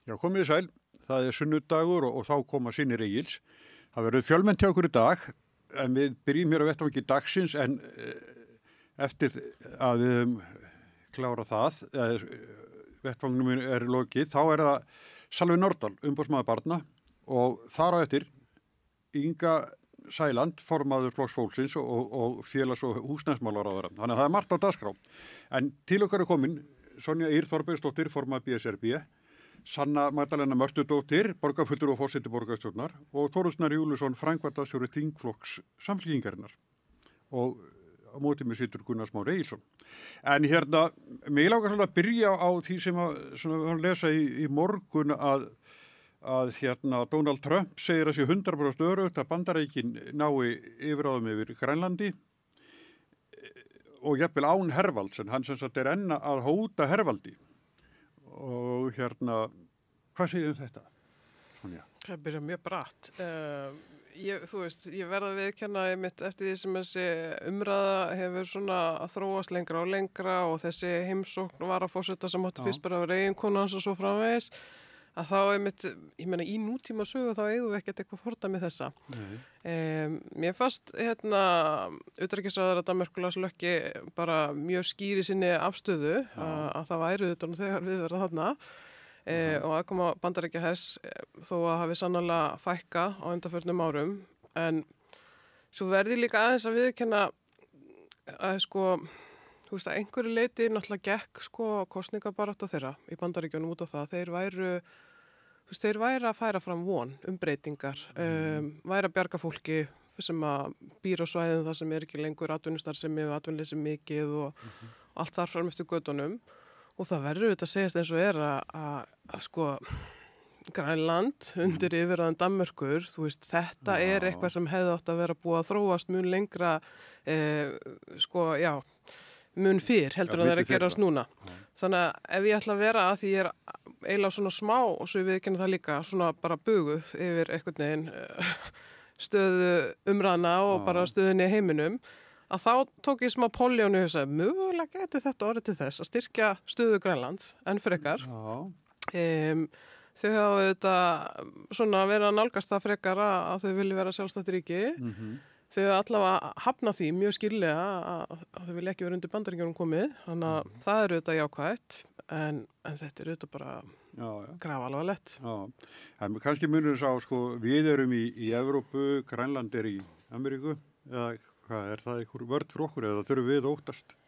Já, komið þið sæl. Það er sunnudagur og þá koma Synir Egils. Það verður fjölmennt hjá okkur í dag, en við byrjum hér á vettvangi dagsins, en eftir að við höfum klárað það, vettvangnum er lokið, þá er það Sölvi Nordal, umboðsmaður barna, og þar á eftir Inga Sæland, formaður Flokks fólksins og félags- og húsnæðismálaráðherra. Þannig að það er margt á dagskrá. En til okkar er komin Sonja Ýr Þorbergsdóttir, formaður BSRB, Sanna Magdalena Mörtudóttir, borgarfulltrúi og forseti borgarstjórnar, og Þóruð Snær Júlíusson, framkvæmdastjóri þingflokks Samfylkingarinnar. Og á móti mér situr Gunnar Már Egilsson. En hérna, mig langar svolítið að byrja á því sem við höfum lesa í morgun að Donald Trump segir að sé 100% öruggt að Bandaríkin nái yfirráðum yfir Grænlandi og jafnvel án hervalds, en hann sem sagt er enn að hóta hervaldi. Og hvað segir þetta, Sonja? Það byrja mjög bratt. Ég verð að viðurkenna einmitt eftir því sem þessi umræða hefur svona að þróast lengra og lengra og þessi heimsókn varaforseta sem átti fyrst bara að vera eiginkona hans og svo framvegis, að þá einmitt, ég meina í nútíma sögu þá eigum við ekkert eitthvað fordæmi þessa. Mér fannst utanríkisráðherra Danmerkur Lars Løkke bara mjög skýr í sinni afstöðu að það væri þetta nú þegar við verða þarna og aðkoma Bandaríkjahers þó að hafi sannarlega fækka á undanförnum árum, en svo verði líka aðeins að viðurkenna að þú veist að einhverju leiti náttúrulega gekk kosningabarátta þeirra í Bandaríkjunum út á það, þeir væru að færa fram von breytingar, væru að bjarga fólki sem að býr á svæðum það sem er ekki lengur atvinnustarfsemi og atvinnuleysi mikið og allt þar fram eftir götunum, og það verður þetta að segjast eins og er að Grænland undir yfirráðum Danmerkur, þú veist, þetta er eitthvað sem hefði átt að vera búið að þróast mun lengra, mun fyrr heldur en það er að gerast núna. Þannig að ef ég ætla að vera að því ég er eiginlega svona smá, og svo við kennum það líka, svona bara buguð yfir einhvern veginn stöðu umræðna og bara stöðunni í heiminum, að þá tók ég smá polljón og hugsaði, mögulega geti þetta orðið til þess að styrkja stöðu Grænlands enn frekar. Þau hafa auðvitað svona verið að nálgast það frekar að þau vilja vera sjálfstætt ríki. Þau hafa allavega hafnað því mjög skýrlega að þau vilja ekki vera undir Bandaríkjunum komið, þannig að það er auðvitað jákvætt, en þetta er auðvitað bara grafalvarlegt. En kannski munur þess á, við erum í Evrópu, Grænland er í Ameríku, eða hvað er það einhver vörn fyrir okkur, eða þurfum við óttast?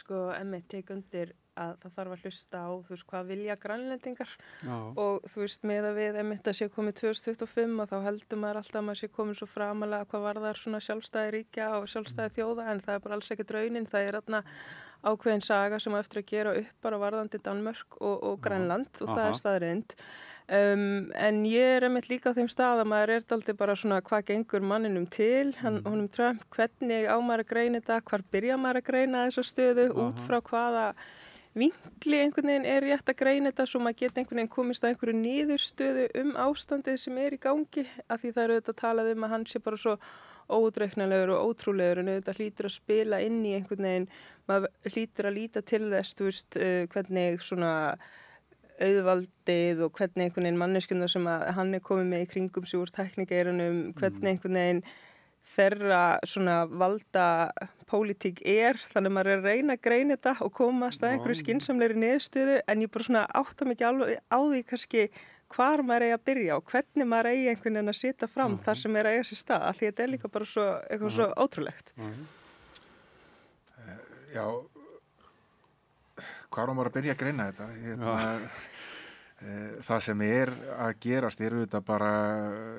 Einmitt tek undir að það þarf að hlusta á, þú veist, hvað vilja grænlendingar og þú veist, með að við einmitt að sé komið 2025 og þá heldur maður alltaf að maður sé komið svo framalega hvað varðar svona sjálfstæði ríkja og sjálfstæði þjóða, en það er bara alls ekkert raunin, það er þarna ákveðin saga sem á eftir að gera upp bara varðandi Danmörk og Grænland og það er staðreynd. En ég er einmitt líka á þeim stað að maður er dálítið bara svona hvað gengur manninum til, honum Trump, hvernig á maður að greina þetta, hvar byrja maður að greina þessa stöðu, út frá hvaða vinkli einhvern veginn er rétt að greina þetta svo maður geti einhvern veginn komist að einhverju niðurstöðu ástandið sem er í gangi, af því það eru auðvitað talað að hann sé bara svo óútreiknanlegur og ótrúlegur, en auðvitað hlýtur að spila inn í einhvern veginn, maður hlýtur að líta til þess, þú veist, hvernig svona auðvaldið og hvernig einhvern veginn manneskjuna sem að hann er komið með í kringum sig úr tæknigeirunum, hvernig einhvern veginn þeirra svona valda pólitík þannig að maður er að reyna að greina þetta og komast að einhverju skynsamlegri niðurstöðu, en ég bara svona átta mig ekki alveg á því kannski hvar maður eigi að byrja og hvernig maður eigi einhvern veginn að setja fram þar sem er að eiga sér stað, af því þetta er líka bara svo, eitthvað svo ótrúlegt. Já, hvar á maður að byrja að greina þetta? Það sem er að gerast er auðvitað bara,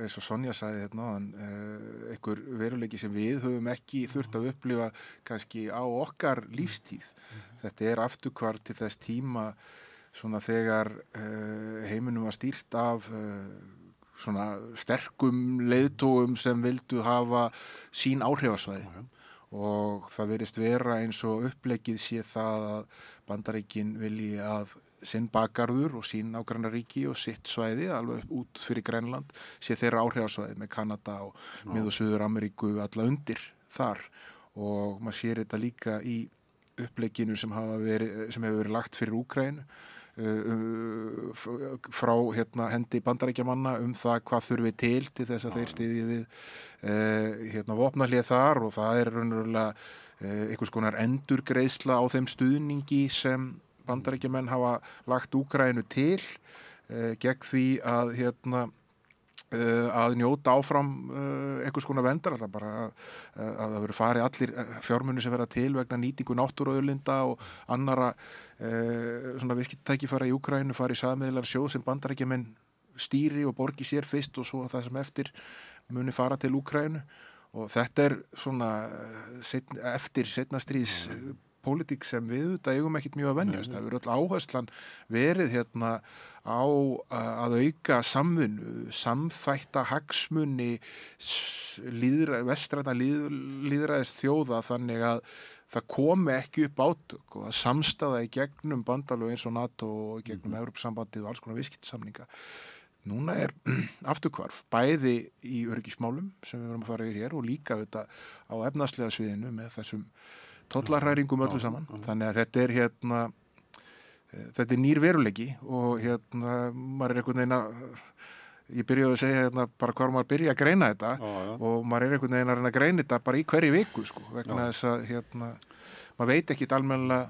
eins og Sonja sagði einhver veruleiki sem við höfum ekki þurft að upplifa kannski á okkar lífstíð. Þetta er afturhvarf til þess tíma svona þegar heiminum var stýrt af svona sterkum leiðtogum sem vildu hafa sín áhrifasvæði. Og það virðist vera eins og uppleggið sé það að Bandaríkin vilji að sinn bakgarður og sín nágrannaríki og sitt svæði alveg út fyrir Grænland sé þeirra áhrifasvæði með Kanada og Mið- og Suður-Ameríku alla undir þar, og maður sér þetta líka í upplegginu sem hefur verið lagt fyrir Úkraínu. frá hendi Bandaríkjamanna það hvað þurfi til þess að þeir styðji við vopnahlé þar og það raunverulega einhvers konar endurgreiðsla á þeim stuðningi sem Bandaríkjamenn hafa lagt Úkraínu til gegn því að njóta áfram einhvers konar verndar, alltaf bara að það verður farið allir fjármunir sem verða til vegna nýtingu náttúruauðlinda og annarra svona viðskiptatækifæra í Úkraínu farið sameiginlegan sjóð sem Bandaríkjamenn stýri og borgi sér fyrst og svo það sem eftir muni fara til Úkraínu og þetta svona eftir seinna stríðs pólitík sem við þetta eigum ekkert mjög að venjast. Það verður öll áherslan verið á að auka samvinnu, samþætta hagsmuni vestræna lýðræðis þjóða þannig að það komi ekki upp átök og að samstaða í gegnum bandalög eins og NATO og í gegnum Evrópusambandið og alls konar viðskiptasamninga. Núna afturhvarf, bæði í öryggismálum sem við verum að fara yfir hér og líka þetta á efnahagslega sviðinu með þessum tollarhræringum öllu saman. Þannig að þetta er nýr veruleiki og maður einhvern veginn ég byrjaði að segja bara hvar maður byrja að greina þetta og maður einhvern veginn að reyna að greina þetta bara í hverju viku vegna þess að maður veit ekkit almennilega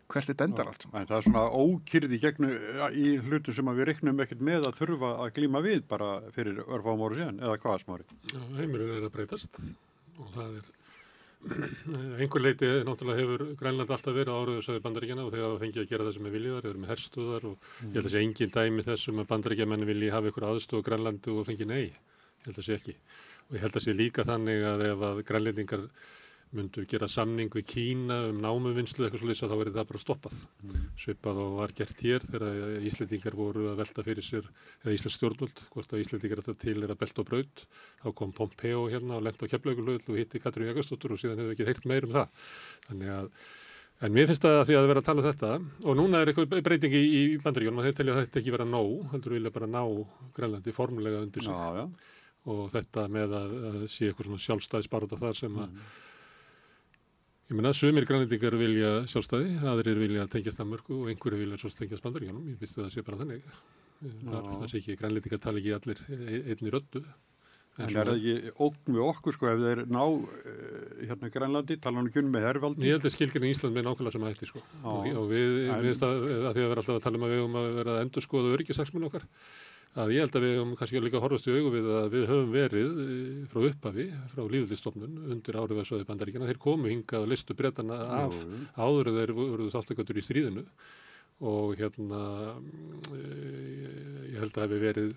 hvert þetta endar allt. En það er svona ókyrrð í hlutum sem við reiknum ekkert með að þurfa að glíma við bara fyrir örfáum árum síðan eða hvað Smári? Já, heimurinn að breytast og það einhver leiti náttúrulega hefur Grænland alltaf verið á áróðursvæði Bandaríkjanna og þeir hafa fengið að gera það sem er viljið þar, þeir eru með herstöðvar og ég held að sé engin dæmi þessum að Bandaríkjamenn vilji hafa ykkur aðstoð á Grænlandi og fengi nei, ég held að sé ekki og ég held að sé líka þannig að ef að grænlendingar myndu gera samning við Kína námuvinnslu eitthvað svoleiðis að þá verið það bara stoppað svipað og var gert hér þegar Íslendingar voru að velta fyrir sér eða íslensk stjórnvöld, hvort að Íslendingar þetta til að belta og braut, þá kom Pompeo og lenti á Keflavíkurflugvelli og hitti Katrínu Jakobsdóttur og síðan hefur við ekki heyrt meir það þannig að en mér finnst það að því að vera að tala þetta og núna eitthvað breyting í Bandaríkjunum og þeir telja þetta ekki vera nóg, heldur vilja bara ná Grænlandi formulega undir sig og þetta með að sé eitthvað svona sjálfstæðisbarátta þar sem að ég meina, sumir grænlendingar vilja sjálfstæði, aðrir vilja tengjast Danmörku og einhverju vilja svo tengjast Bandaríkjunum. Ég finnst að það sé bara þannig. Það sé ekki, grænlendingar tala ekki allir einni röddu. En það ekki ógn við okkur, ef þeir ná Grænlandi, tala hann ekki með hervaldi? Ég held að skilgjarni í Ísland með nákvæmlega sem hætti, Og við finnst að því að vera alltaf að tala að við höfum að vera að endurskoða öryggishagsmuni okkar. Að ég held að við höfum kannski líka horfast í augu við að við höfum verið frá upphafi, frá lýðveldisstofnun undir áhrifasvæði Bandaríkjanna. Þeir komu hingað og listu Bretana af áður þeir voru þáttakendur í stríðinu og ég held að það hefur verið,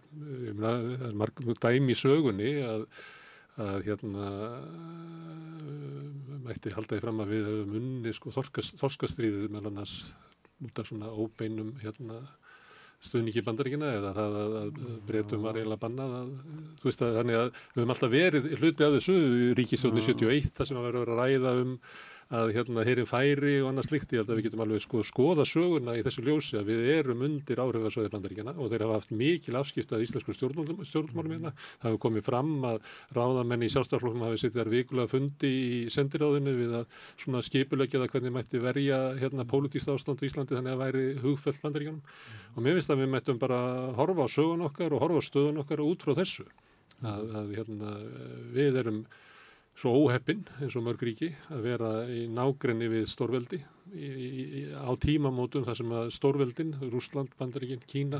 það er marg dæmi í sögunni að mætti halda því fram að við höfum unnið þorskastríðið meðal annars út af svona óbeinum stuðningi Bandaríkjanna eða það að Bretum var eiginlega bannað þú veist að þannig að við höfum alltaf verið hluti af þessu ríkisstjórnin 71 þar sem að vera að ræða að herin færi og annað slíkt. Ég held að við getum alveg skoða söguna í þessu ljósi að við erum undir áhrifasvæði Bandaríkjanna og þeir hafa haft mikil afskipti af íslensku stjórnmálum hérna. Það hefur komið fram að ráðamenn í Sjálfstæðisflokknum hafi setið þar vikulega fundi í sendiráðinu við að svona skipuleggja það hvernig mætti verja pólitískt ástand í Íslandi þannig að væri hugfellt Bandaríkjanum. Og mér finnst að við mættum bara horfa á sögun okkar og horfa á stöðun okkar út frá þessu. Við erum svo óheppin eins og mörg ríki að vera í nágrenni við stórveldi á tímamótum þar sem að stórveldin, Rússland, Bandaríkin, Kína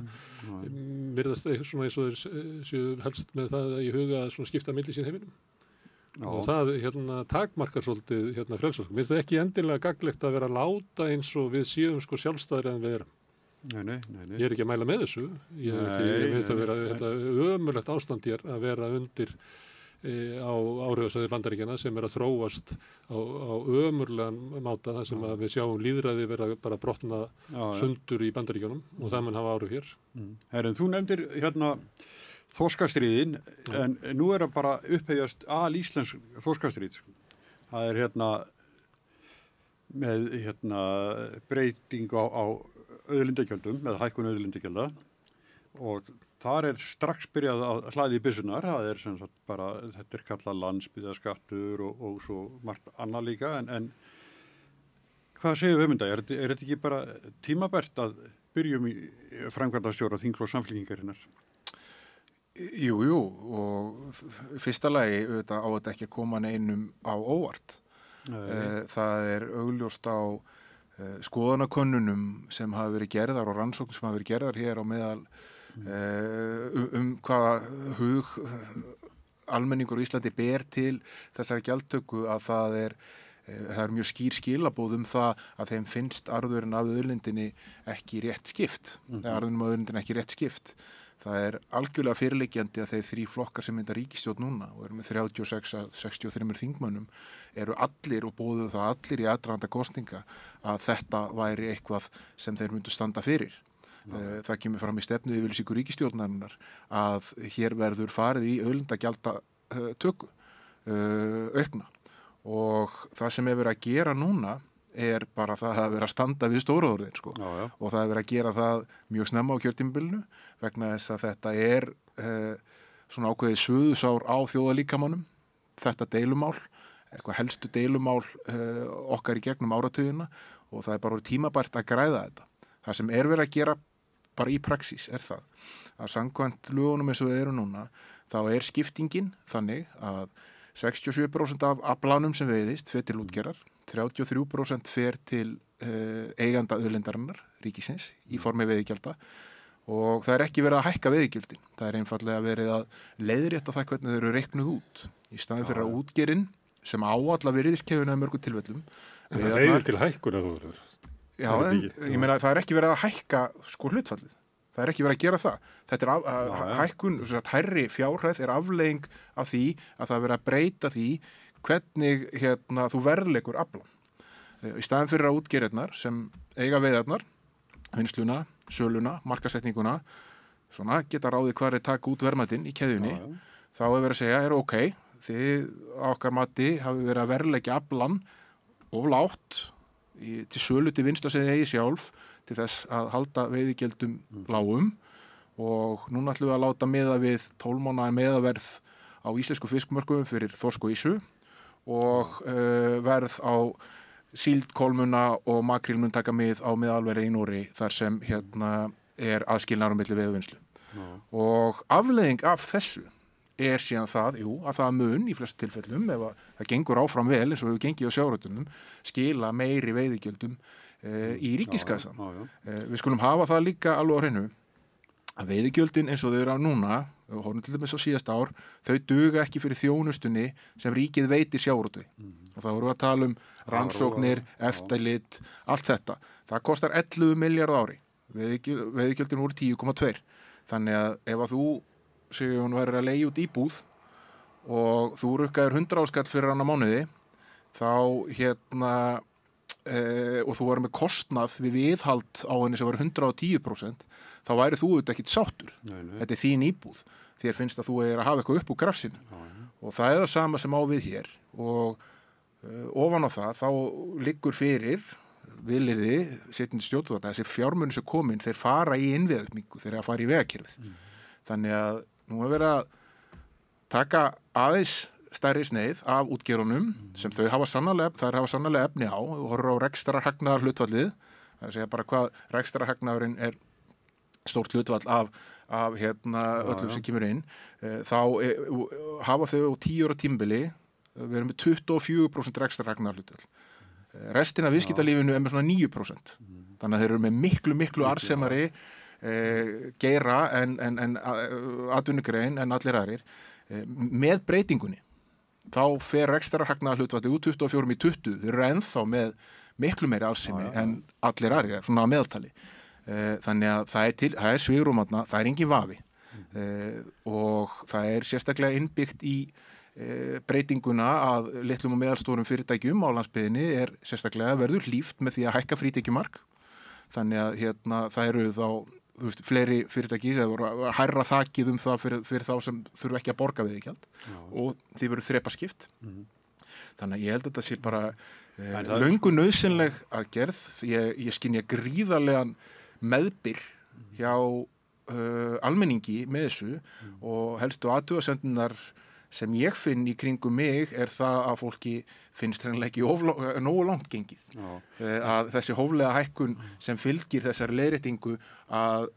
virðast svona eins og þeir séu helst með það í huga að skipta milli sín heiminum. Og það takmarkar svolítið frelsfólk. Mér finnst það ekki endilega gagnlegt að vera að láta eins og við séum sjálfstæðir en við erum. Nei. Ég er ekki að mæla með þessu. Ég finnst að vera ömurlegt ástand hér að vera undir á áhrifasvæði Bandaríkjanna sem er að þróast á ömurlegan máta þar sem að við sjáum lýðræði vera bara brotna sundur í Bandaríkjunum og það mun hafa áhrif hér. Herrin, þú nefndir þorskastríðin en nú er það bara upphefjast alíslensk þorskastríð. Það er með breyting á auðlindagjöldum með hækkun auðlindagjalda og þar er strax byrjað að hlaði í byssunar, það er sem sagt bara, þetta er kallað landsbyggðarskattur og svo margt annað líka, en hvað segir við um þetta? Er þetta ekki bara tímabært að byrjum í framkvæmdastjóra þingflokks Samfylkingarinnar. Jú, og fyrsta lagi auðvitað á þetta ekki að koma neinum á óvart. Það er augljóst á skoðanakönnunum sem hafa verið gerðar og rannsóknum sem hafa verið gerðar hér á meðal hvaða hug almenningur í Íslandi ber til þessari gjaldtöku að það er mjög skýr skilaboð það að þeim finnst arðurinn af auðlindinni ekki rétt skipt. Arðurinn af auðlindinni ekki rétt skipt. Það er algjörlega fyrirliggjandi að þeir 3 flokkar sem mynda ríkisstjórn núna og eru með 36 að 63 þingmönnum eru allir og boðuðu það allir í aðdraganda kosninga að þetta væri eitthvað sem þeir myndu standa fyrir. Það kemur fram í stefnuyfirlýsingu ríkisstjórnarinnar að hér verður farið í auðlindagjaldatöku aukna og það sem er verið að gera núna er bara það að vera að standa við stóruorðin sko. Og það er verið að gera það mjög snemma á kjörtímabilinu vegna þess að þetta er svona ákveðið suðusár á þjóðalíkamannum, þetta deilumál, eitthvað helstu deilumál okkar í gegnum áratugina og það er bara tímabært að græða þetta. Það sem er verið að gera bara í praxís er það að samkvæmt lögunum eins og þau eru núna þá er skiptingin þannig að 67% af aflanum sem veiðist fer til útgerðar, 33% fer til eiganda auðlindarinnar, ríkisins, í formi veiðigjalda og það er ekki verið að hækka veiðigjöldin. Það er einfallega verið að leiðrétta það hvernig þau eru reiknuð út. Í staðinn fyrir að útgerðin sem á alla virðiskeiðuna í mörgum tilfellum. En það leiðir til hækkuna þú verður. Já, en ég meina það er ekki verið að hækka sko hlutfallið. Það er ekki verið að gera það. Þetta er hækkun, hærri fjárhæð er afleiðing af því að það er verið að breyta því hvernig þú verðleikur aflann. Í staðinn fyrir að útgerðirnar sem eiga veiðarnar, vinnsluna, söluna, markaðssetninguna, svona geta ráðið hvar er taka út verðmætin í keðjunni, þá er verið að segja, er ok, þið á okkar mati hafi verið að verðleggja aflann of lágt til sölu til vinsla sem þið eigi sjálf til þess að halda veiðigjöldum lágum og núna ætlum við að láta miða við 12 mánaða meðaverð á íslensku fiskmörkuðum fyrir þorsk og ýsu og verð á síld, kolmuna og makríl mun taka mið á miðalverði í Noregi þar sem er aðskilnaður á milli veiðivinnslu. Og afleiðing af þessu er síðan það, að það mun í flestu tilfellum ef það gengur áfram vel eins og hefur gengið á sjávarútvegum skila meiri veiðigjöldum í ríkiskassan. Við skulum hafa það líka alveg á hreinu að veiðigjöldin eins og þau eru á núna, og horfum til dæmis á síðasta ár, þau duga ekki fyrir þjónustunni sem ríkið veitir sjávarútvegi. Og þá erum við að tala um rannsóknir, eftirlit, allt þetta. Það kostar 11 milljarð ári. Veiðigjöldin voru 10,2. Þannig að ef að þú Sigurjón verður að leigja út íbúð og þú rukkaðir 100 áskall fyrir hana mánuði, þá og þú verður með kostnað við viðhald á henni sem var 110%, þá væri þú auðvitað ekkert sáttur. Þetta er þín íbúð. Þér finnst að þú er að hafa eitthvað upp úr grafsinu. Og það er það sama sem á við hér. Og ofan á það, þá liggur fyrir vilyrði setjandi stjórnvalda þessi fjármunir sem komin, þeir fara í innviðaukningu, þeir að fara í vegakerfið. Þannig að nú er verið að taka aðeins stærri sneið af útgerunum sem þær hafa sannarlega efni á og horfur á rekstrarhagnaðar hlutfallið, það er að segja bara hvað rekstrarhagnaðurinn er stórt hlutfall af öllum sem kemur inn, þá hafa þau á 10 ára tímabili verið með 24% rekstrarhagnaðar hlutfall. Restin af viðskiptalífinu er með svona 9%. Þannig að þeir eru með miklu arðsemari geira en atvinnugrein en allir aðrir. Með breytingunni þá fer rekstrarhagnaðar hlutfallið úr 24 í 20. Þeir eru ennþá með miklu meiri arðsemi en allir aðrir, svona að meðaltali. Þannig að það er svigrúm þarna, það er engin vafi og það er sérstaklega innbyggt í breytinguna að litlum og meðalstórum fyrirtækjum á landsbyggðinni er sérstaklega verður hlíft með því að hækka frítekjumark. Þannig að það eru þá fleiri fyrirtæki, það voru hærra þakið það fyrir þá sem þurfa ekki að borga veiðigjald og því verður þrepaskipt. Þannig að ég held að þetta sé bara löngu nauðsynleg aðgerð. Ég skynja gríðarlegan meðbyr hjá almenningi með þessu og helstu athugasemdirnar sem ég finn í kringum mig það að fólki finnst hreinlega ekki nógu langt gengið. Að þessi hóflega hækkun sem fylgir þessari leiðréttingu að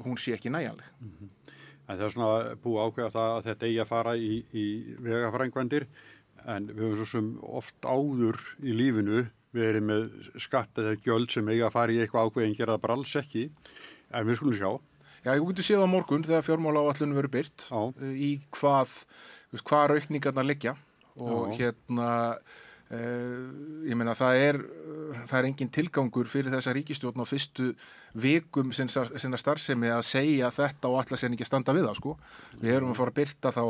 hún sé ekki nægjanleg. En það svona búið ákveða það að þetta eigi að fara í vegaframkvæmdir, en við höfum svo sem oft áður í lífinu verið með skatt eða gjöld sem eigi að fara í eitthvað ákveðin, gera það bara alls ekki, en við skulum sjá. Já, ég getur séð á morgun þegar fjármálaáætlun verður birt í hvað aukningarnar liggja og ég meina það er engin tilgangur fyrir þessa ríkisstjórn á fyrstu vikum sinna starfsemi að segja þetta og ætla sér ekki að standa við það, sko. Við erum að fara að birta þá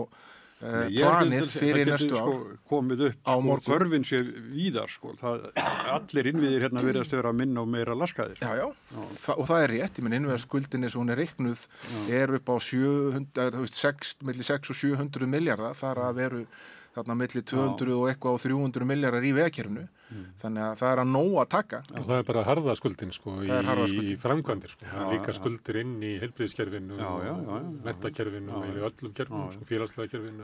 planið fyrir næstu ár komið upp, þörfin sé víðar, allir innviðir hérna virðast vera minna og meira laskaðir. Já, og það er rétt, ég menn innviðarskuldin eins og hún er reiknuð upp á 6 og 700 milljarðar, þar að veru þarna milli 200 og eitthvað og 300 milljarðar í vegakerfinu, þannig að það er að nóg að taka. Og það er bara harða skuldin, í framkvæmdir, það er líka skuldir inn í heilbrigðiskerfinu og menntakerfinu og í öllum kerfinu, félagslega kerfinu.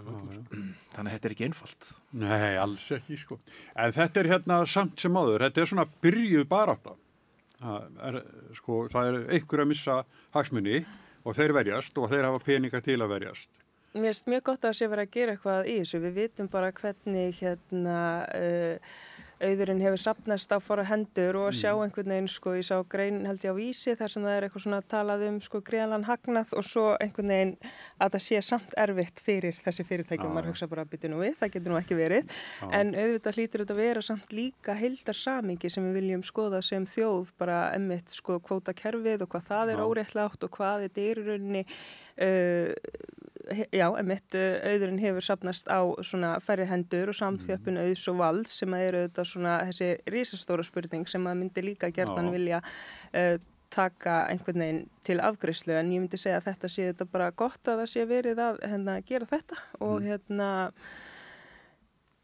Þannig að þetta er ekki einfalt. Nei, alls ekki, En þetta er hérna samt sem áður, þetta er svona byrjuð barátta. Það er einhver að missa hagsmuni og þeir verjast og þeir hafa peninga til að verjast. Mér finnst mjög gott að það sé verið að gera eitthvað í þessu. Við vitum bara hvernig auðurinn hefur safnast á fóra hendur og að sjá einhvern veginn, ég sá grein held ég á Vísi þar sem það er eitthvað svona talað gríðarlegan hagnað og svo einhvern veginn að það sé samt erfitt fyrir þessi fyrirtæki og maður hugsa bara að bytja nú við, það getur nú ekki verið. En auðvitað hlýtur þetta að vera samt líka heildarsamingi sem við viljum skoða sem þjóð, bara einmitt kvótakerfið og hvað það er óréttlátt og hvað þetta er í rauninni auðurinn hefur safnast á svona færri hendur og samþjöppun auðs og valds sem eru auðvitað svona þessi risastóra spurning sem að myndi líka gjarnan vilja taka einhvern veginn til afgreiðslu, en ég myndi segja að þetta sé þetta bara gott að það sé verið að gera þetta og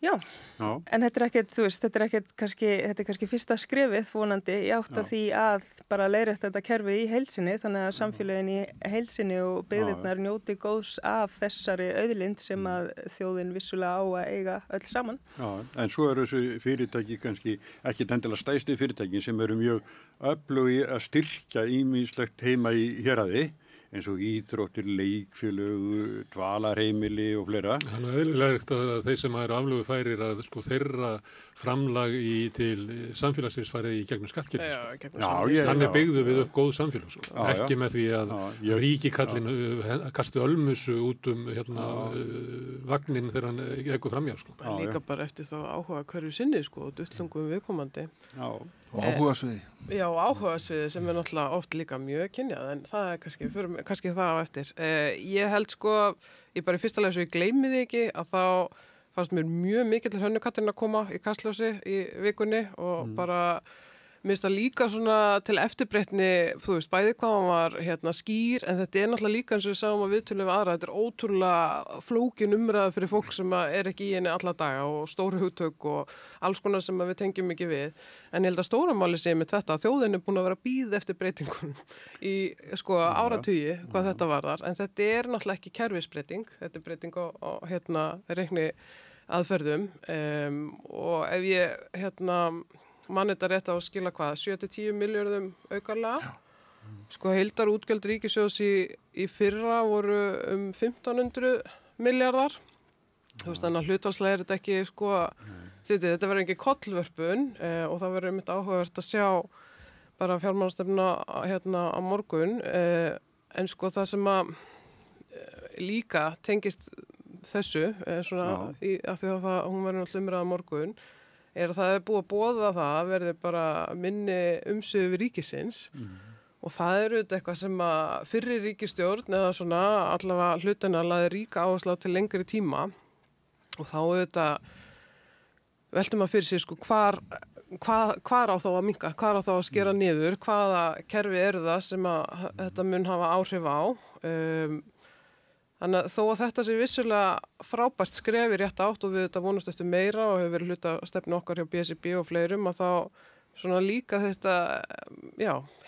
en þetta er ekkert, þetta er kannski fyrsta skrefið vonandi í átt að því að bara leiðrétta þetta kerfi í heilsinni, þannig að samfélögin í heilsinni og byggðirnar njóti góðs af þessari auðlind sem að þjóðin vissulega á að eiga öll saman. En svo eru þessu fyrirtæki kannski ekki endilega stærsti fyrirtækin sem eru mjög öflugi að styrkja ýmislegt heima í héraði, eins og íþróttir, leikfélög, dvalarheimili og fleira. Þannig að eðlilegt að þeir sem eru aflögu færir að þeirra framlag til samfélagsins farið í gegnum skattkerfið. Þannig byggðu við upp góð samfélag, ekki með því að ríkikallin kastu ölmusu út vagnin þegar hann ekkur framjá. Líka bara eftir þá áhuga hverju sinni og duttlungum viðkomandi. Og áhugasviði. Já, áhugasviði sem er náttúrulega oft líka mjög kynjað, en það er kannski það á eftir. Ég held ég bara í fyrsta lagi svo ég gleymi því ekki að þá fannst mér mjög mikill Hönnu Katrín að koma í Kastljósi í vikunni og bara mér finnst það líka svona til eftirbreytni, bæði hvað hann var skýr, en þetta er náttúrulega líka eins og við sáum að viðtölu við aðra, þetta er ótrúlega flókin umræða fyrir fólk sem er ekki í henni alla daga og stóru hugtök og alls konar sem við tengjum ekki við. En ég held að stóra máli sé með þetta að þjóðin er búin að vera að bíða eftir breytingunum í áratugi hvað þetta varðar, en þetta er náttúrulega ekki kerfisbreyting, þetta er breyting á reikni aðferðum og ef ég mann þetta rétt á að skila 7-10 milljörðum aukarlega. Heildar útgjöld ríkissjóðs í fyrra voru 1500 milljarðar. Þannig að hlutfallslega er þetta ekki, þetta verður ekki kollvörpun og það verður einmitt áhugavert að sjá bara fjármálastefnuna á morgun. En það sem að líka tengist þessu, af því að hún verður náttúrulega umræða á morgun, er að það er búið að boða það verði bara minni umsvif ríkisins og það er auðvitað eitthvað sem að fyrri ríkisstjórn eða svona allavega hlutina laði ríka áherslu á til lengri tíma og þá auðvitað veltum að fyrir sig hvar á þá að minnka, hvar á þá að skera niður, hvaða kerfi eru það sem að þetta mun hafa áhrif á. Þannig að þó að þetta sé vissulega frábært skref í rétt átt og við þetta vonast eftir meira og hefur verið hluta stefnu okkar hjá BSRB og fleirum að þá svona líka þetta,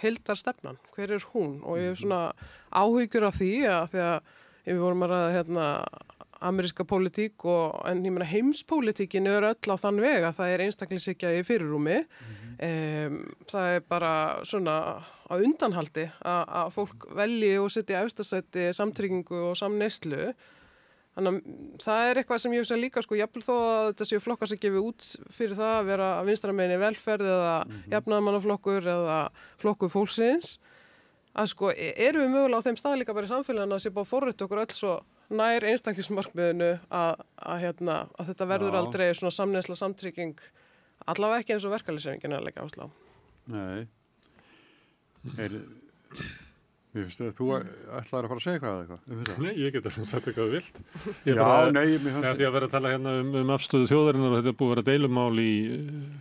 heildarstefnan, hver er hún? Og ég hef svona áhyggjur af því að við vorum að ræða ameríska pólitík en ég meina heimspólitíkin öll á þann veg að það einstaklingshyggja í fyrirrúmi. Það bara svona á undanhaldi að fólk velji og setja í efstasæti samtryggingu og samneyslu. Þannig að það eitthvað sem ég hugsa líka sko, jafnvel þó að þetta séu flokkar sem gefi út fyrir það að vera vinstra megin í velferð eða jafnaðarmannaflokkur eða flokkur fólksins, að sko, erum við mögulega á þeim stað líka bara í samfélaginu að sé búið að forrita okkur öll svo nær einstaklingsmarkmiðinu að þetta verður aldrei svona samneysla samtrygging, allavega ekki eins og verkalýðshreyfingin að leggja áherslu á. Nei. Mér finnst að þú ætlaðir að fara að segja eitthvað Nei, ég get að sagt eitthvað vilt. Mér því að vera að tala hérna afstöðu þjóðarinnar og þetta er búið að vera deilumál í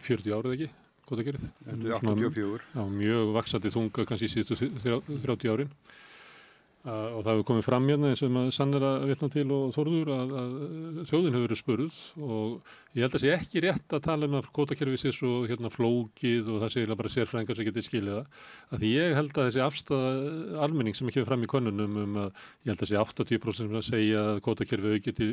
40 árið ekki, Kvótakerfið. Þetta er 84. Já, mjög vaxandi þunga kannski síðustu 30 árin. Og það hefur komið fram hérna eins og maður sannir að vitna til og Þórður að þjóðin hefur verið spurð og ég held að sé ekki rétt að tala að kvótakerfið sé svo flókið og það sé bara sérfræðingar sem getur skilið það. Því ég held að þessi afstaða almenning sem kemur fram í könnunum að ég held að sé 80% sem að segja að kvótakerfið geti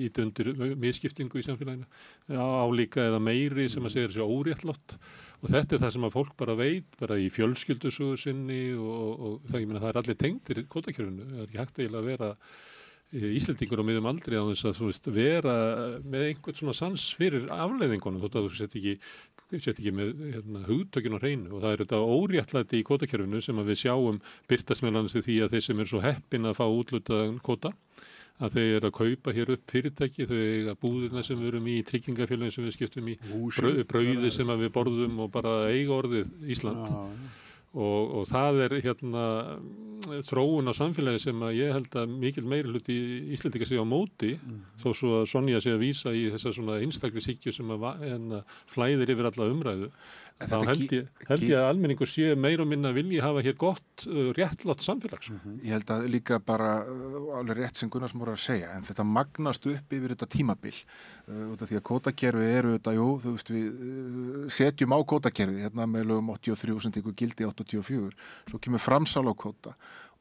ýta undir misskiptingu í samfélaginu álíka eða meiri sem að segja þessi óréttlátt. Og þetta er það sem að fólk bara veit, bara í fjölskyldusögu sinni og það, ég meina, það allir tengdir í kvótakerfinu. Það ekki hægt eiginlega að vera Íslendingur á miðjum aldri á þess að vera með einhvern svona sans fyrir afleiðingunum, þótt að þú sett ekki með hugtökin á hreinu. Og það þetta óréttlæti í kvótakerfinu sem að við sjáum birtast meðal annars í því að þeir sem svo heppin að fá úthlutaðan kvóta, að þau að kaupa hér upp fyrirtæki, þau eiga búðina sem við erum í, tryggingafélagin sem við skiptum í, brauði sem við borðum og bara eiga orðið Ísland. Og það er þróun á samfélagi sem að ég held að mikil meiri hluti Íslendinga sé á móti, þó svo að Sonja sé að vísa í þessa svona einstaklishyggju sem að flæðir yfir alla umræðu. Þá held ég að almenningur sé meira og minna vilji hafa hér gott, réttlátt samfélags. Ég held að líka bara alveg rétt sem Gunnar voru að segja, en þetta magnast upp yfir þetta tímabil. Út af því að kvótakerfi eru þetta, jú, þú veist, við setjum á kvótakerfi, hérna með lögum 83 sem tekur gildi 84, svo kemur framsal á kvóta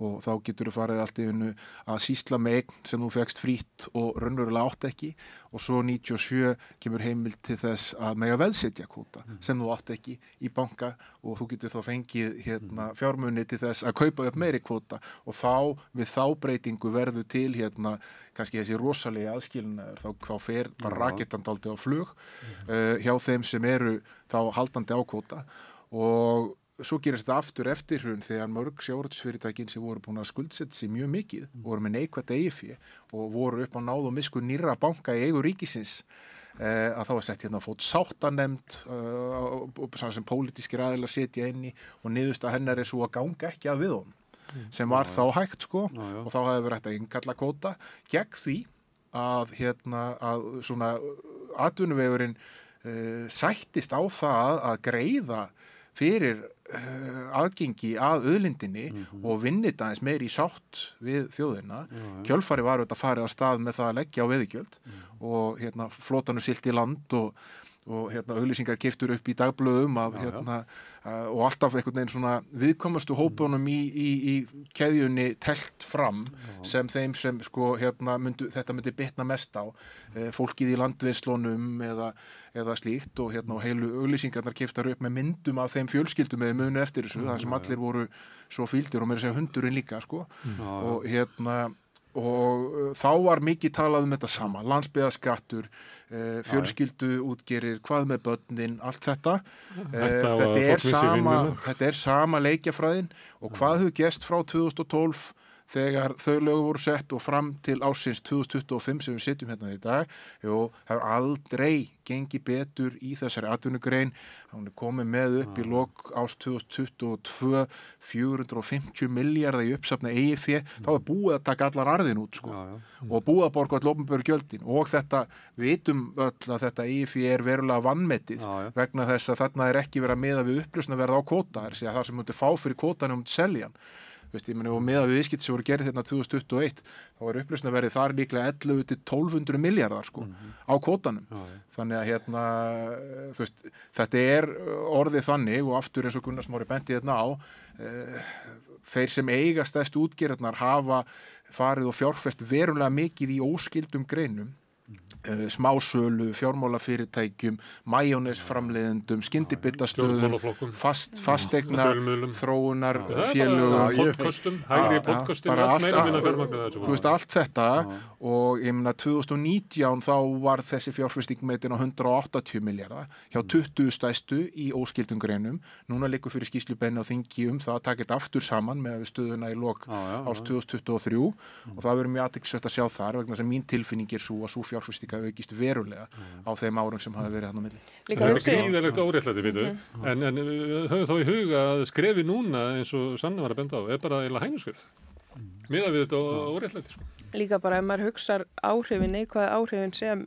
og þá getur þú farið allt í einu að sýsla með eign sem þú fegst frítt og raunverulega átt ekki og svo 97 kemur heimild til þess að mega veðsetja kvóta sem þú átt ekki í banka og þú getur þá fengið fjármuni til þess að kaupa upp meiri kvóta og við þá breytingu verður til kannski þessi rosalega aðskilnaður þá fer bara rakettan dálítið á flug hjá þeim sem eru þá haldandi á kvóta og svo gerist þetta aftur eftir hrun þegar mörg sjávarútvegsfyrirtækin sem voru búin að skuldsetja sig mjög mikið, voru með neikvætt eigið og voru upp á náð og miskunn nýrra banka í eigu ríkisins að þá var sett fót sáttanemnd sem pólitískir aðilar setja inn í og niðurstaða hennar er svo að ganga ekki að við honum sem var þá hægt og þá hefði verið hægt að innkalla kvóta gegn því að svona atvinnuvegurinn sættist á það að greiða fyrir aðgengi að auðlindinni og vinni þetta aðeins meiri í sátt við þjóðina. Kjölfari var auðvitað farið af stað með það að leggja á veiðigjöld og flotanum siglt í land og auglýsingar keyptur upp í dagblöðum og alltaf einhvern veginn svona viðkomustu hópunum í keðjunni telt fram sem þeim sem þetta myndi bitna mest á fólkið í landvinnslunum eða slíkt og heilu auglýsingarnar keyptar upp með myndum af þeim fjölskyldum eða munu eftir þessu þar sem allir voru svo fíldir og meira að segja hundurinn líka og þá var mikið talað þetta sama, landsbyggðarskattur, fjölskylduútgerir, hvað með börnin, allt þetta. Þetta er sama leikjafræðin og hvað hefur gerst frá 2012 þegar þau lög voru sett og fram til ársins 2025 sem við sitjum hérna í dag, hefur aldrei gengið betur í þessari atvinnugrein. Hún er komið með upp í lok árs 2022 450 milljarða í uppsafna eigið fé, þá er búið að taka allar arðin út og búið að borga all opinberu gjöldin og þetta vitum öll að þetta eigið fé er verulega vanmetið vegna þess að þarna er ekki verið að miða við upplausnarverð á kvóta, það sem myndi fá fyrir kvótan myndi selja hann. Og meðan við viðskipti sem voru gerð 2021 þá er upplausnarverðið þar líklega 11 til 1200 milljarðar á kvótanum. Þannig að þetta er orðið þannig og aftur eins og Gunnar Smári benti á þeir sem eiga stærstu útgerðirnar hafa farið og fjárfest verulega mikið í óskyldum greinum, smásölu, fjármálafyrirtækjum, majónesframleiðendum, skyndibittastöðum, fasteigna þróunar félögum, podcastum, hægri podcastum, allt meira minna fjármagna þessu. Þú veist, allt þetta og ég meina 2019 þá var þessi fjárfesting metin á 180 milljarða hjá 20 stærstu í óskyldum greinum. Núna liggur fyrir skýrslubeini á þingi það að taka þetta aftur saman með stöðuna í lok árs 2023 og það verður mjög athyglisvert að sjá þar vegna sem mín tilfinning sú að sú fjárfesting aukist verulega á þeim árum sem hafa verið þarna á milli. Það er gríðarlegt óréttlæti, veitu, en höfum þá í huga að skrefi núna eins og Sanna var að benda á, bara eiginlega hænuskref. Miðað við þetta óréttlæti, sko. Líka bara ef maður hugsar neikvæðu áhrifin sem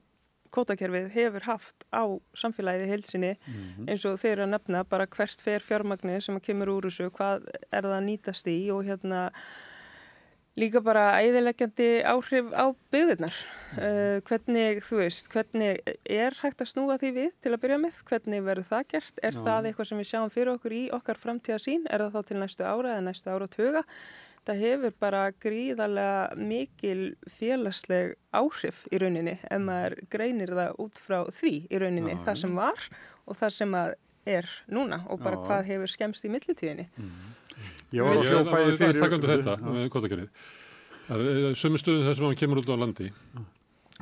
kvótakerfið hefur haft á samfélagið í heild sinni, eins og þeir eru að nefna bara hvert fer fjármagnið sem kemur úr þessu, hvað það að nýtast í og líka bara eyðileggjandi áhrif á byggðirnar. Hvernig er hægt að snúa því við til að byrja með? Hvernig verður það gert? Er það eitthvað sem við sjáum fyrir okkur í okkar framtíðarsýn? Er það þá til næstu ára eða næstu áratuga? Það hefur bara gríðarlega mikil félagsleg áhrif í rauninni ef maður greinir það út frá því í rauninni, það sem var og það sem er núna og bara hvað hefur skemmst í millitíðinni. Ég var að sjá bæði fyrir stakandu þetta með kvótakerfið. Sömu stöðum þar sem hann kemur út á landi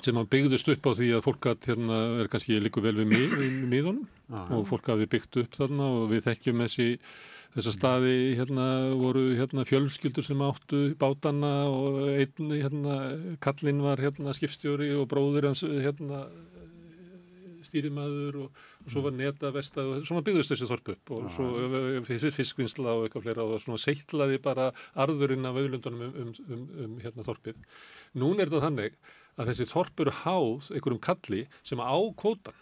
sem hann byggðist upp á því að fólk er kannski líku vel við miðunum og fólk hafi byggt upp þarna og við þekkjum þessa staði voru fjölskyldur sem áttu bátana og einn kallinn var skipstjóri og bróðir hans stýrimaður og svo var netavestað og svona byggðust þessi þorp upp og svo fiskvinnsla og eitthvað fleira og svona seytlaði bara arðurinn af auðlundunum þorpið. Núna er það þannig að þessi þorp eru háð einhverjum kalli sem á kvótan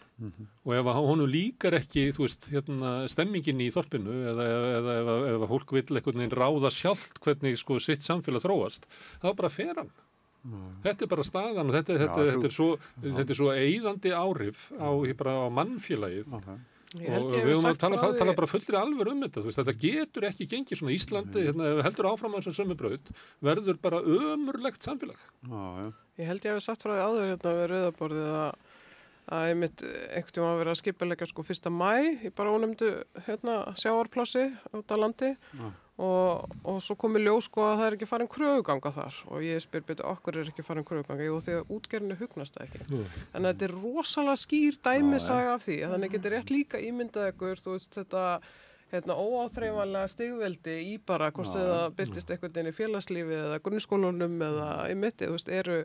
og ef honum líkar ekki, stemmingin í þorpinu eða ef fólk vill einhvern veginn ráða sjálft hvernig sitt samfélag þróast, þá bara fer hann. Þetta er bara staðan og þetta er svo eyðandi áhrif á mannfélagið og við höfum að tala bara fullri alvöru þetta. Þetta getur ekki gengið svona Íslandi, heldur áfram að þessum sömu braut, verður bara ömurlegt samfélag. Ég held ég að við sagt frá því áður við Rauðaborðið að einmitt einhvern tíma að vera að skipuleggja 1. maí í bara ónefndu sjávarplássi út á landi og svo komi ljós að það er ekki farin kröfuganga þar og ég spyr betur okkur er ekki farin kröfuganga og því að útgerðinu hugnast það ekki. En þetta er rosalega skýr dæmisaga af því að þannig getur rétt líka ímyndað ykkur þetta óáþreifanlega stigveldi í bara hvort það birtist einhvern veginn í félagslífi eða grunnskólunum eða í mitti, eru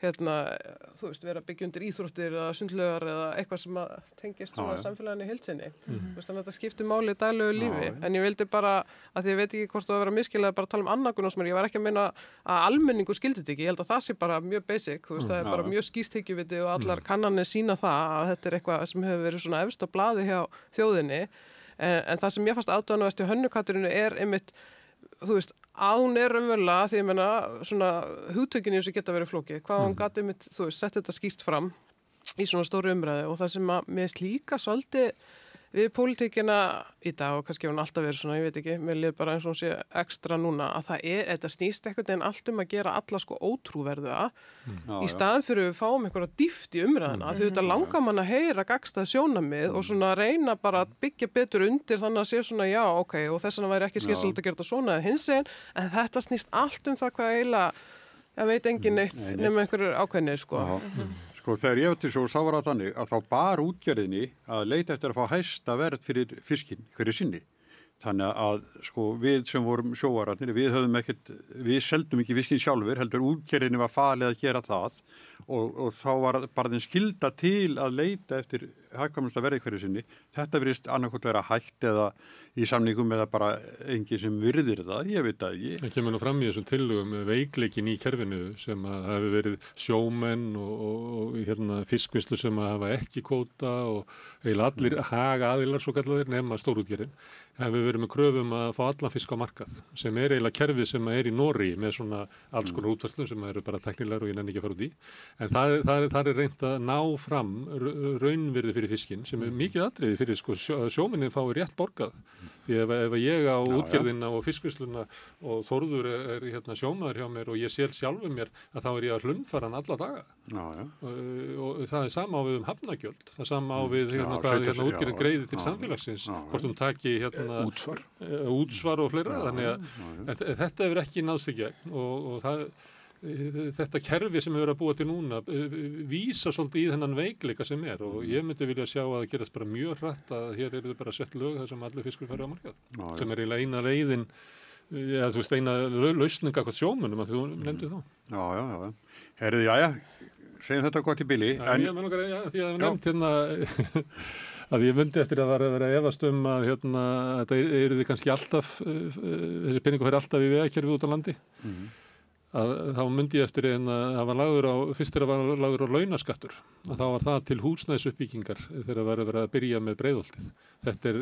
vera að byggja undir íþróttir eða sundlaugar eða eitthvað sem tengist samfélaginu í heild sinni. Þannig að þetta skiptir máli í daglegu lífi. En ég vildi bara, að því ég veit ekki hvort það var að vera miskilað bara að tala annað Gunnarsmar, ég var ekki að meina að almenningur skildi þetta ekki, ég held að það sé bara mjög basic, það er bara mjög skýrt hyggjuviti og allar kannanir sýna það að þetta er eitthvað sem hefur verið svona efst á blaði hjá þjóðinni. En það sem ég fannst aðdáunarvert hjá Hönnu Katrínu er einmitt, að hún er raunverulega, því ég meina, svona hugtökin í þessu geta verið flókið, hvað hún gat einmitt, sett þetta skýrt fram í svona stóru umræðu og það sem að mér slíka svolítið við pólitíkina í dag og kannski hún alltaf verið svona, ég veit ekki, mér líður bara eins og hún sé ekstra núna, að þetta snýst einhvern veginn allt að gera alla ótrúverðuga í staðin fyrir við fáum einhverja dýpt í umræðina, því þetta langar mann að heyra gagnstæð sjónarmið og svona reyna bara að byggja betur undir þannig að sé svona já, ok, og þess vegna væri ekki skynsamlegt að gera þetta svona eða hinsegin, en þetta snýst allt það hvað eiginlega, ég veit engin neitt nema einhverjur ákveðnir, þegar ég til svo sá var það þannig að þá bar útgerðinni að leita eftir að fá hæsta verð fyrir fiskinn hverju sinni. Þannig að við sem vorum sjóvararnir, við seldum ekki fiskinn sjálfur, heldur útgerðinni var falið að gera það og þá var bara þeim skylda til að leita eftir hagkvæmasta verði hverju sinni. Þetta virðist annarkvort vera hægt eða í samningum eða bara engin sem virðir það, ég veit það ekki. Það kemur nú fram í þessum tillögum veikleikin í kerfinu sem að hafi verið sjómenn og fiskvinnslu sem að hafa ekki kvóta og eiginlega allir hagaðilar svo kallaðir nema stórútgerðin. Hafi verið með kröfum að fá allan fisk á markað sem er eiginlega kerfið sem er í Noregi með svona alls konar útfærslum sem eru bara teknilegar og ég nenni ekki að fara út í. En það er reynt að ná fram raunvirði fyrir fiskinn sem er mikið atriði fyrir að sjómennin fái rétt borgað Því ef ég á útgerðina og fiskvinnsluna og Þórður er sjómaður hjá mér og ég sér sjálfur mér að þá er ég að hlunnfara hann alla daga. Og það er sama á við hafnagjöld, það er sama á við hvað útgerðin greiði til samfélagsins, hvort taki útsvar og fleira, þannig að þetta hefur ekki náðst í gegn og þetta kerfi sem við erum að búa til núna vísa svolítið í þennan veikleika sem er og ég myndi vilja sjá að það gerast bara mjög hratt að hér eru bara sett lög þar sem allir fiskur fara á markað sem er eiginlega eina leiðin eina lausninga hvort sjómunum að þú nefndi þá. Já. Herðu, segjum þetta gott í bili. Því að við nefnd að ég myndi eftir að vera að efast að þetta eru kannski alltaf þessi peningur fyrir alltaf í vegakerfið út á landi. Þá myndi ég eftir það var fyrst var lagður á launaskattur að þá var það til húsnæðisuppbyggingar þegar verið að byrja með Breiðholtið. Þetta er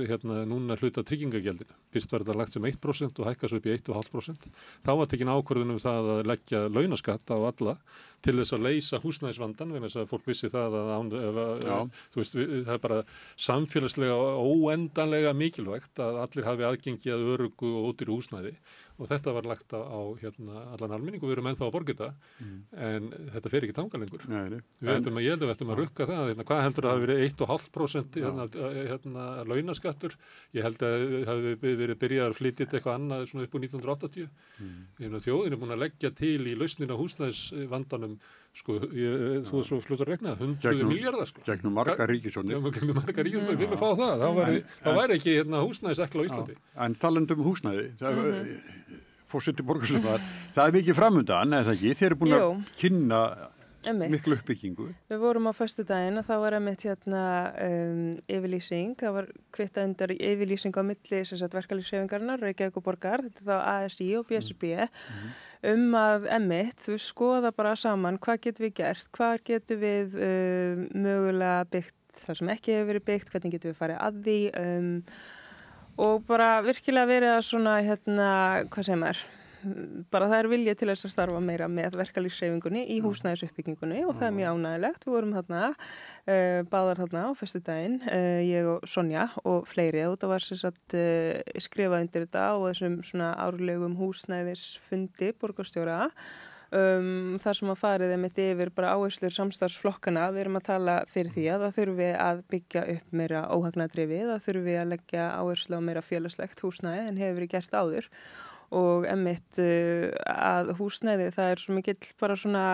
núna hluta tryggingagjaldinu. Fyrst var þetta lagt sem 1% og hækkað svo upp í 1,5%. Þá var tekin ákvörðun það að leggja launaskatt á alla til þess að leysa húsnæðisvandan vegna þess að fólk vissi það að það er bara samfélagslega óendanlega mikilvægt að allir hafi aðgengi að öruggu og ódýru húsnæði. Og þetta var lagt á allan almenning og við erum ennþá að borga þetta en þetta fer ekki þangað lengur. Ég held að við ættum að rukka það. Hvað heldur að það hafi verið 1,5% launaskattur? Ég held að það hafi verið byrjað að flytja eitthvað annað svona upp úr 1980. Þjóðin er búin að leggja til í lausnina húsnæðisvandanum þú er svo fljótur að regna 100 milljarðar gegnum margar ríkisstjórnir við viljum fá það þá væri ekki húsnæðisekla á Íslandi. En talandi húsnæði forseti borgarstjórnar, það er mikið framundan eða ekki, þeir eru búin að kynna miklu uppbyggingu. Við vorum á föstudaginn og þá var einmitt yfirlýsing, það var kvittað undir yfirlýsing á milli verkalýðshreyfingarinnar, Reykjavík og borgar, þetta þá ASÍ og BSRB að einmitt við skoða bara saman hvað getum við gert, hvað getum við mögulega byggt þar sem ekki hefur verið byggt, hvernig getum við farið að því og bara virkilega verið að svona hvað segir maður bara það er vilja til þess að starfa meira með verkalýðshreyfingunni í húsnæðisuppbyggingunni og það er mjög ánægilegt. Við vorum báðar á föstudaginn, ég og Sonja og fleiri og það var skrifað undir þetta á þessum svona árlegum húsnæðisfundi borgarstjóra þar sem að farið einmitt yfir bara áherslur samstarfsflokkana. Við erum að tala fyrir því að það þurfi að byggja upp meira óhagnadrifið, það þurfi að leggja áherslu á meira félagslegt húsnæði en hefur verið gert áður. Og einmitt að húsnæði það er svo mikill bara svona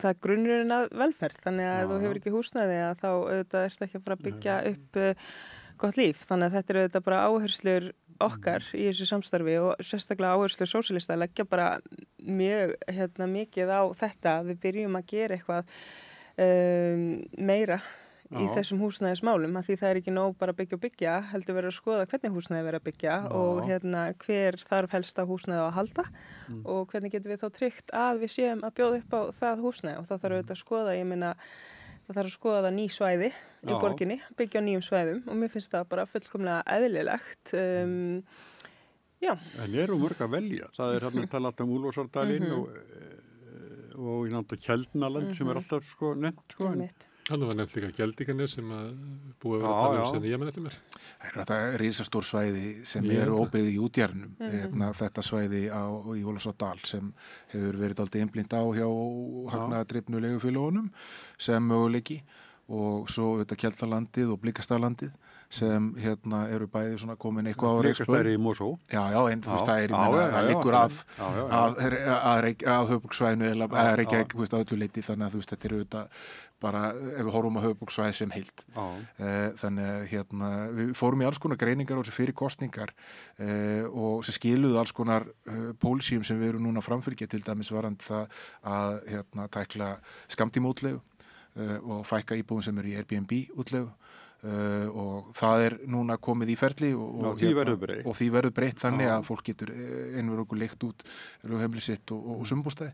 það er grunnurinn að velferð þannig að ef þú hefur ekki húsnæði að þá auðvitað ertu ekki að fara að byggja upp gott líf þannig að þetta er auðvitað bara áherslur okkar í þessu samstarfi og sérstaklega áherslur sósíalista að leggja bara mjög mikið á þetta við byrjum að gera eitthvað meira í þessum húsnæðismálum að því það er ekki nóg bara að byggja heldur verið að skoða hvernig húsnæði verið að byggja og hver þarf helst á húsnæði að halda og hvernig getum við þá tryggt að við séum að bjóða upp á það húsnæði og það þarf auðvitað að skoða, það þarf að skoða ný svæði í borginni, byggja á nýjum svæðum og mér finnst það bara fullkomlega eðlilegt. En eru mörg að velja? Það er talað Úlfarsárdalinn og í náttúrulega Keldnaland sem er alltaf nefnt Þannig var nefnt líka Geldinganes sem að búið að tala sem ég menn eftir mér. Það er þetta risastór svæði sem eru óbyggð í útjarnum. Þetta svæði í Ólafsárdal sem hefur verið aldrei einblínt á hjá hagnaðardrifnu leigufélögunum sem möguleiki og svo Keldnalandið og Blikastaðlandið sem eru bæði svona komin eitthvað á Blikastaðir í Mosó. Já, en það liggur að höfuðborgarsvæðinu eða Reykjavík að öllu leyti þannig að þetta er auðvitað bara ef við horfum að höfuðborgarsvæði sem heild. Þannig að við fórum í alls konar greiningar og fyrir kosningar og sem skiluðu alls konar pólisíum sem við erum núna að framfylgja til dæmis varandi það að tækla skammtímaútleigu og fækka íbúðum sem eru í Airbnb útleigu og það er núna komið í ferli og því verður breytt þannig að fólk getur einvörðungu leigt út heimili sitt og sumbústaði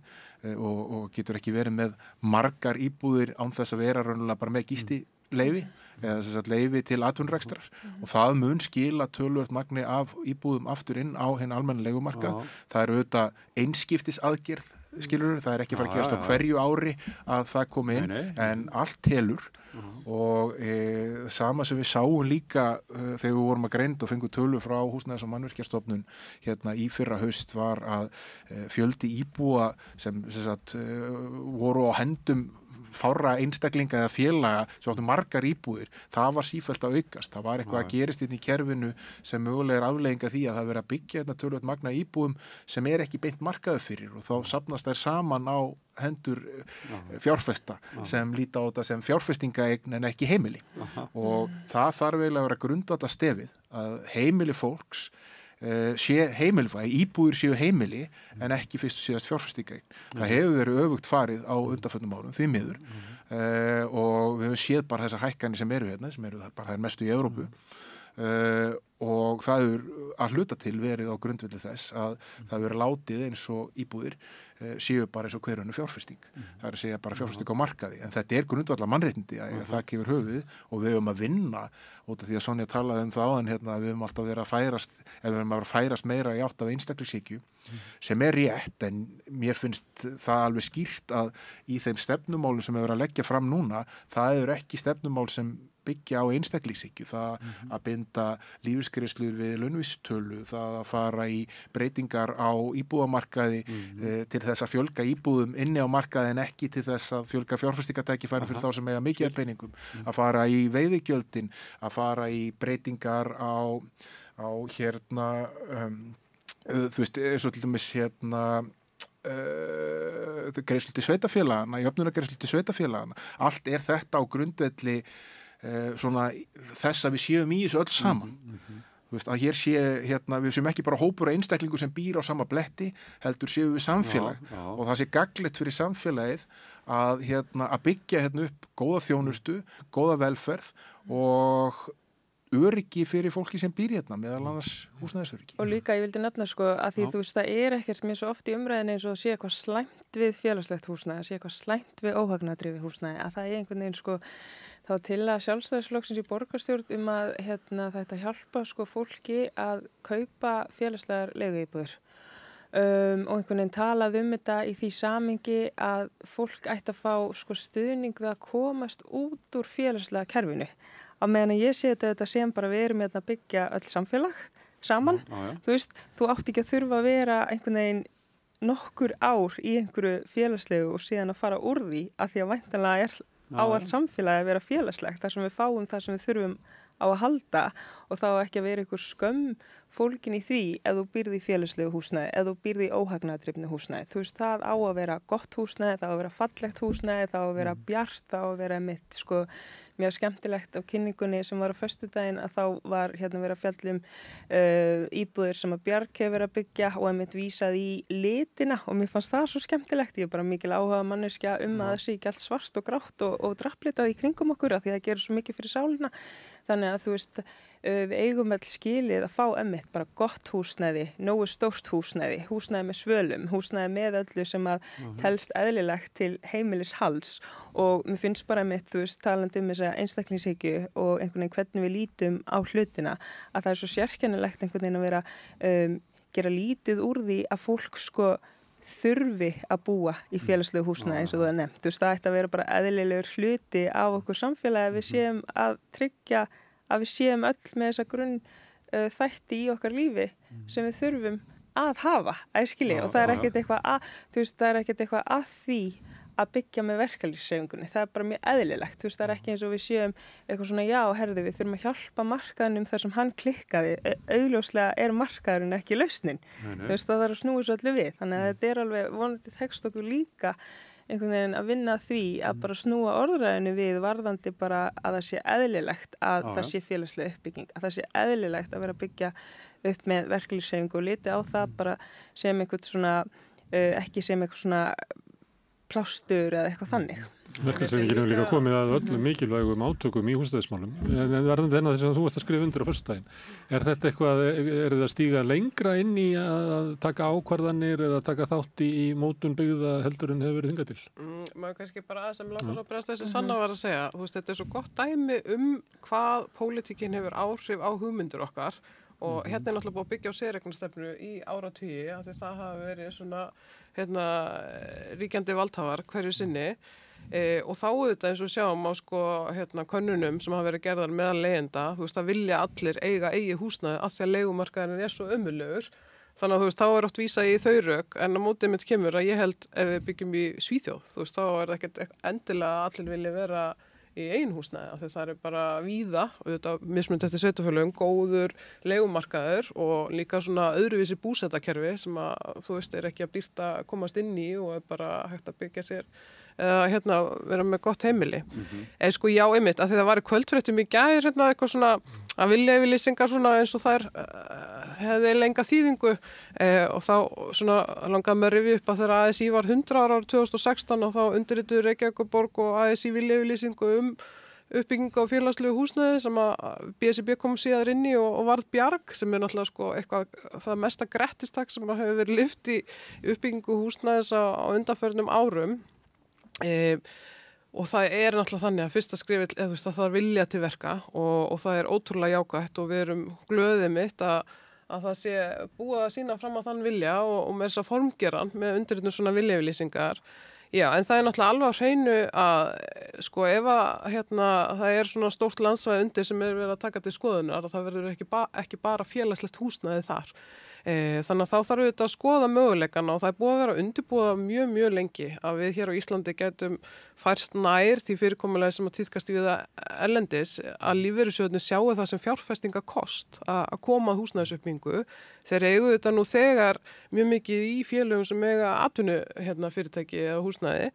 og getur ekki verið með margar íbúðir án þess að vera raunverulega bara með gistileyfi eða þess að leyfi til atvinnurekstrar og það mun skila töluvert magni af íbúðum aftur inn á hinn almenna leigumarkað. Það er auðvitað einskiptis aðgerð skilur, það er ekki fara að gerast á hverju ári að það komi inn en allt telur og sama sem við sáum líka þegar við vorum að greinda og fengum tölur frá Húsnæðis- og mannvirkjastofnun hérna í fyrra haust var að fjöldi íbúa sem sagt, voru á hendum fárra einstaklinga eða félaga sem áttu margar íbúðir, það var sífellt að aukast, það var eitthvað að gerist inn í kerfinu sem mögulega afleiðinga því að það verið að byggja þetta töluvert magna íbúðum sem ekki beint markaður fyrir og þá safnast þær saman á hendur fjárfesta sem líta á þetta sem fjárfestingaeign en ekki heimili og það þarf eiginlega að vera grundvallað stefið að heimili fólks sé heimilvægi, íbúðir séu heimili en ekki fyrst og síðast fjárfestingaeign. Það hefur verið öfugt farið á undanförnum árum, því miður og við höfum séð bara þessar hækkanir sem eru hérna, sem eru bara þær mestu í Evrópu og það er að hluta til verið á grundvelli þess að það verið látið eins og íbúðir séu bara eins og hver önnur fjárfesting. Það er að segja bara fjárfesting á markaði en þetta er grundvallar mannréttindi að það kemur höfuð og við höfum að vinna út af því að Sonja talaði um það áðan hérna að við höfum alltaf verið að færast ef við höfum að færast meira í átt af einstaklingshyggju sem er rétt en mér finnst það alveg skýrt að í þeim stefnumálum sem hefur að leggja fram núna það eru ekki stefnumál sem byggja á einstaklingshyggju, það að binda lífeyrisgreiðslur við launvísitölu, það að fara í breytingar á íbúðamarkaði til þess að fjölga íbúðum inni á markaði en ekki til þess að fjölga fjárfestingatækifærum fyrir þá sem eiga mikið af peningum, að fara í veiðigjöldin, að fara í breytingar á hérna, þú veist, eins og til dæmis hérna greiðslur til sveitarfélagana, jöfnunargreiðslur til sveitarfélagana, allt er þetta á grundvelli svona þess að við séum í þessu öll saman þú veist að hér sé hérna við séum ekki bara hópur af einstaklingu sem býr á sama bletti heldur séum við samfélag og það sé gagnlegt fyrir samfélagið að hérna að byggja hérna upp góða þjónustu, góða velferð og öryggi fyrir fólki sem býr hérna meðal annars húsnæðisöryggi. Og líka ég vildi nefna sko að því þú veist það ekkert mér svo oft í umræðinni eins og sé eitthvað slæmt við félagslegt húsnæði, sé eitthvað slæmt við óhagnadrifið húsnæði, að það einhvern veginn sko þá til að sjálfstæðisflokksins í borgarstjórn að hérna þetta hjálpa sko fólki að kaupa félagslegar leiguíbúðir. Og einhvern veginn talað þetta í því samhengi að fólk ætti að fá sko stuðning við að komast út úr félagslega kerfinu. Á meðan ég sé þetta sem bara við erum að byggja öll samfélag saman. Þú veist, þú átt ekki að þurfa að vera einhvern veginn nokkur ár í einhverju félagslegu og síðan að fara úr því að því að væntanlega á allt samfélagi að vera félagslegt þar sem við fáum það sem við þurfum á að halda og þá ekki að vera einhver skömm fólkin í því ef þú býrð í félagslegu húsnæði, ef þú býrð í óhagnadrifnu húsnæði. Þú veist, það á að vera gott húsnæði, það á að vera fallegt húsnæði, það á að vera bjart, það á að vera mitt sko mjög skemmtilegt á kynningunni sem var á föstudaginn að þá var hérna verið að fjalla íbúðir sem að Bjarg hefur verið að byggja og einmitt vísað í litina og mér fannst það svo skemmtilegt. Ég er bara mikil áhuga manneskja að það sé ekki allt svart og grátt og drapplitað í kringum okkur af því það gerir svo mikið fyrir sálina. Þannig að þú veist, við eigum all skilið að fá einmitt bara gott húsnæði, nógu stórt húsnæði, húsnæði með svölum, húsnæði með öllu sem að telst eðlilegt til heimilishalds og mér finnst bara einmitt, þú veist, talandi þessa einstaklingshyggju og einhvern veginn hvernig við lítum á hlutina, að það er svo sérkennilegt einhvern veginn að vera gera lítið úr því að fólk sko þurfi að búa í félagslegu húsnæði eins og þú hefur nefnt. Þú veist, það ætti að vera bara eðlilegur hluti af okkur samfélagi að við séum að tryggja að við séum öll með þessa grunn þætti í okkar lífi sem við þurfum að hafa, æskilji, og það er ekkert eitthvað að, þú veist, það er ekkert eitthvað að því að byggja með verkalýðshreyfingunni. Það er bara mjög eðlilegt, þú veist, það er ekki eins og við séum eitthvað svona, já, herðu, við þurfum að hjálpa markaðinum þar sem hann klikkaði. Augljóslega er markaðurinn ekki lausnin. Þú veist, það þarf að snúa svo öllu við. Þannig að þetta er alveg vonandi tekst okkur líka einhvern veginn að vinna því að bara snúa orðræðinu við varðandi bara að það sé eðlilegt að það sé félagslega uppbygging, að það sé eðlilegt að vera að byggja upp með verkalýðshreyfingu og liti á það bara sem einhvern svona, ekki sem einhvern svona plástur eða eitthvað þannig. Verkalýðshreyfingin hefur líka komið að öllum mikilvægum átökum í húsnæðismálum. En varðandi þennan þess að þú varst að skrifa undir á föstudaginn, er þetta eitthvað, er það að stíga lengra inn í að taka ákvarðanir eða taka þátt í mótun byggða heldur en hefur verið hingað til? Maður kannski bara aðeins sem langar svo bregðast þessi Sanna var að segja. Þú veist, þetta er svo gott dæmi hvað pólitíkin hefur áhrif á hugmyndir okkar og hérna er náttúrulega búið að byggja á séreignarstefnu í áratugi af því það hafa verið svona ríkjandi valdhafar hverju sinni. Og þá auðvitað eins og sjáum á sko könnunum sem hafa verið gerðar meðal leigjenda, þú veist, að vilja allir eiga eigið húsnæði af því að leigumarkaðurinn svo ömurlegur. Þannig að þú veist, þá oft vísað í þau rök, en á mótið mitt kemur að ég held ef við byggjum í Svíþjóð, þú veist, þá það ekkert endilega allir vilja vera í eigin húsnæði, af því það bara víða, auðvitað mismunandi eftir sveitarfélögum, góður leigumarkaður og líka svona öðruvísi búsetakerfi sem að, þú veist, ekki að dýrt að komast inn í og bara hægt að byggja sér eða vera með gott heimili. En sko já, einmitt, af því það var í kvöldfréttum í gær eitthvað svona að viljayfirlýsingar svona eins og þær hefði lenga þýðingu og þá svona langaði með að rifja upp að þegar ASÍ var 100 ára árið 2016 og þá undirrituðu Reykjavíkurborg og ASÍ viljayfirlýsingu uppbyggingu á félagslegu húsnæði sem að BSRB kom síðar inn í og varð Bjarg sem náttúrulega sko eitthvað það mesta grettistak sem að hefur verið lyft í uppbyggingu húsnæðis á undanförnum árum. Og það náttúrulega þannig að fyrsta skrifið, það þarf vilja til verka og það ótrúlega jákvætt og við erum glöðið mitt að það sé búið að sína fram á þann vilja og með þess að formgeran með undirritun svona viljayfirlýsingar. Já, en það náttúrulega alveg á hreinu að sko ef að það svona stórt landsvæði undir sem verið að taka til skoðunar að það verður ekki bara félagslegt húsnæði þar. Þannig að þá þarf auðvitað að skoða möguleikana og það búið að vera undirbúið mjög, mjög lengi að við hér á Íslandi getum færst nær því fyrirkomulega sem að tíðkast við erlendis að lífeyrissjóðirnir sjáu það sem fjárfestingakost að koma að húsnæðisuppbyggingu. Þeir eigu auðvitað nú þegar mjög mikið í félögum sem eiga atvinnu fyrirtæki eða húsnæði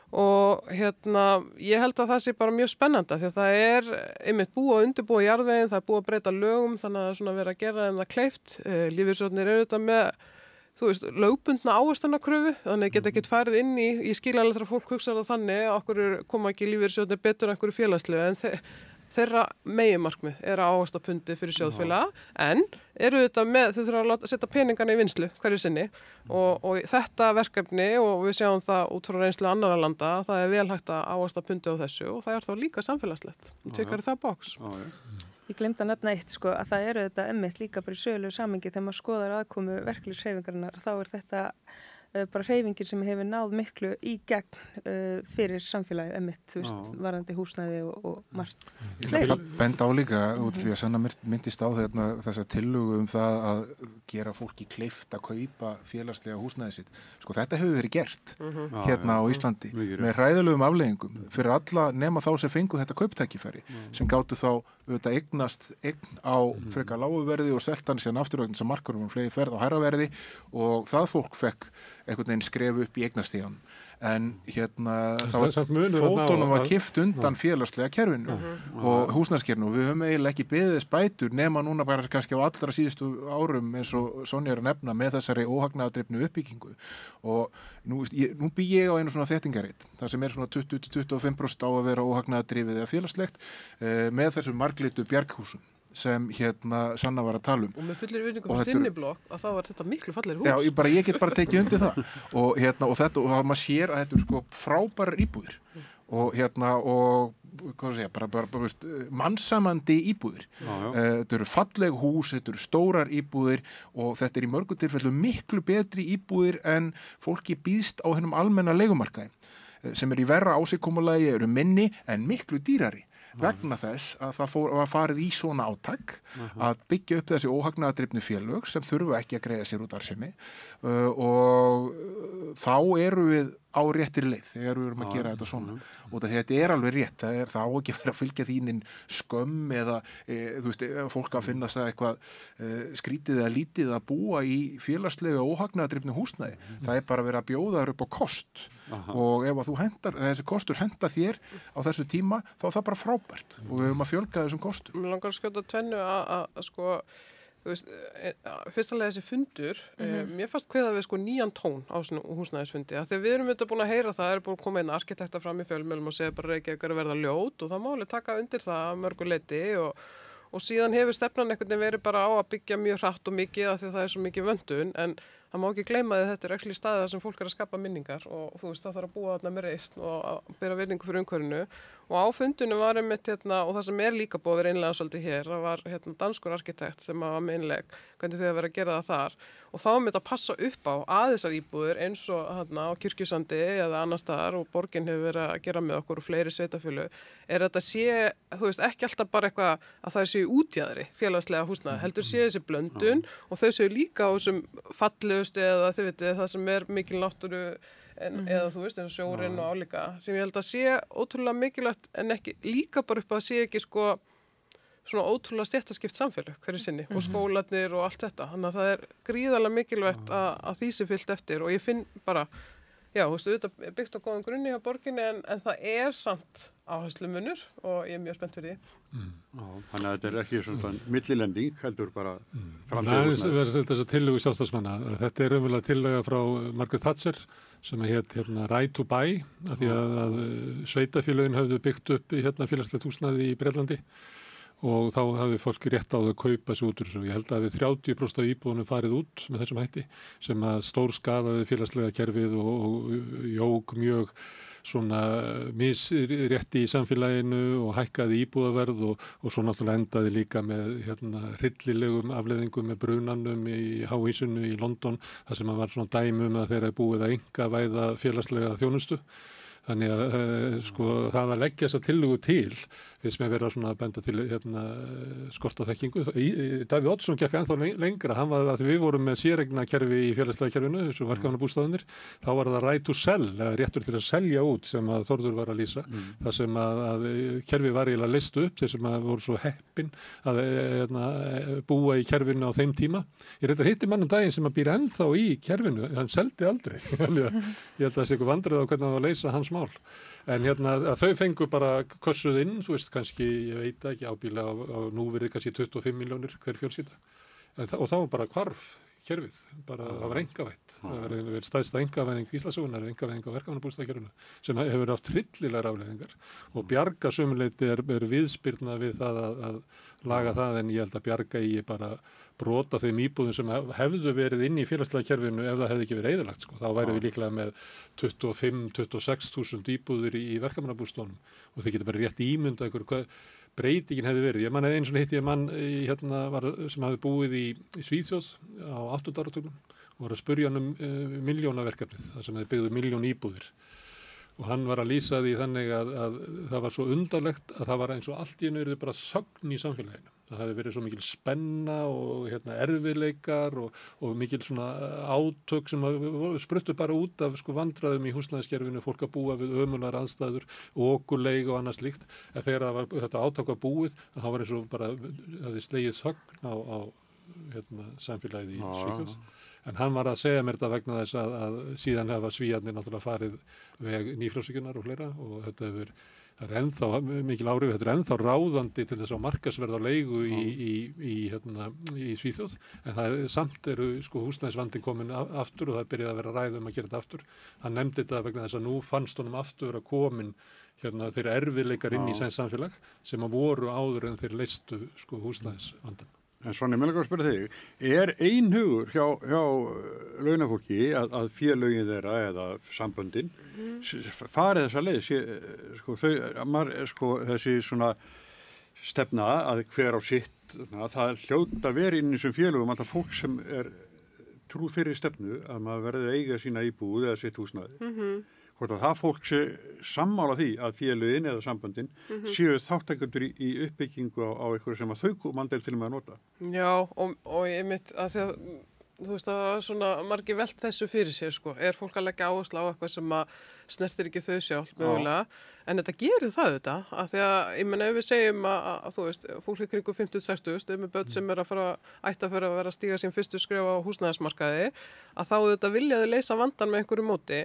og ég held að það sé bara mjög spennandi því að það einmitt búið að undirbúa jarðveginn, það búið að breyta lögum þannig að það svona verið að gera það kleift. Lífeyrissjóðirnir auðvitað með, þú veist, lögbundna ávöxtunarkröfu, þannig geta ekkert farið inn í skiljanlega þegar fólk hugsa það þannig að okkur koma ekki lífeyrissjóðirnir betur en einhverju félagslega en þeirra meginmarkmið að ávaxtapundi fyrir sjóðfélaga en auðvitað með, þau þurfa að setja peningana í vinnslu hverju sinni og þetta verkefni og við sjáum það út frá reynslu annarra landa, það vel hægt að ávaxtapundi á þessu og það þá líka samfélagslegt. Tekur það box. Ég glemdi að nefna eitt sko að það þetta einmitt líka bara í sögulegu samhengi þegar maður skoðar aðkomu verkalýðshreyfingarinnar þá þetta bara hreyfingin sem hefur náð miklu í gegn fyrir samfélagið einmitt, þú veist, varðandi húsnæði og margt. Ég vil benda á líka út því að Sanna myndist á þessa tillögu það að gera fólki kleift að kaupa félagslega húsnæði sitt. Sko þetta hefur verið gert á Íslandi með hræðilegum afleiðingum fyrir alla nema þá sem fengu þetta kauptækifæri sem gátu þá eignast eign á frekar lágu verði og seltan síðan afturvegna sem markarum flegi ferð á hærra verði og það fólk fekk einhvern veginn skref upp í eignastíðan en fótunum var kippt undan félagslega kerfinu og húsnæðiskerfinu og við höfum eiginlega ekki beðið þess bætur nema núna bara kannski á allra síðustu árum eins og Sonja að nefna með þessari óhagnaðardrifnu uppbyggingu og nú bý ég á einu svona þéttingareit það sem svona 20-25% á að vera óhagnaðardrifið eða félagslegt með þessum marglitu bjarghúsum sem Sanna var að tala um. Og með fullir virðingu fyrir þinni blokk að þá var þetta miklu fallegri hús. Já, ég get bara tekið undir það og maður sér að þetta sko frábærar íbúðir og hvað segja, bara mannsamandi íbúðir. Þetta eru falleg hús, þetta eru stórar íbúðir og þetta í mörgum tilfellum miklu betri íbúðir en fólki býðst á hennum almenna leigumarkaði sem í verra ásigkomulagi eru minni en miklu dýrari. Vegna þess að það var farið í svona átak að byggja upp þessi óhagnaðardrifnu félög sem þurfa ekki að greiða sér út arðsemi og þá erum við á réttir leið þegar við erum að gera þetta svona og þetta alveg rétt, það á ekki að vera að fylgja þínin skömm eða þú veist, fólk að finna það eitthvað skrítið eða lítið að búa í félagslega óhagnaðardrifnu húsnæði það bara verið að bjóða þér upp á kost og ef að þessi kostur henda þér á þessu tíma þá það bara frábært og við höfum að fjölga þessum kostum. Mér langar að skjóta tvennu að sko þú veist, fyrstulega þessi fundur mér fannst kveða við sko nýjan tón á svona húsnæðisfundi að þegar við erum auðvitað búin að heyra það búin að koma inn arkitekta fram í fjölmiðlum og segja bara Reykjavík að verða ljót og það má alveg taka undir það að mörgu leyti og síðan hefur stefnan einhvern veginn verið bara á að byggja mjög hratt og mikið af því það svo mikið vöndun en það má ekki gleyma því þetta actually staðið þar sem fólk að skapa minningar og þú veist, það þarf að búa þarna með reisn og að bera virðingu fyrir umhverfinu og á fundunum var einmitt og það sem líka búið að vera innlega svolítið hér, það var danskur arkitekt sem var með innleg, hvernig þau að vera að gera það þar og þá einmitt að passa upp á að þessar íbúðir eins og á Kirkjusandi eða annar staðar og borgin hefur verið að gera með okkur og fleiri sveitafélög, þetta sé, þú veist, ekki alltaf bara eitthvað að það séu útjaðri félagslega húsnæði, heldur sé þessi blöndun og þau séu líka á þessum fallegustu eða þið veitir það sem mikil náttúru eða þú veist eins og sjórinn og álíka sem ég held að sé ótrúlega mikilvægt en ekki líka bara upp að sé ekki sko svona ótrúlega stéttaskipt samfélag hverju sinni og skólarnir og allt þetta þannig að það er gríðarlega mikilvægt að því sé fylgt eftir og ég finn bara já, þú veist, auðvitað byggt á góðum grunni hjá borginni en það er samt áherslumunur og ég er mjög spennt fyrir því. Já, þannig að þetta er ekki svona millilending, heldur bara þess að tillögu sjálfstæðismanna. Þetta er umverulega tillega frá Margaret Thatcher sem hét Right to Buy af því að sveitafélögin höfðu byggt upp félagslegt húsnæði í Bretlandi og þá hafði fólk rétt á það að kaupa sig út úr þessu. Ég held að við 30% af íbúðunum farið út með þessum hætti sem að stór skaðaði félagslega kerfið og jók mjög svona misrétti í samfélaginu og hækkaði íbúðaverð og svo náttúrulega endaði líka með hryllilegum afleiðingum með brunanum í háhýsinu í London þar sem var svona dæmi að þeirra búið að einkavæða félagslega þjónustu. Þannig að sko það að leggja þessa tillögu til finnst mér vera svona að benda til skort á þekkingu. Davíð Oddsson gekk ennþá lengra, hann var að við vorum með séreignakerfi í félagslega kerfinu, þessu verkefnabústaðanir, þá var það right to sell, réttur til að selja út sem að Þórður var að lýsa, þar sem að kerfi var eiginlega leyst upp, þeir sem að voru svo heppin að búa í kerfinu á þeim tíma. Ég reyndar hitti mann daginn sem að býr ennþá í kerfinu, hann seldi aldrei. Ég held að það sé ykkur vandræði á hvernig það var að leysa hans mál. En að þau fengu bara kössuð inn, þú veist, kannski, ég veit ekki, ábyggilega á núvirði kannski 25 milljónir hver fjölskylda. Og þá var bara hvarf kerfið, bara það var engavætt. Það verið stærsta engavæðing Íslandssögunnar, engavæðing á verkefnabústaðakerfinu sem hefur haft hryllilegar afleiðingar og Bjarga sömuleyti er viðspyrna við það að laga það en ég held að Bjarga í bara brota þeim íbúðum sem hefðu verið inn í félagslega kerfinu ef það hefði ekki verið eyðilagt sko. Þá væri við líklega með 25-26.000 íbúður í verkefnabústaðunum og þið getur bara rétt ímynda ykkur hvað breytingin hefði verið. Ég man eins og hitti ég mann sem hafði búið í Svíþjóð á 8. áratugnum og var að spurja hann milljónaverkefnið, þar sem hefði byggðu 1 milljón íbúðir. Og hann var að lýsa því þannig að það var svo undarlegt að það var eins og allt í einu yrði bara þögn í samfélaginu. Það hefði verið svo mikil spenna og erfiðleikar og mikil svona átök sem spruttu bara út af sko vandræðum í húsnæðiskerfinu, fólk að búa við ömulegar aðstæður, okurleik og annað slíkt. En þegar þetta átök var búið, þá var eins og bara það slegið þögn á samfélagið í Svíþjóð. En hann var að segja mér þetta vegna þess að síðan hafa Svíarnir náttúrulega farið veg nýfrjálshyggjunnar og fleira og það er ennþá mikil áhrif, þetta er ennþá ráðandi til þess að markaðsverð á leigu í Svíþjóð, en það samt eru sko húsnæðisvandinn komin aftur og það byrjaði að vera ræð að gera þetta aftur. Hann nefndi þetta vegna þess að nú fannst honum aftur að komin þeir erfiðleikar inn í samfélag sem að voru áður en þeir leystu sko húsnæðisvandann. En svona, ég meðlega að spyrja þig, er einhugur hjá launafólki að félögin þeirra eða samböndin farið þessa leið, þessi svona stefna að hver á sitt, það hljóta verið inn í þessum félögum alltaf fólk sem er trú þeirri stefnu að maður verði að eiga sína íbúð eða sitt húsnæði. Hvort að það fólk sé sammála því að félögin eða samböndin séu þátttakendur í uppbyggingu á einhverju sem að þau koma aldrei til með að nota. Já, og ég mitt að því að þú veist að svona margir velt þessu fyrir sér sko, er fólk að leggja áherslu á eitthvað sem að snertir ekki þau sjálf mögulega, en þetta gerir það þetta, að því að ég menna ef við segjum að þú veist, fólk í kringum 50-60 með börn sem er að ætti að vera að stíga sín fyrstu skref á húsnæðismarkaði, að þá þetta viljaðu leysa vandan með einhverju móti.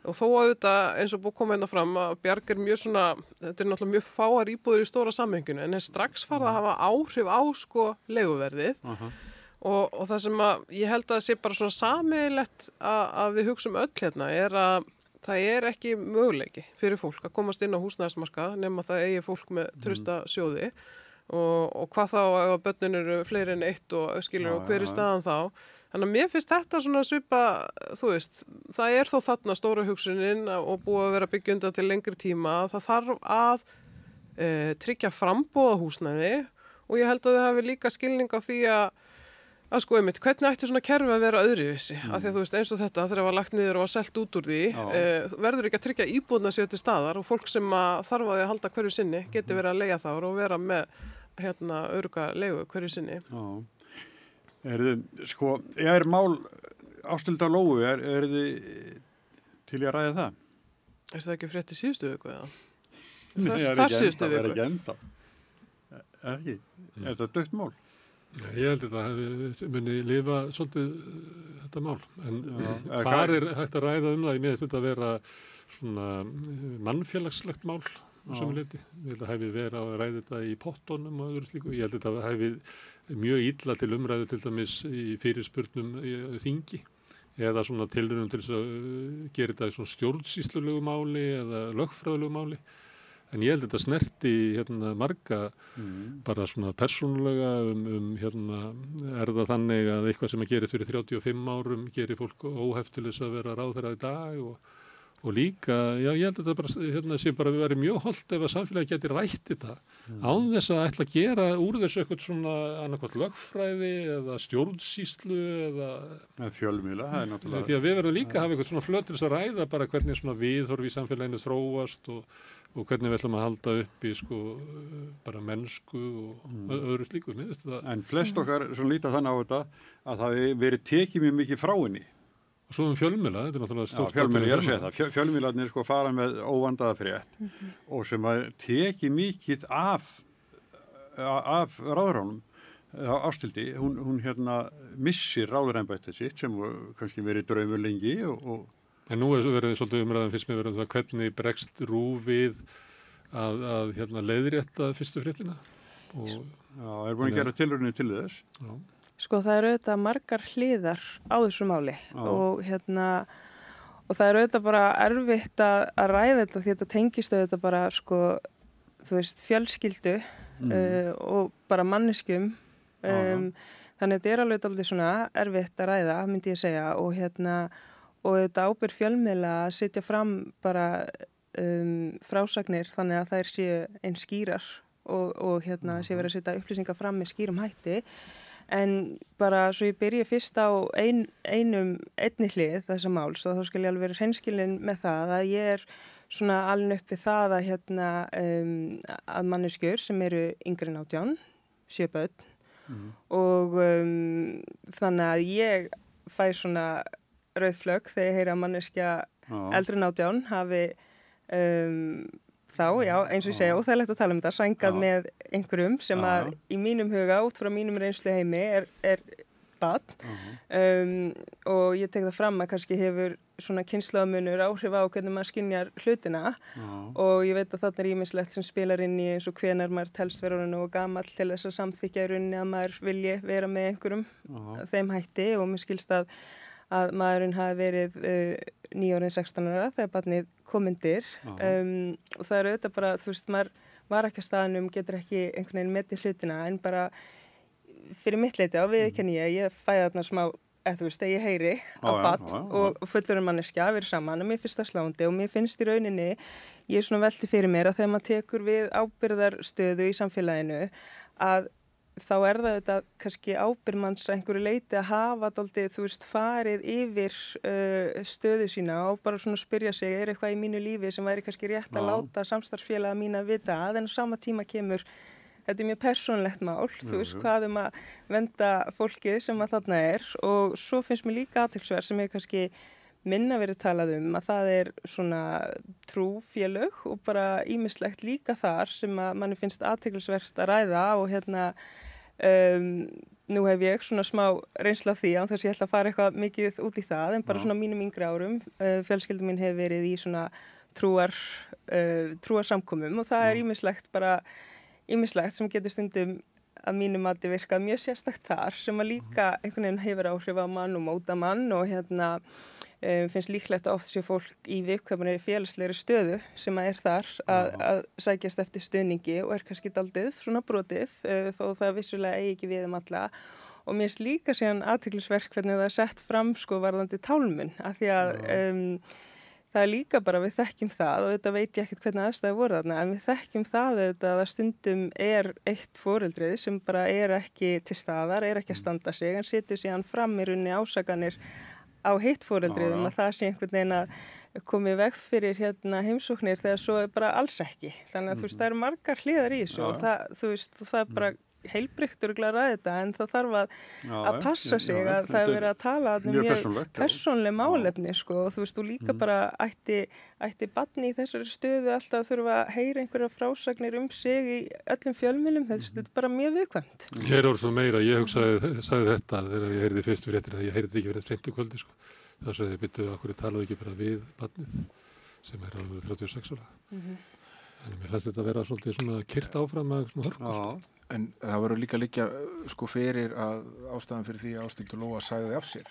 Og þó að þetta, eins og búið koma hérna fram, að Bjarg er mjög svona, þetta er náttúrulega mjög fáar íbúður í stóra samhenginu, en er strax farið að hafa áhrif á sko leiguverðið. Og það sem að ég held að það sé bara svona sameiginlegt að við hugsum öll hérna er að það er ekki möguleiki fyrir fólk að komast inn á húsnæðismarkað nema það eigi fólk með trausta sjóði og hvað þá ef að börnin eru fleiri en eitt og skilur og hver er staðan þá. Þannig að mér finnst þetta svona svipa, þú veist, það þó þarna stóra hugsunin og búið að vera byggjunda til lengri tíma. Það þarf að tryggja frambóða húsnæði og ég held að þið hafi líka skilning á því að sko einmitt, hvernig ætti svona kerfi að vera öðruvísi? Af því að þú veist eins og þetta þegar það var lagt niður og var selt út úr því, verður ekki að tryggja íbúðna sér til staðar og fólk sem þarf að halda hverju sinni geti verið að leigja þar og vera með örugga leigu hverju sinni. Sko, mál Ásthildar Lóu, þið til í að ræða það? Það ekki frétt í síðustu viku eða? Þar síðustu viku? Það er ekki enda. Ekki? Er þetta dögt mál? Ég held að það muni lifa svolítið þetta mál. En hvað er hægt að ræða það? Ég meðist þetta að vera svona mannfélagslegt mál á sömu leyti. Ég held að hæfi vera að ræða þetta í pottunum og öðru slíku. Ég held að þetta hæfi mjög illa til umræðu til dæmis í fyrirspurnum í þingi eða svona tilraunum til þess að gera þetta í svona stjórnsýslulegu máli eða lögfræðilegu máli. En ég held að þetta snerti marga bara svona persónulega er það þannig að eitthvað sem að gerist fyrir 35 árum gerir fólk óhæft til þess að vera ráðherra í dag og líka, ég held að þetta sé bara verið mjög hollt ef að samfélagi geti rætt þetta án þess að ætla að gera úr þessu eitthvað svona annarkvæmt lögfræði eða stjórnsýslu eða fjölmiðla, það er náttúrulega því að við verðum líka að hafa eitthvað svona flöt til þess að ræða bara hvernig svona viðhorf í samfélaginu þróast og hvernig við ætlum að halda upp í sko bara mennsku og öðru slíku. En flest okkar svona líta þannig á þetta að það verið tekið mjög mikið frá henni. Og svo fjölmiðla, þetta er náttúrulega stórt. Fjölmiðla, ég er að segja það. Fjölmiðlarnir sko fara með óvandaða frétt og sem að teki mikið af ráðherranum Ásthildi. Hún missir ráðherraembættið sitt sem kannski verið draumur lengi En nú verið svolítið umræðan fyrst með verið það hvernig bregst RÚV við að leiðrétta fyrstu fréttina. Er búin að gera tilraunir til þess. Já. Sko það eru auðvitað margar hliðar á þessu máli og það eru auðvitað bara erfitt að ræða þetta því þetta tengist auðvitað bara sko, þú veist, fjölskyldu og bara manneskjum. Þannig að þetta er alveg aldrei svona erfitt að ræða, myndi ég segja og auðvitað ábyrgð fjölmiðla að setja fram bara frásagnir þannig að þær séu eins skýrar og sé verið að setja upplýsingar fram með skýrum hætti. En bara svo ég byrji fyrst á einni hlið þessa máls og þá skal ég alveg vera hreinskilin með það að ég er svona alin upp við það að manneskjur sem eru yngri en 18, 7 börn og þannig að ég fæ svona rauðflögg þegar ég heyri að manneskja eldri en 18 hafi eins og ég segja, óþægilegt að tala um þetta, sængað með einhverjum sem að í mínum huga, út frá mínum reynslu heimi, er barn og ég tek það fram að kannski hefur svona kynslóðamunur áhrif á hvernig maður skynjar hlutina og ég veit að þarna er ýmislegt sem spilar inn í eins og hvenær maður telst vera orðinn og gamall til þess að samþykkja í rauninni að maður vilji vera með einhverjum þeim hætti og mér skilst að maðurinn hafi verið 9 ára en 16 ára þegar barnið kom undir og það er auðvitað bara, þú veist, maður var ekki á staðnum, getur ekki einhvern veginn metið hlutina en bara fyrir mitt leyti á viðurkenni ég fæ þarna smá, þú veist, að ég heyri á barn og fullorðin manneskja að vera saman og mér finnst það sláandi og mér finnst í rauninni, ég er svona velti fyrir mér að þegar maður tekur við ábyrgðarstöðu í samfélaginu að þá er það þetta kannski ábyrgð manns að einhverju leyti að hafa dálítið, þú veist, farið yfir stöðu sína og bara svona spyrja sig, er eitthvað í mínu lífi sem væri kannski rétt að láta samstarfsfélaga mína vita að en á sama tíma kemur, þetta er mjög persónulegt mál, þú veist, hvað að venda fólkið sem að þarna er og svo finnst mér líka athyglisvert sem ég kannski minna verið talað að það er svona trúfélög og bara ýmislegt líka þar sem að manni finnst athyglisvert að ræða og nú hef ég svona smá reynsla af því án þess ég ætla að fara eitthvað mikið út í það en bara svona mínum yngri árum fjölskyldum mín hefur verið í svona trúarsamkomum og það er ýmislegt sem getur stundum að mínu mati virkað mjög sérstakt þar sem að líka einhvern veginn hefur áhrif á mann og móta mann og finnst líklegt að oft sé fólk í viðkvæmari félagslegri stöðu sem að er þar að sækjast eftir stuðningi og er kannski dálítið svona brotið þó það vissulega eigi ekki við alla og mér finnst líka síðan athyglisvert hvernig það er sett fram sko varðandi tálmun, af því að það er líka bara við þekkjum það og þetta veit ég ekkert hvernig aðstæður voru þarna, en við þekkjum það að stundum er eitt foreldrið sem bara er ekki til staðar, er ekki að standa sig, en setur síðan fram í rauninni ásakanir á hitt foreldrið að það sé einhvern veginn að komið veg fyrir heimsóknir þegar svo er bara alls ekki. Þannig að þú veist, það eru margar hliðar í þessu og það, þú veist, það er bara heilbrigt að ræða þetta, en það þarf að passa sig að það er verið að tala mjög persónleg málefni, sko, og þú veist, þú líka bara ætti barni í þessari stöðu alltaf að þurfa að heyra einhverja frásagnir sig í öllum fjölmiðlum, þetta er bara mjög viðkvæmt. Ég er orðið svo meira, ég sagði þetta þegar ég heyrði fyrstu fréttir, að ég heyrði ekki fyrir 50 kvöldi, sko. Það sagði, byttu, okkur talaðu ekki bara við barnið sem er alveg 36 ára. En mér fannst þetta að vera svolítið svona kyrt áfram að svona hörku. En það verður líka liggja sko fyrir að ástæðan fyrir því að Ásthildur Lóa sagði af sér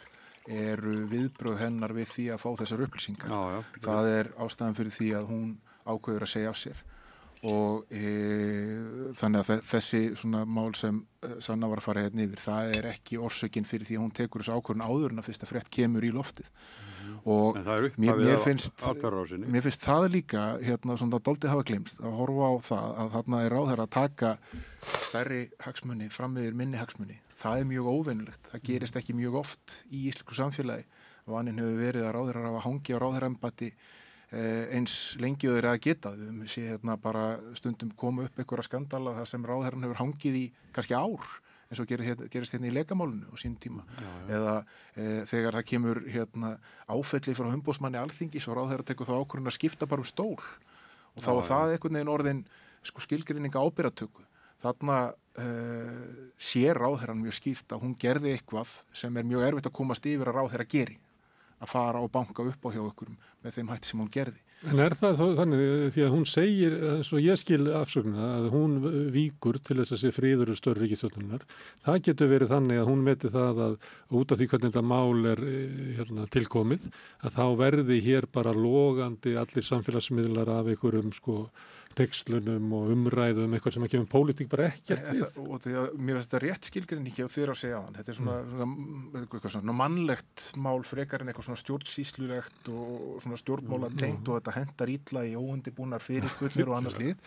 eru viðbrögð hennar við því að fá þessar upplýsingar. Það er ástæðan fyrir því að hún ákveður að segja af sér. Og þannig að þessi svona mál sem Sanna var að fara hérna yfir, það er ekki orsökin fyrir því að hún tekur þessu ákvörðun áður en að fyrsta frétt kemur í loftið. Og mér finnst það líka svona dálítið hafa gleymst að horfa á það að þarna er ráðherra að taka stærri hagsmuni fram yfir minni hagsmuni. Það er mjög óvenjulegt. Það gerist ekki mjög oft í íslensku samfélagi. Vaninn hefur verið að ráðherrar hafa hangi á ráðherraembætti eins lengi og þeir að geta. Við sé bara stundum koma upp einhverja skandala þar sem ráðherran hefur hangið í kannski ár, eins og gerist hérna í lekamálinu á sínum tíma. Eða þegar það kemur áfelli frá umboðsmanni Alþingis og ráðherra tekur þá ákvörðun að skipta bara um stól. Og þá var það einhvern veginn orðin skilgreininga ábyrgðartöku. Þarna sér ráðherran mjög skýrt að hún gerði eitthvað sem er mjög erfitt að komast yfir að ráðherra geri. Að fara og banka upp á hjá okkur með þeim hætti sem hún gerði. En er það þannig því að hún segir, svo ég skil afsögna, að hún víkur til þess að sé friður og störri ríkisstjórnarinnar. Það getur verið þannig að hún meti það að út af því hvernig þetta mál er tilkomið, að þá verði hér bara logandi allir samfélagsmiðlar af einhverjum hneyslunum og umræðum, eitthvað sem að kemur pólitík bara ekkert við. Mér finnst þetta rétt skilgreining ekki á þér að segja þann. Þetta er svona mannlegt mál frekar en eitthvað svona stjórnsýslulegt og svona stjórnmála tengt og þetta hendar illa í óundibúnar fyrirspurnir og annars slíkt.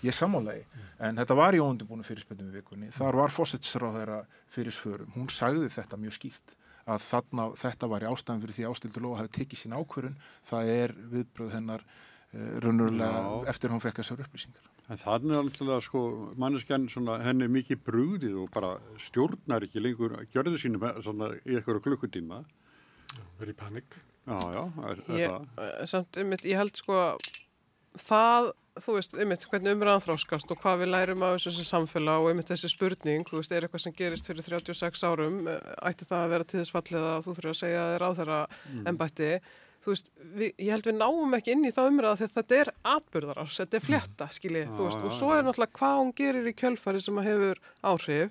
Ég sammálaði, en þetta var í óundibúnar fyrirspurnum í vikunni. Þar var forsætisráðherra fyrir svörum. Hún sagði þetta mjög skýrt að þetta var í ástæðan fyrir því að Ásthildur Lóa hafi tekið sín ákvörðun. Það er viðbrögð hennar raunverulega eftir hún fekk þessar upplýsingar. En þannig alltaf manneskjan henni mikið brugðið og bara stjórnar ekki lengur gjörðu sínum í einhverju klukkutíma. Verið í panik. Samt ég held það, þú veist, hvernig umræðan þróskast og hvað við lærum af þessu samfélag og þessi spurning, þú veist, er eitthvað sem gerist fyrir 36 árum, ætti það að vera til þess fallið að þú þurfir að segja þér ráðherra embætti. Þú veist, ég held við náum ekki inn í þá umræða þegar þetta er atburðarás, þetta er flétta, skiljið, þú veist, og svo er náttúrulega hvað hún gerir í kjölfari sem hefur áhrif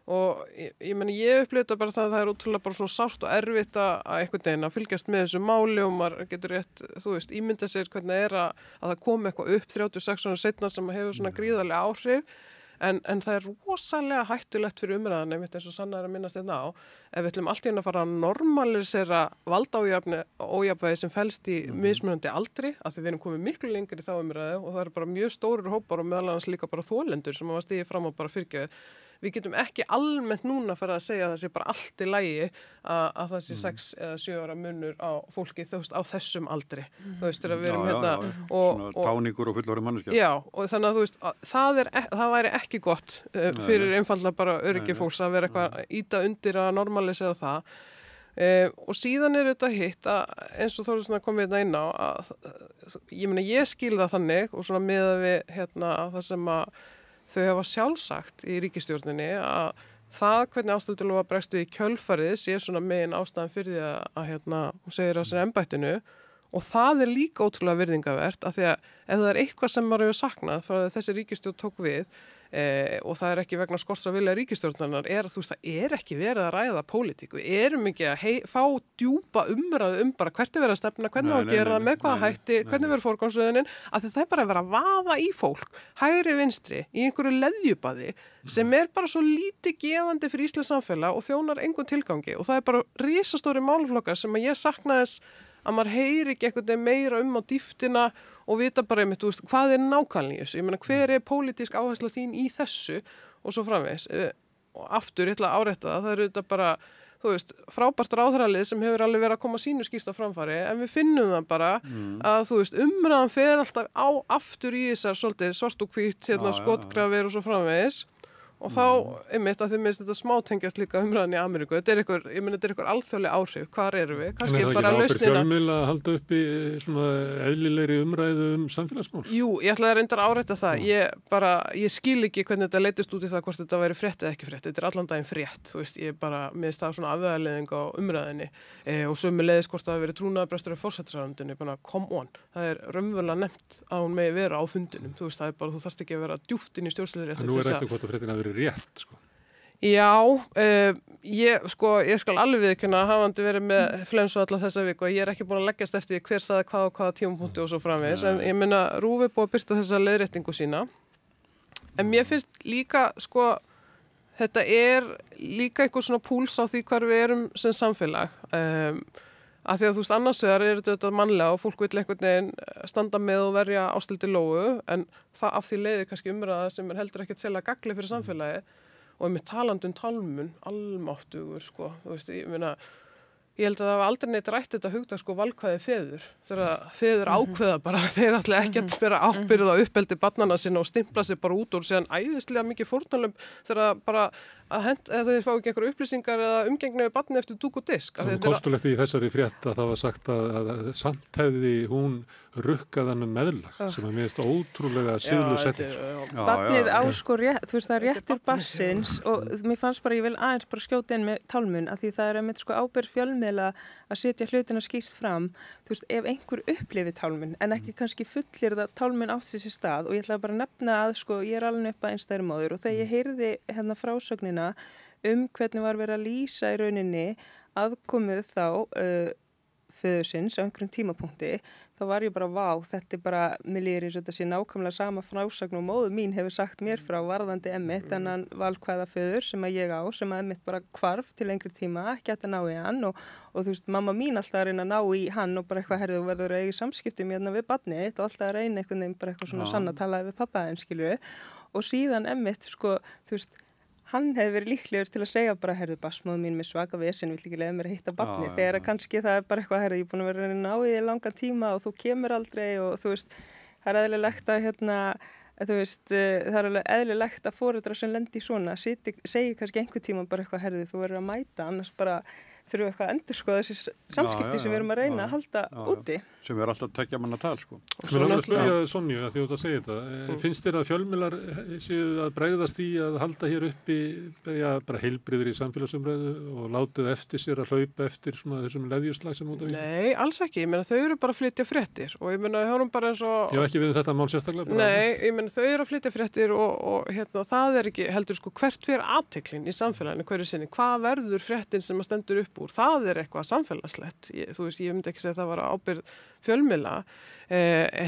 og ég upplifði þetta bara það er ótrúlega bara svona sárt og erfitt að einhvern veginn að fylgjast með þessu máli og maður getur rétt, þú veist, ímynda sér hvernig er að það komi eitthvað upp 36 ára seinna sem hefur svona gríðarlega áhrif. En það er rosalega hættulegt fyrir umræðan, einmitt eins og Sanna er að minnast þetta á, ef við ætlum allt í einu að fara að normalisera valdaójafnvægi sem felst í mismunandi aldri, af því við erum komið miklu lengur í þá umræðu og það eru bara mjög stórir hópar og meðal annars líka bara þolendur sem hafa stigið fram og bara fyrirgefið. Við getum ekki almennt núna fara að segja að það sé bara allt í lagi að það sé 6 eða 7 ára munur á fólki þú veist á þessum aldri. Þú veist þegar við erum svona táningur og fullorðin manneskja. Já, og þannig að þú veist það væri ekki gott fyrir einfaldlega bara öryggi fólks að vera eitthvað íta undir að normalisera það. Og síðan er þetta hitt að eins og Þórður komið þetta inn á að ég skil það þannig og svona miðað við það sem að þau hafa sjálfsagt í ríkisstjórninni að það hvernig Ásthildur Lóa bregst við í kjölfarið sé svona megin ástæðan fyrir því að hún segir að sér embættinu og það er líka ótrúlega virðingavert af því að ef það er eitthvað sem maður hefur saknað frá þessi ríkisstjórn tók við og það ekki vegna skorts að vilja ríkisstjórnarinnar, það ekki verið að ræða pólitík. Við erum ekki að fá djúpa umræðu bara hvert verið að stefna, hvernig á að gera það, með hvaða hætti, hvernig verið forgangsröðunin, af því það bara að vera að vaða í fólk, hægri vinstri, í einhverju leðjubaði sem bara svo lítið gefandi fyrir íslenskt samfélag og þjónar engum tilgangi og það bara risastóri málaflokkar sem að ég sakna þess að maður heyri ekki einhvern veginn meira á dýptina og vita bara hvað nákvæmlega í þessu. Ég meina, hver pólitísk áhersla þín í þessu og svo framvegis. Og aftur, ég ætla að árétta það þetta bara, frábært ráðherralið sem hefur alveg verið að koma sínu skýrt á framfæri, en við finnum það bara að, umræðan fer alltaf aftur í þessar svolítið svart og hvít, skotgrafir og svo framvegis. Og þá, einmitt, að þið minnst þetta smátengjast líka umræðan í Ameríku. Þetta einhver alþjóðleg áhrif. Hvar erum við? Kannski bara lausnina. En það ekki ábyrgð fjölmiðla að halda uppi svona eðlilegri umræðu samfélagsmál? Jú, ég ætlaði að reyndar að árétta það. Ég skil ekki hvernig þetta leitist út í það hvort þetta væri frétt eða ekki frétt. Þetta allan daginn frétt. Ég minnst það svona afvegaleiðing á umræðinni og sömuleiðis hvort það hafi verið trúnaðarbrestur í forsætisráðuneytinu. Come on. Það raunverulega nefnt að hún megi vera á fundinum. Þú þarft ekki að vera djúpt inn í stjórnstöðurétt rétt, sko. Já, ég skal alveg viðurkenna hafandi verið með flensu alla þessa viku og ég ekki búin að leggjast eftir hver sagði hvað og hvaða tímapunkti og svo framvegis, en ég meina RÚV búið að birta þessa leiðréttingu sína. En mér finnst líka, þetta líka einhver svona púls á því hvar við erum sem samfélag. Af því að annars vegar þetta mannlega og fólk vill einhvern veginn standa með og verja ástöldi lógu, en það af því leiðir kannski umræða sem heldur ekkert sérlega gagnleg fyrir samfélagi og með talandi tálmun, almáttugur, ég held að það hafa aldrei neitt rætt þetta hugtak valkvæði feður. Þegar feður ákveða bara, þeir ætla ekki að bera ábyrgð á uppeldi barnanna sinna og stimpla sig bara út úr síðan æðislega mikið fórnarlömb þegar bara eða þeir fá ekki einhverju upplýsingar eða umgengni við barni eftir dúk og disk. Það var kostulegt í þessari frétt að það var sagt að samt hefði hún rukkaðan meðlag sem mér finnst ótrúlega siðlu setting. Barnið á rétt, það er réttur barnsins og mér fannst bara, ég vil aðeins bara skjóta inn með tálmun af því það einmitt ábyrgð fjölmiðla að setja hlutina skýrt fram. Ef einhver upplifir tálmun en ekki kannski fullir það tálmun átt sér stað og ég ætla bara að nefna að ég alveg upp að einstæðri móður og þegar ég heyrði frásögnina hvernig var verið að lýsa í rauninni aðkomu þá föðursins á einhverjum tímapunkti, þá var ég bara vá, þetta bara, mér líður eins og þetta sé nákvæmlega sama frásögn og móður mín hefur sagt mér frá varðandi Emmitt þennan valkvæða föður sem að ég á, sem að Emmitt bara hvarf til lengri tíma, ekki hægt að ná í hann og mamma mín alltaf að reyna að ná í hann og bara eitthvað herðu og verður að eiga samskiptum við barnið og alltaf að reyna einhvern veginn bara eitthvað svona sann að tala við pappa þeim, skilju, og síðan Emmitt, hann hefði verið líklegur til að segja bara, herðu, basmóðu mín með svaka vesen, vill ekki leiða mér að hitta barni, þegar kannski það bara eitthvað, herðu, ég er búin að vera að ná í þig langan tíma og þú kemur aldrei og það er eðlilegt að það er eðlilegt að foreldrar sem lendi í svona, segi kannski einhver tíma bara eitthvað, herðu, þú verður að mæta, annars bara þurfum við eitthvað að endurskoða þessi samskipti sem við erum að reyna að halda úti. Sem er alltaf tekja manna tal, Mér langar að spyrja Sonju að því þú ert að segja þetta. Finnst þér að fjölmiðlar séu að bregðast í að halda hér uppi bara heilbrigðir í samfélagsumræðu og látið eftir sér að hlaupa eftir þessum leðjuslag sem út af því? Nei, alls ekki. Ég meina þau eru bara að flytja fréttir og ég meina við höfum bara eins og... Já, ekki við þetta mál sérstaklega? Nei, ég meina þau eru að flytja fréttir og það er ekki heldur hvert fer athyglin í samfélaginu hverju sinni. Hvað verður fréttin sem að stendur upp úr? Það er eitthvað samfélagslegt. Ég myndi ekki segja að það var ábyrgð fjölmiðla.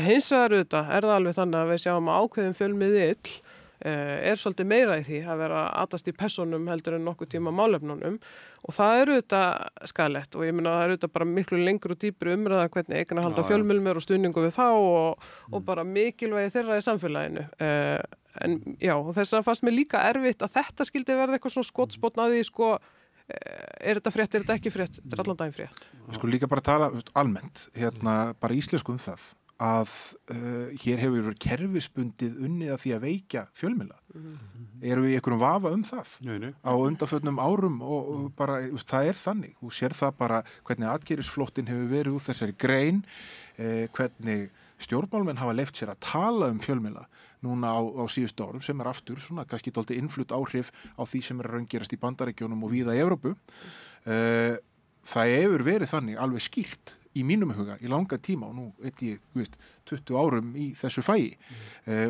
Hins vegar auðvitað er það alveg þannig að við sjáum að ákveðin fjölmiðill er svolítið meira í því að vera aðtast í persónum heldur en nokkuð tíma málefnunum og það er auðvitað skaðlegt og ég meina það er auðvitað bara miklu lengur og dýpri umræða hvernig eigin að halda fjölmiðlum og stuðningu við þá og bara mikilvægi þeirra í samfélaginu. En já, og þess að fannst mér líka erfitt að þetta skildi verða eitthvað svona skotspotn að því er þetta frétt, er þetta ekki frétt, þetta er allan daginn frétt. Við skulum líka bara tala almennt, bara íslensku það að hér hefur verið kerfisbundið unnið að því að veikja fjölmiðla. Erum við í einhverjum vafa það? Nei. Á undanförnum árum og bara, það er þannig. Þú sér það bara hvernig atgerðisflóttin hefur verið úr þessari grein, hvernig stjórnmálamenn hafa leyft sér að tala fjölmiðla núna á síðustu árum sem er aftur svona kannski dálítið innflutt áhrif á því sem er að raungerast í Bandaríkjunum og víða í Evrópu. það hefur verið þannig alveg skýrt í mínum huga í langa tíma og nú veit ég, 20 árum í þessu fæi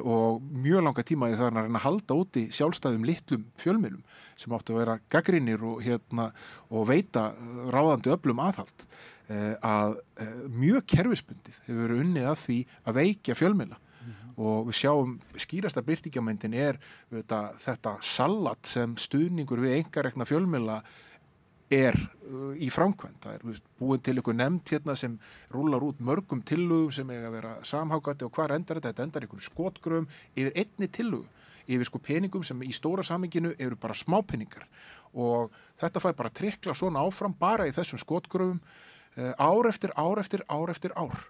og mjög langa tíma í það að reyna að halda úti sjálfstæðum litlum fjölmiðlum sem áttu að vera gagnrýnir og veita ráðandi öflum aðhald að mjög kerfisbundið hefur verið unnið að því að veikja fjölmiðla og við sjáum skýrasta birtingarmyndin þetta salat sem stuðningur við einkarekna fjölmiðla í framkvæmd. Það búin til einhver nefnd hérna sem rúlar út mörgum tillögum sem eiga að vera samhágandi og hvar endar þetta? Þetta endar einhverjum skotgröfum yfir einni tillögu, yfir peningum sem í stóra samhenginu eru bara smápeningar og þetta fær bara að trykla svona áfram bara í þessum skotgröfum ár eftir ár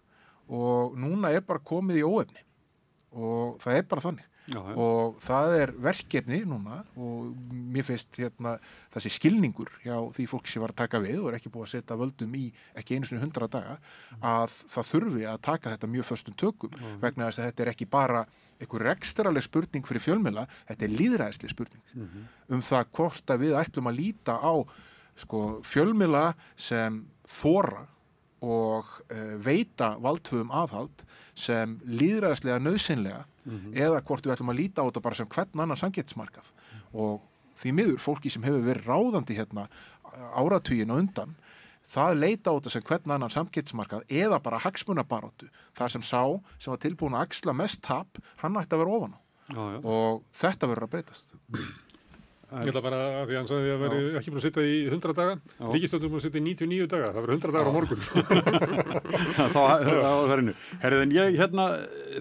og núna bara komið í óefni og það bara þannig. Já. Og það verkefni núna og mér finnst þessi skilningur hjá því fólk sem var að taka við og ekki búið að setja völdum í ekki einu sinni 100 daga að það þurfi að taka þetta mjög föstum tökum vegna þess að þetta ekki bara einhver rekstrarleg spurning fyrir fjölmiðla, þetta lýðræðisleg spurning það hvort að við ætlum að líta á fjölmiðla sem þora og veita valdhöfum aðhald sem lýðræðislega nauðsynlega eða hvort við ætlum að líta á þetta bara sem hvern annan samkeppnismarkað og því miður fólki sem hefur verið ráðandi áratuginn á undan það leita á þetta sem hvern annan samkeppnismarkað eða bara hagsmunabaráttu það sem sem var tilbúin að axla mest tap hann ætti að vera ofan á og þetta verður að breytast. Ég ætla bara að því að hann sagði að veri ekki búin að sitja í 100 daga, ríkisstjórnin búin að sitja í 99 daga, það verður 100 dagar á morgun. Það var hennu. Herriðin, ég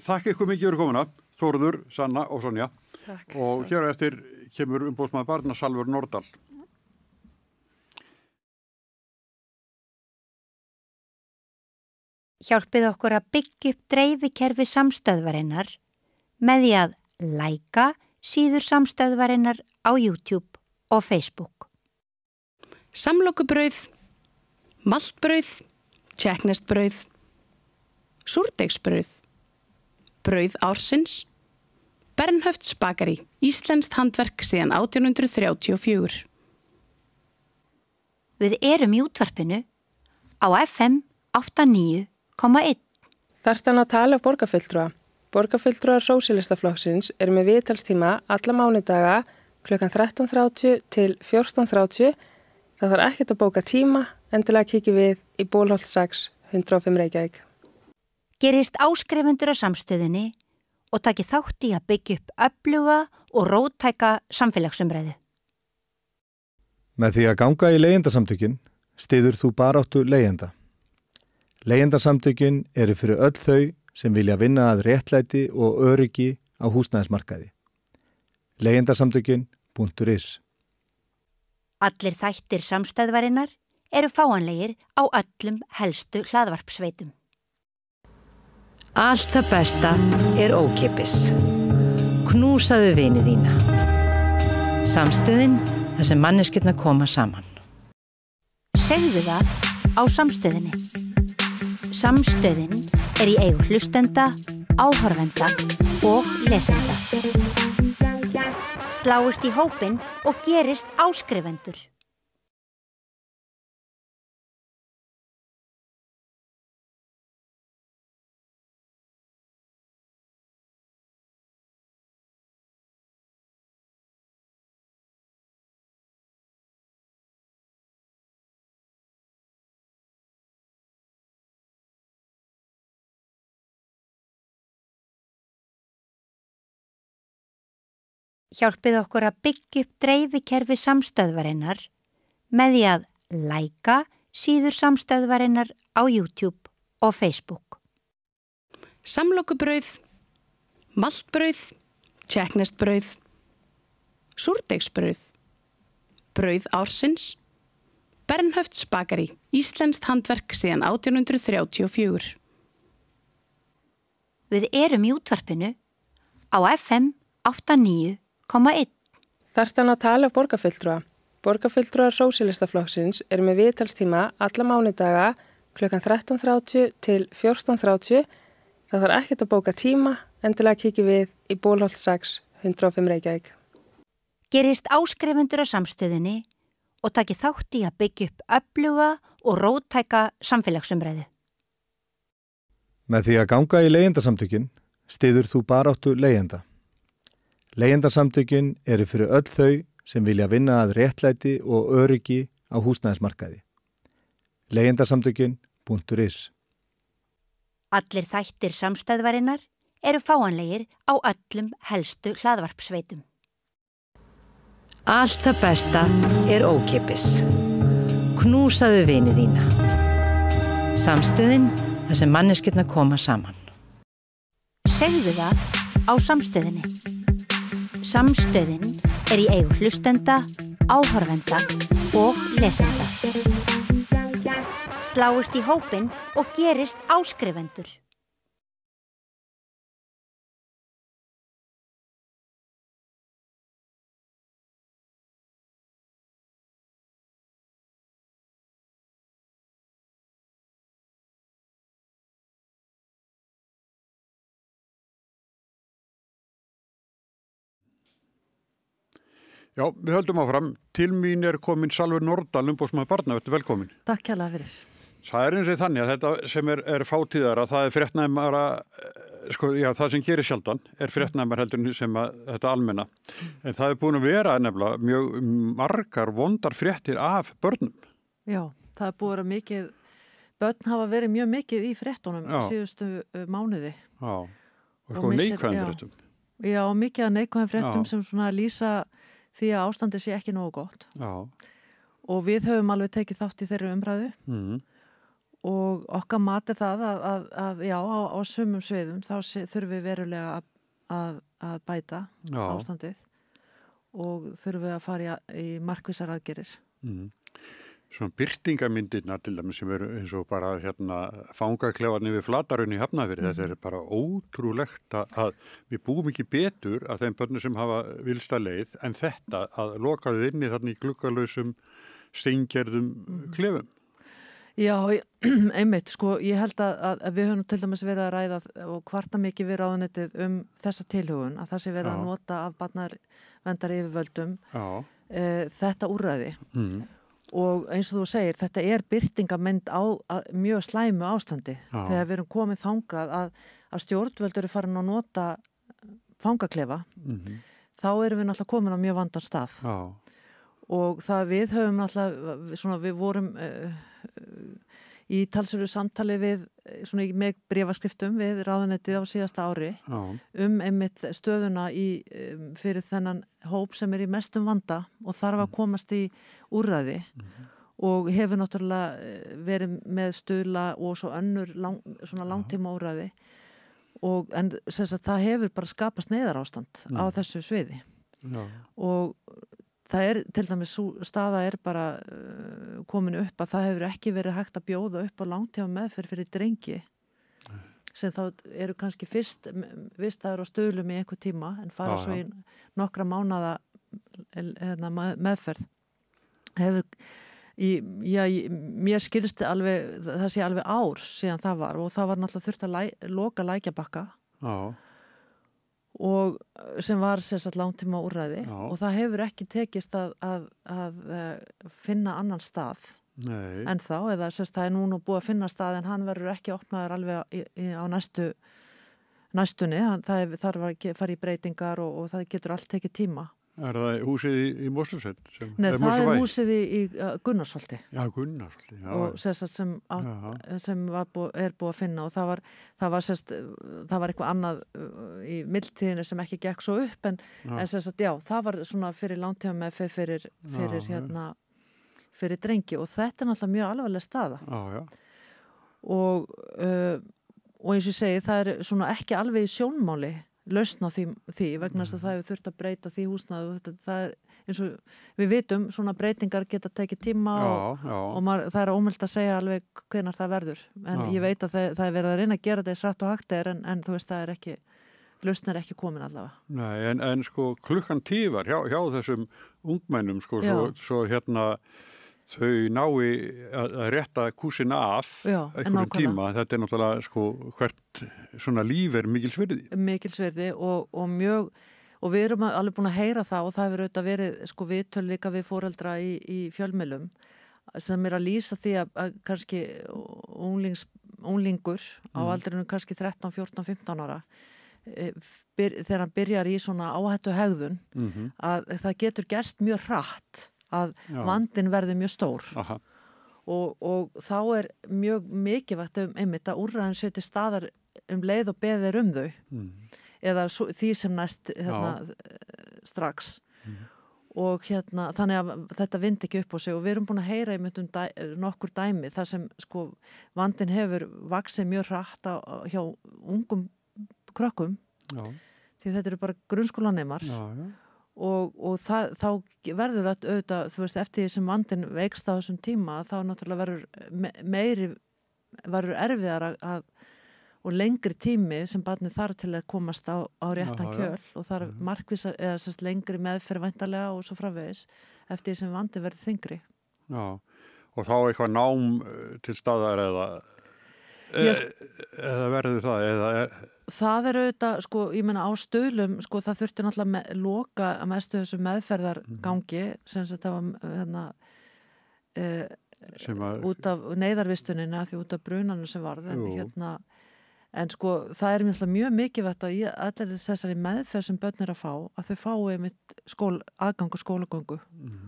þakka ykkur mikið fyrir komuna, Þórður, Sanna og Sonja. Takk. Og hér eftir kemur umboðsmaður barna Salvör Nordal. Hjálpið okkur að byggja upp dreifikerfi samstöðvarinnar með því að læka síður samstöðvarinnar á YouTube og Facebook. Samlokubrauð, maltbrauð, tékkneskt-brauð, súrdeigsbrauð, brauð ársins, Bernhöfts bakari, íslenskt handverk síðan 1834. Við erum í útvarpinu á FM 89,1. Þarftu að tala borgarfulltrúa. Borgarfulltrúar Sósíalistaflokksins með viðtalstíma alla mánudaga klukkan 13:30 til 14:30. Það þarf ekkert að bóka tíma, endilega kíkja við í Bólholt 6, 105 Reykjavík. Gerist áskrifundur á samstöðinni og taki þátt í að byggja upp öfluga og róttæka samfélagsumræðu. Með því að ganga í leigjendasamtökin styður þú baráttu leigjenda. Leigjendasamtökin eru fyrir öll þau sem vilja vinna að réttlæti og öryggi á húsnæðismarkaði. Leigjendasamtökin.is. Allir þættir samstæðvarinnar eru fáanlegir á öllum helstu hlaðvarpsveitum. Allt það besta ókeypis. Knúsaðu vini þína. Samstöðin þar sem manneskjurnar koma saman. Segðu það á samstöðinni. Samstöðin í eigu hlustenda, áhorfenda og lesenda. Sláist í hópinn og gerist áskrifendur. Hjálpið okkur að byggja upp dreifikerfi samstöðvarinnar með því að læka síður samstöðvarinnar á YouTube og Facebook. Samlokubrauð, maltbrauð, tékkneskt-brauð, súrdeigsbrauð, brauð ársins, Bernhöfts bakari, íslenskt handverk síðan 1834. Við erum í útvarpinu á FM 89,1. Þarftu að tala borgarfulltrúa. Borgarfulltrúar Sósíalistaflokksins með viðtalstíma alla mánudaga klukkan 13:30 til 14:30. Það þarf ekkert að bóka tíma, endilega kíkja við í Bólholt 6, 105 Reykjavík. Gerist áskrifundur á samstöðinni og taki þátt í að byggja upp öfluga og róttæka samfélagsumræðu. Með því að ganga í leigjendasamtökin styður þú baráttu leigjenda. Leigjendasamtökin eru fyrir öll þau sem vilja vinna að réttlæti og öryggi á húsnæðismarkaði. Leigjendasamtökin.is. Allir þættir samstæðvarinnar eru fáanlegir á öllum helstu hlaðvarpsveitum. Allt það besta ókeypis. Knúsaðu vini þína. Samstöðin, þar sem manneskjurnar koma saman. Segðu það á Samstöðinni. Samstöðin í eigu hlustenda, áhorfenda og lesenda. Sláist í hópinn og gerist áskrifendur. Já, við höldum áfram. Til mín komin Salvör Nordal, umboðsmaður barna. Vertu velkomin. Takk kærlega fyrir. Það eins og þannig að þetta sem fátíðara, það fréttnæmara, það sem gerir sjaldan fréttnæmar heldur sem þetta almenna. En það búin að vera nefnilega mjög margar vondar fréttir af börnum. Já, það búið að vera mikið, börn hafa verið mjög mikið í fréttunum síðustu mánuði. Já, og neikvæðum fréttum. Já, mikið að neikvæðum fréttum sem svona lýsa því að ástandið sé ekki nógu gott. Já. Og við höfum alveg tekið þátt í þeirri umræðu og okkar mati það að já, á sumum sviðum þá þurfum við verulega að bæta ástandið og þurfum við að fara í markvissar aðgerðir. Svona birtingamyndirnar til dæmis sem eins og bara fangaklefarnir við Flatarunni í Hafnarfirði. Þetta bara ótrúlegt að við búum ekki betur að þeim börnum sem hafa vilsta leið en þetta að loka þið inni þarna í gluggalausum steingerðum klefum. Já, einmitt, ég held að við höfum til dæmis verið að ræða og kvarta mikið við ráðuneytið þessa tilhögun að það sé verið að nota af barnaverndar yfirvöldum þetta úrræði. Og eins og þú segir, þetta birtingamynd á mjög slæmu ástandi. Þegar við erum komið þangað að stjórnvöld eru farin að nota fangaklefa, þá erum við náttúrulega komin á mjög vandan stað. Og það við höfum náttúrulega, við vorum í talsverðu samtali með bréfaskriftum við ráðuneytið á síðasta ári einmitt stöðuna fyrir þennan hóp sem í mestum vanda og þarf að komast í úrræði og hefur náttúrulega verið með stuðla og svo önnur langtíma úrræði en það hefur bara skapast neyðarástand á þessu sviði og það til dæmis staða bara komin upp að það hefur ekki verið hægt að bjóða upp á langtíma meðferð fyrir drengi sem þá eru kannski fyrst vistaður á stuðlum í einhver tíma en fara svo í nokkra mánaða meðferð hefur mér skilst alveg það sé alveg ár síðan það var og það var náttúrulega þurft að loka Lækjarbakka og sem var langtíma úrræði og það hefur ekki tekist að finna annan stað ennþá eða það núna búið að finna stað en hann verður ekki opnaður alveg á næstunni það þarf að fara í breytingar og það getur allt tekið tíma. Það húsið í Mosfellsveit? Nei, það húsið í Gunnarsholti. Já, Gunnarsholti. Og sem búið að finna og það var eitthvað annað í mildtíðinni sem ekki gekk svo upp en það var svona fyrir langtíma með fyrir drengi og þetta náttúrulega mjög alvarleg staða. Og eins og ég segi, það svona ekki alveg í sjónmáli lausn á því vegna þess að það hefur þurft að breyta því húsnæði og það eins og við vitum, svona breytingar geta tekið tíma og það ómögulegt að segja alveg hvenær það verður en ég veit að það verið að reyna að gera þetta hratt og hægt en þú veist það ekki lausn ekki komin allavega. Nei, en klukkan tífar hjá þessum ungmennum svo þau nái að rétta kúsin af einhverjum tíma. Þetta náttúrulega hvert svona líf mikilsvirði. Mikilsvirði og mjög og við erum alveg búin að heyra það og það hefur auðvitað verið viðtöl líka við foreldra í fjölmiðlum sem að lýsa því að kannski unglingur á aldrinu kannski 13, 14, 15 ára þegar hann byrjar í svona áhættu hegðun að það getur gerst mjög hratt að vandinn verði mjög stór og þá mjög mikilvægt einmitt að úrræðin setja staðar leið og beðir þau eða því sem næst strax og þannig að þetta vindi ekki upp á sig og við erum búin að heyra einmitt nokkur dæmi þar sem sko vandinn hefur vaxið mjög hratt hjá ungum krökkum því þetta eru bara grunnskólanemar og þá verður þetta auðvitað, þú veist, eftir því sem vandinn veikst á þessum tíma þá náttúrulega verður erfiðar og lengri tími sem barnið þarf til að komast á réttan kjöl og þarf markvissa eða sérst lengri meðferð væntanlega og svo framvegis eftir því sem vandinn verður þyngri. Já, og þá eitthvað nám til staðar eða verður það? Það auðvitað, sko, ég meina á Stuðlum, sko, það þurfti náttúrulega loka að mestu þessu meðferðargangi sem þetta var út af neyðarvistunina því út af brunanum sem varð en sko það náttúrulega mjög mikilvægt að í allir þessari meðferð sem börn að fá að þau fái einmitt aðgang og skólagöngu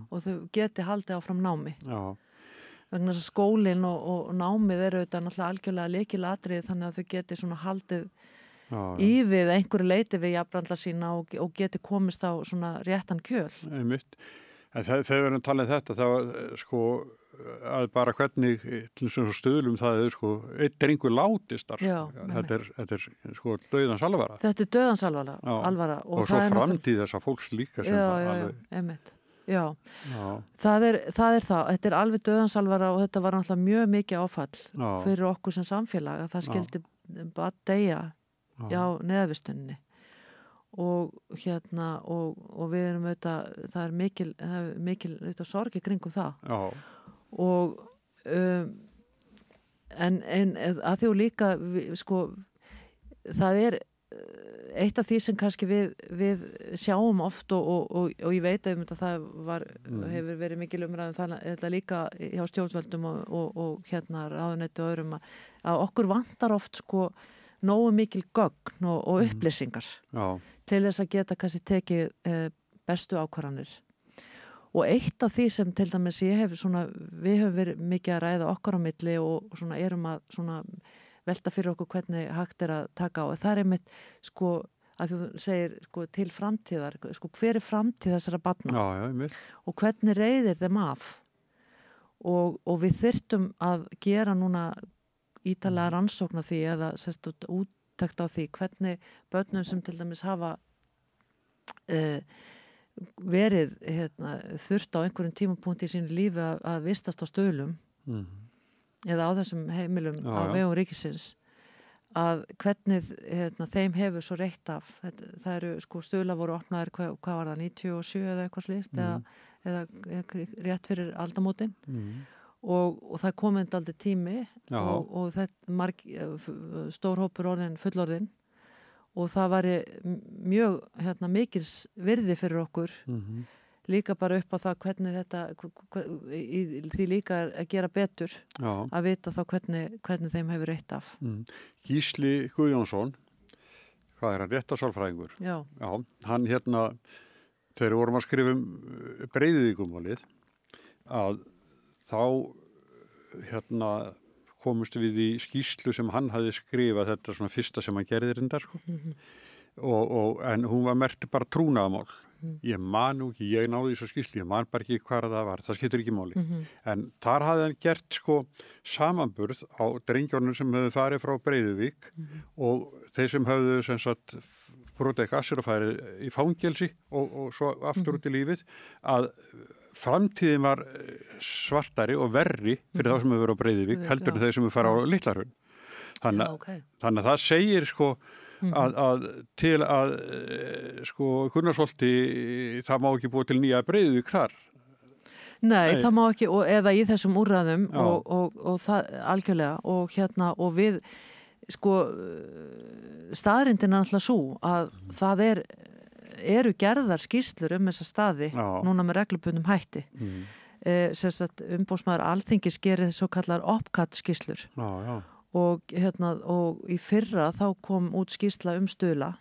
og þau geti haldið áfram námi. Já. Vegna þess að skólinn og námið auðvitað náttúrulega algjörlega lykilatriði þannig að þau geti svona haldið í við einhverju leiti við jafnbrandla sína og geti komist á svona réttan kjöl. Einmitt. En þegar við erum talað þetta þá sko að bara hvernig til þessum Stuðlum það sko einn drengur látist þar. Þetta sko dauðans alvara. Þetta dauðans alvara. Og svo framtíð þessa fólks líka sem einmitt. Já. Það er það. Þetta alveg dauðansalvara og þetta var náttúrulega mjög mikið áfall fyrir okkur sem samfélag að það skildi bara deyja á neðavistunni og og við erum auðvitað, það er mikil auðvitað sorg í kringum það og en að því og líka sko það eitt af því sem kannski við sjáum oft og ég veit að það hefur verið mikil umræðum það líka hjá stjórnvöldum og ráðuneyti og öðrum að okkur vantar oft sko nógu mikil gögn og upplýsingar til þess að geta kannski tekið bestu ákvarðanir og eitt af því sem til dæmis við höfum verið mikið að ræða okkar á milli og svona erum að svona velta fyrir okkur hvernig hægt að taka á. Það einmitt sko að þú segir sko til framtíðar, sko hver framtíð þessara barna og hvernig reiðir þeim af og við þyrftum að gera núna ítarlega rannsókn á því eða úttekt á því hvernig börnum sem til dæmis hafa verið þurft á einhverjum tímapunkti í sínu lífi að vistast á Stuðlum eða á þessum heimilum á vegum ríkisins að hvernig þeim hefur svo reitt af það eru sko Stuðla voru opnaðir hvað var það 97 eða eitthvað slíkt eða rétt fyrir aldamótin og það komið aldrei tími og þetta stór hópur orðin fullorðin og það var mjög mikils virði fyrir okkur líka bara upp á það hvernig þetta því líka að gera betur að vita þá hvernig þeim hefur reitt af. Gísli Guðjónsson, hvað er hann, réttarsálfræðingur? Já, hann þegar vorum að skrifa Breiðuvíkurmálið að þá komust við í skýrslu sem hann hafði skrifað þetta svona fyrsta sem hann gerði reyndar sko. En hún var merkt bara trúnaðarmál. Ég man nú ekki, ég náði þessu skýrslu, ég man bara ekki hvað það var, það skiptir ekki máli. En þar hafði hann gert sko samanburð á drengjörnum sem höfðu farið frá Breiðuvík og þeir sem höfðu sem sagt brotið eitthvað sér að færi í fangelsi og svo aftur út í lífið að framtíðin var svartari og verri fyrir þá sem hefur verið á Breiðuvík heldur en þeir sem hefur farið á Litla-Hraun. Þannig að það segir sko að til að sko Gunnarsholti það má ekki búa til nýja Breiðuvík þar. Nei, það má ekki eða í þessum úrræðum og það algjörlega og við sko staðrindin er alltaf svo að það eru gerðar skýrslur þessa staði núna með reglubundum hætti umboðsmaður Alþingis gerir svo kallar OPCAT skýrslur og í fyrra þá kom út skýrsla Stuðla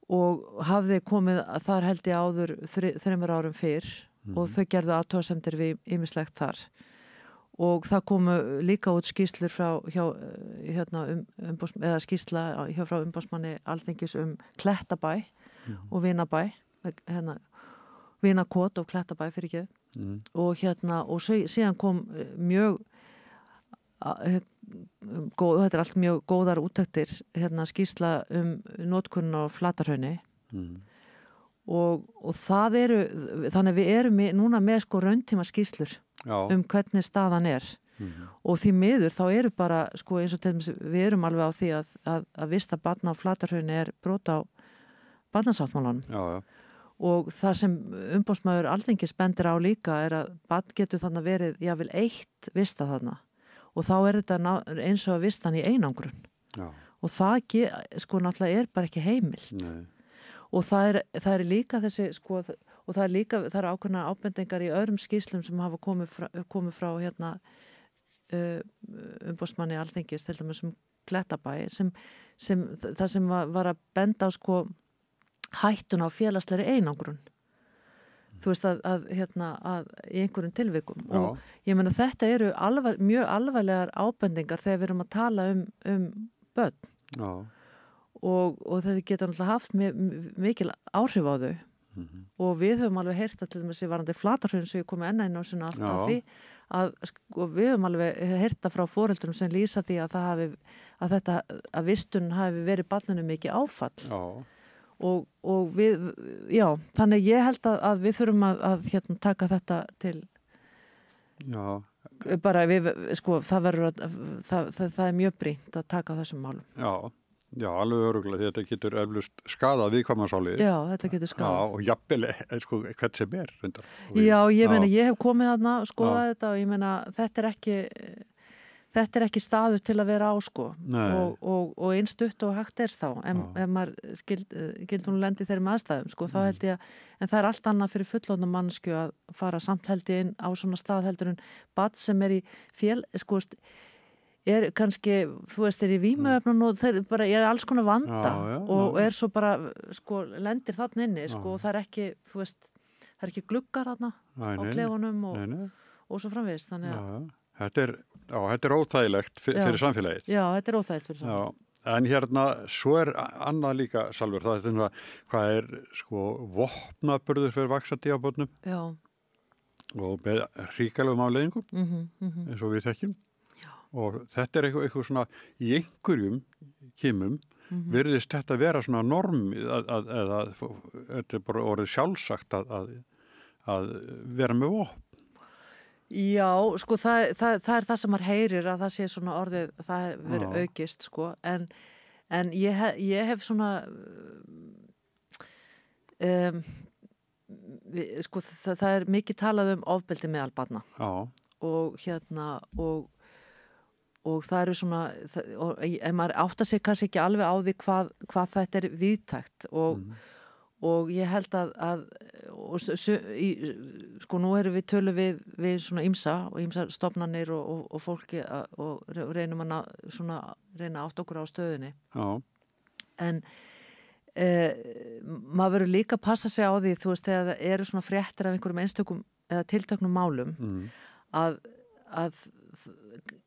og hafði komið þar held ég áður 3 árum fyrr og þau gerðu athugasemdir við ýmislegt þar og það komu líka út skýrslur frá skýrsla frá umboðsmanni Alþingis Klettabæ og Vinabæ Vinakot og Klettabæ fyrir ekki og og síðan kom mjög góð, þetta allt mjög góðar úttektir skýrsla notkun á Flatarhrauni og það þannig við erum núna með rauntíma skýrslur hvernig staðan og því miður þá eru bara eins og til dæmis við erum alveg á því að vista barna á Flatarhrauni brot á barnasáttmálanum og það sem umboðsmaður Alþingis bendir á líka að barn getur þarna verið jafnvel 1 vista þarna og þá þetta eins og að vista hann í einangrun og það náttúrulega bara ekki heimilt. Nei. Og það er líka þessi og það er ákveðna ábendingar í öðrum skýrslum sem hafa komið frá umboðsmanni Alþingis til dæmis Klettabæ sem það sem var að benda á hættun á félagslegri einangrun. Þú veist að í einhverjum tilvikum og ég meina þetta eru mjög alvarlegar ábendingar þegar við erum að tala börn og þetta getur náttúrulega haft mikil áhrif á þau og við höfum alveg heyrt að til dæmis varðandi Flatarhraun sem ég komið enn einu og alltaf að því að við höfum alveg heyrt frá foreldrum sem lýsa því að vistun hafi verið barninu mikið áfall og við, þannig ég held að við þurfum að taka þetta til bara við, það er mjög brýnt að taka þessum málum. Já, alveg örugglega, þetta getur eflust skadað viðkvæmasálið. Já, þetta getur skadað. Og jafnvel, hvert sem reyndar. Já, ég meina, ég hef komið þarna og skoðað þetta og ég meina, þetta er ekki staður til að vera á og eins stutt og hægt þá ef maður skildur hún lendi þeirri með aðstæðum þá held ég en það er allt annað fyrir fullorðna manneskju að fara samt held ég inn á svona stað heldur en barn sem í kannski er í vímuefnum og þeir bara alls konar vanda og svo bara lendir þarna inni og það er ekki það er ekki gluggar þarna á klefunum og svo framvegis þannig að Þetta er óþægilegt fyrir samfélagið. Já, þetta er óþægilegt fyrir samfélagið. En svo annað líka, Salvör, hvað vopnaburður fyrir vaxandi á börnum. Já. Og með hríkalegum afleiðingum, eins og við þekkjum. Já. Og þetta er eitthvað svona, í einhverjum kimum, virðist þetta vera svona normið, eða þetta er bara orðið sjálfsagt að vera með vopn. Já, það er það sem maður heyrir að það sé svona orðið, það hefur verið aukist, en ég hef svona, það er mikið talað ofbeldi meðal barna og það eru svona, en maður áttar sig kannski ekki alveg á því hvað þetta er víðtækt og ég held að nú erum við tölum við svona ýmsar stofnanir og fólki og reynum að reyna átt okkur á stöðunni. Já. En maður verður líka að passa sig á því, þú veist, þegar það eru svona fréttir af einhverjum einstökum eða tilteknum málum að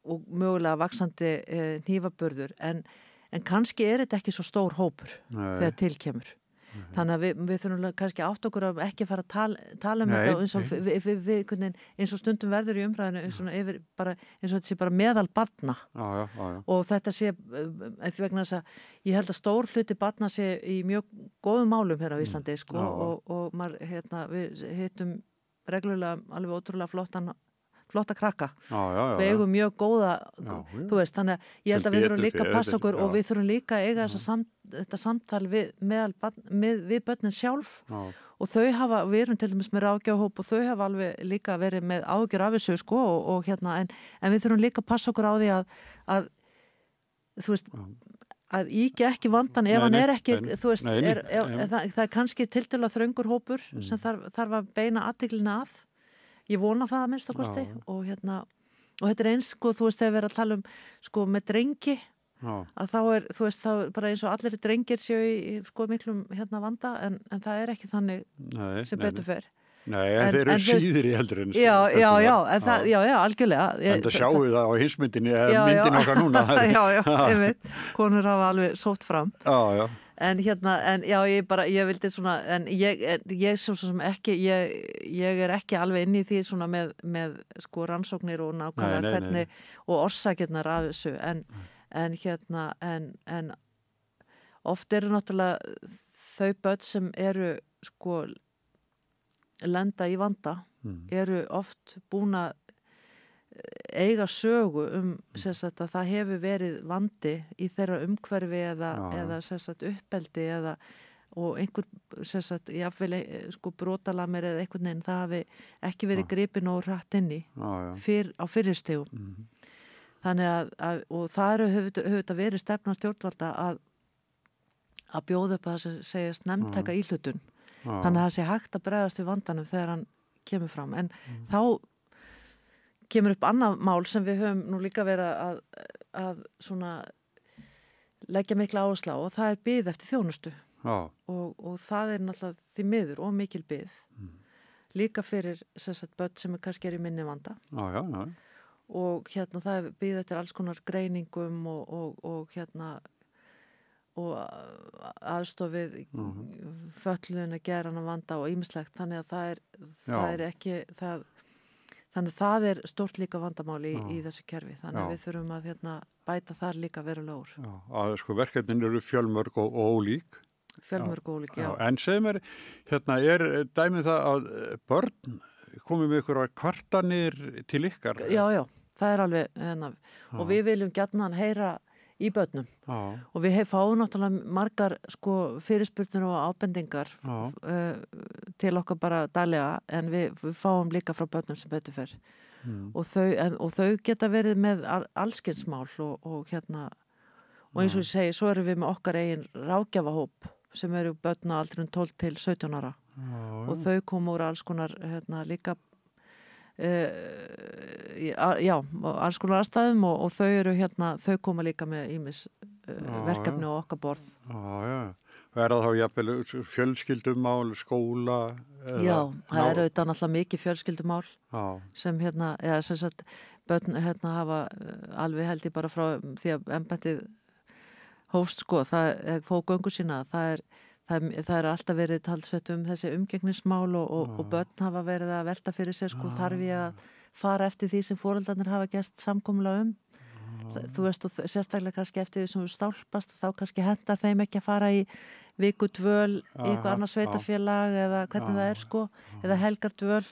og mögulega vaxandi hnífaburður en kannski er þetta ekki svo stór hópur þegar tilkemur. Þannig að við þurfum kannski átt okkur að ekki fara að tala þetta eins og stundum verður í umræðinu eins og þetta sé bara meðal barna og þetta sé vegna þess að ég held að stór hluti barna sé í mjög góðum málum hér á Íslandi og maður, við hittum reglulega alveg ótrúlega flotta krakka við eigum mjög góða þú veist, þannig að ég held að við þurfum líka að passa okkur og við þurfum líka að eiga þetta samtal við börnin sjálf og þau hafa, við erum til dæmis með ráðgjafahóp og þau hafa alveg líka verið með áhyggjur af þessu en við þurfum líka að passa okkur á því að þú veist að íkja ekki vandan ef hann er ekki þú veist, það er kannski tiltölulega þröngur hópur sem þarf að beina athyglina að. ég vona það að minnst að kosti og þetta er eins, sko, þú veist, þegar við erum að tala sko, með drengi að þá þú veist, þá bara eins og allir drengir séu í sko miklum vanda en það er ekki þannig sem betur fer. Nei, en þeir eru síðir í heldur en já, algjörlega. En það sjáu það á hinsmyndinni eða myndin okkar núna. Einmitt, konur hafa alveg sótt fram. Já. En ég vildi svona, en ég svo sem ekki, ég er ekki alveg inn í því svona með sko rannsóknir og nákvæmlega hvernig og orsakirnar af þessu, en oft eru náttúrulega þau börn sem eru sko lenda í vanda, eru oft búin að eiga sögu sem sagt að það hefur verið vandi í þeirra umhverfi eða sem sagt uppeldi og einhver sem sagt jafnvel sko brotalamir eða einhvern veginn það hafi ekki verið gripin og hratt inn í á fyrirstigum. Þannig og það hefur þetta verið stefna stjórnvalda að bjóða upp að það segja snemmtæka íhlutun. Þannig að það sé hægt að bregðast við vandanum þegar hann kemur fram. En þá kemur upp annað mál sem við höfum nú líka verið að svona leggja mikla áherslu á og það er bið eftir þjónustu. Og það er náttúrulega því miður og mikil bið. Líka fyrir börn sem kannski í minni vanda. Og það er bið eftir alls konar greiningum og aðstofið föllun að gera hana vanda og ýmislegt, þannig að það er ekki þannig að það er stórt líka vandamáli í þessu kerfi, þannig að við þurfum að bæta þar líka verulega úr. Að sko verkefnin eru fjölmörg og ólík. En segir mér, er dæmið það að börn komið með ykkur kvartanir til ykkar? Já, það er alveg og við viljum gjarnan heyra í börnum og við fáum náttúrulega margar sko fyrirspurnir og ábendingar til okkar bara daglega en við fáum líka frá börnum sem betur fer og þau geta verið með allskynsmál og eins og ég segi, svo erum við með okkar eigin ráðgjafahóp sem eru börn á aldrinum 12 til 17 ára og þau koma úr alls konar líka alls konar aðstæðum og þau eru þau koma líka með ýmis verkefni á okkar borð. Er það þá jafnvel fjölskyldumál, skóla? Já, það er auðvitað náttúrulega mikið fjölskyldumál sem eða sem sagt börn hafa alveg held ég bara frá því að embættið hófst sko, það fór göngu sína, það er alltaf verið talsveit þessi umgengnismál og börn hafa verið að velta fyrir sér sko þarf ég að fara eftir því sem foreldrarnir hafa gert samkomulega þú veist og sérstaklega kannski eftir því sem við stálpast þá kannski henta þeim ekki að fara í viku dvöl í eitthvað annars sveitafélag eða hvernig það er sko eða helgar dvöl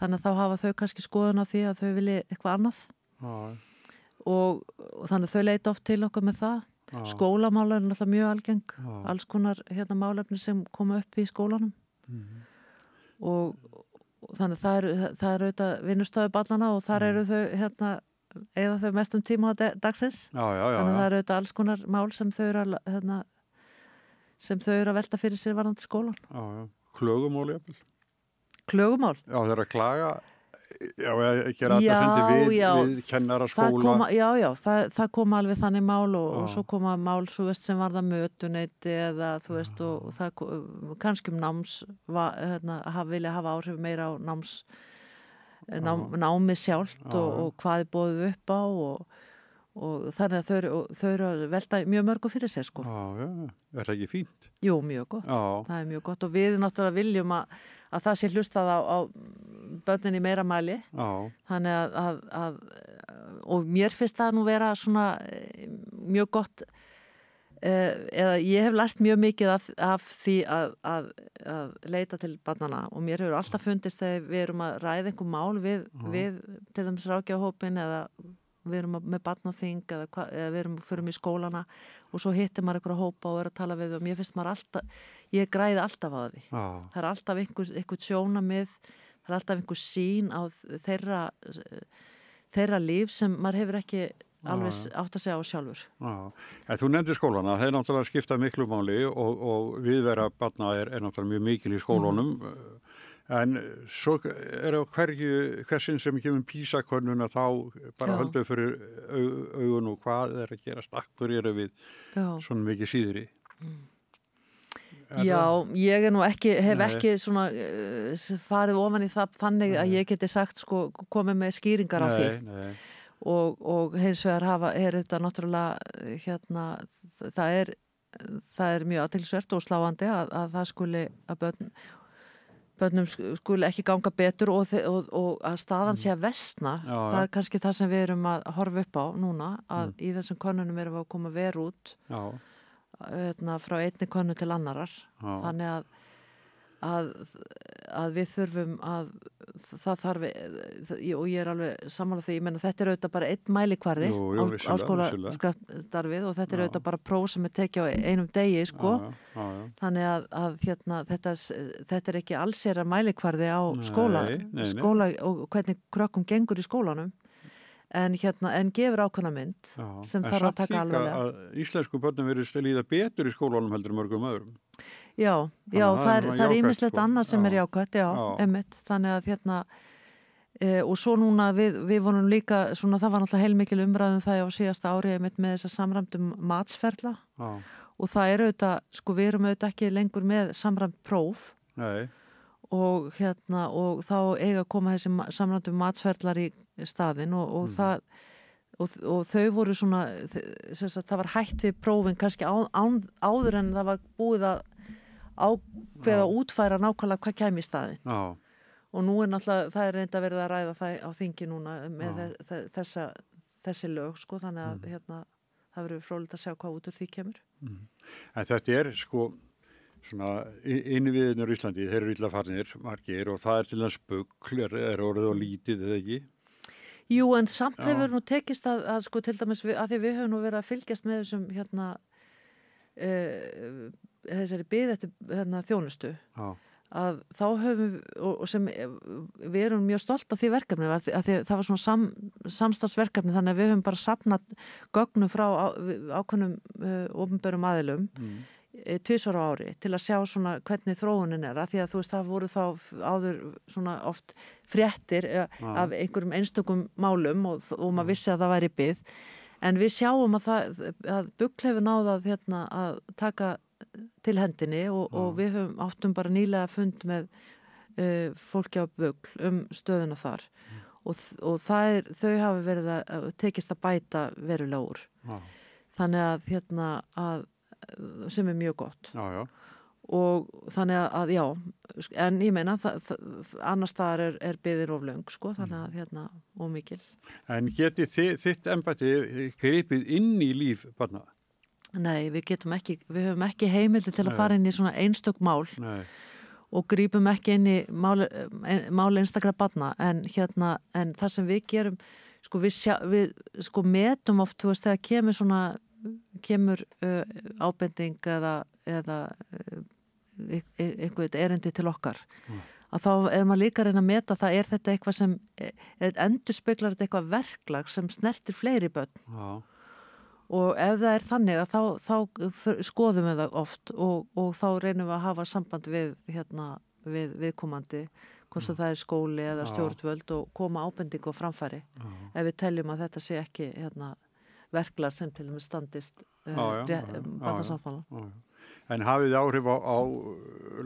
þannig að þá hafa þau kannski skoðun á því að þau vilji eitthvað annað og þannig að þau leita oft til okkar með það. Skólamál er náttúrulega mjög algeng alls konar málefni sem koma upp í skólanum og þannig það er auðvitað vinnustöðu barnanna og þar eru þau eða þau mestum tíma á dagsins þannig það eru auðvitað alls konar mál sem þau eru að velta fyrir sér varðandi skólan. Klögumál jafnvel? Klögumál? Já, þeir eru að klaga gera þetta við kennara skóla það koma alveg þannig mál og svo koma mál svo veist, sem varða mötuneyti eða þú veist og það kannski náms vilja hafa áhrif meira á námi sjálft og hvað er boðið upp á og þannig að þau eru að velta mjög mörgu fyrir sér sko. Er það ekki fínt? Jú, mjög gott. Það er mjög gott og við náttúrulega viljum að það sé hlustað á börnin í meira mæli þannig að og mér finnst það nú vera svona mjög gott eða ég hef lært mjög mikið af því að leita til barnanna og mér hefur alltaf fundist þegar við erum að ræða einhver mál við til dæmis ráðgjafahópinn eða við erum með barnaþing eða við förum í skólana og svo hittir maður einhverja hópa og er að tala við og mér finnst maður alltaf, ég græði alltaf á því það er alltaf einhver sjónamið það er alltaf einhver sýn á þeirra líf sem maður hefur ekki alveg átt að segja á sjálfur. Þú nefndir skólana, þeir náttúrulega skipta miklu máli og viðvera barna er náttúrulega mjög mikil í skólunum En svo hversin sem kemur PISA-könnuna þá bara höldum við fyrir augun og hvað að gera stakkur við svona mikið síðri. Já, ég er nú ekki, hef ekki svona farið ofan í það þannig að ég geti sagt sko komið með skýringar á því. Og hins vegar þetta náttúrulega það er mjög athyglisvert og sláandi að það skuli að börnum skuli ekki ganga betur og að staðan sé að versna. Það er kannski það sem við erum að horfa upp á núna, að í þessum könnunum erum við að koma verð út frá einni könnu til annarar. Þannig að við þurfum að það þarf, og ég er alveg sammála því, ég menna þetta er auðvitað bara einn mælikvarði á skólastarfið og þetta er auðvitað bara próf sem er tekið á einum degi sko. Þannig að þetta er ekki allsera mælikvarði á skóla og hvernig krökkum gengur í skólanum en gefur ákveðna mynd sem þarf að taka alveg. En samt líka að íslensku börnum verið líða betur í skólanum heldur mörgum öðrum. Já, það er ýmislegt annað sem er jákvætt, einmitt. Þannig að og svo núna við vorum líka svona, það var náttúrulega heilmikil umræðum það á síðasta ári einmitt með þessa samræmdum matsferla og það er auðvitað, sko við erum auðvitað ekki lengur með samræmd próf. Nei. Og þá eiga að koma þessi samræmdum matsferlar í staðinn og þau voru svona, það var hætt við prófin kannski áður en það var búið að ákveða að útfæra nákvæmlega hvað kæmi í staðinn. Og nú er náttúrulega, það er reynda verið að ræða það á þingi núna með þessi lög, sko, þannig að það verður fróðilegt að sjá hvað út úr því kemur. En þetta er, sko, svona innviðirnir í Íslandi, þeir eru illa farnir margir og það er til þess bugl, er orðið og lítið, eða ekki? Jú, en samt hefur nú tekist að sko til dæmis að því við höfum nú verið að fylgjast með þessum þessari bið eftir þjónustu að þá höfum og sem við erum mjög stolt af því verkefni að því það var svona samstarfsverkefni þannig að við höfum bara safnað gögnum frá ákveðnum opinberum aðilum 2 á ári til að sjá svona hvernig þróunin er að því að þú veist það voru þá áður svona oft fréttir af einhverjum einstökum málum og maður vissi að það væri bið en við sjáum að BUGL hefur náð að taka til hendinni og við áttum bara nýlega fund með fólki á BUGL stöðuna þar og þau hafa verið að tekist að bæta verulega úr. Þannig að sem er mjög gott. Og þannig að en ég meina annars staðar er biðin of löng sko, þannig að of mikil. En geti þitt embætti gripið inn í líf barna? Nei, við höfum ekki heimildi til að fara inn í svona einstök mál. Nei. Og grípum ekki inn í mál einstakra barna en það sem við gerum sko við sko metum oft þú veist þegar kemur ábending eða eitthvað erindi til okkar að þá er maður líka að reyna að meta það þetta eitthvað sem endurspeglar þetta eitthvað verklag sem snertir fleiri börn og ef það er þannig að þá skoðum við það oft og þá reynum við að hafa samband við viðkomandi hvort sem það er skóli eða stjórnvöld og koma ábendingu á framfæri ef við teljum að þetta sé ekki verklar sem til dæmis standist barnasáttmála. En hafið þið áhrif á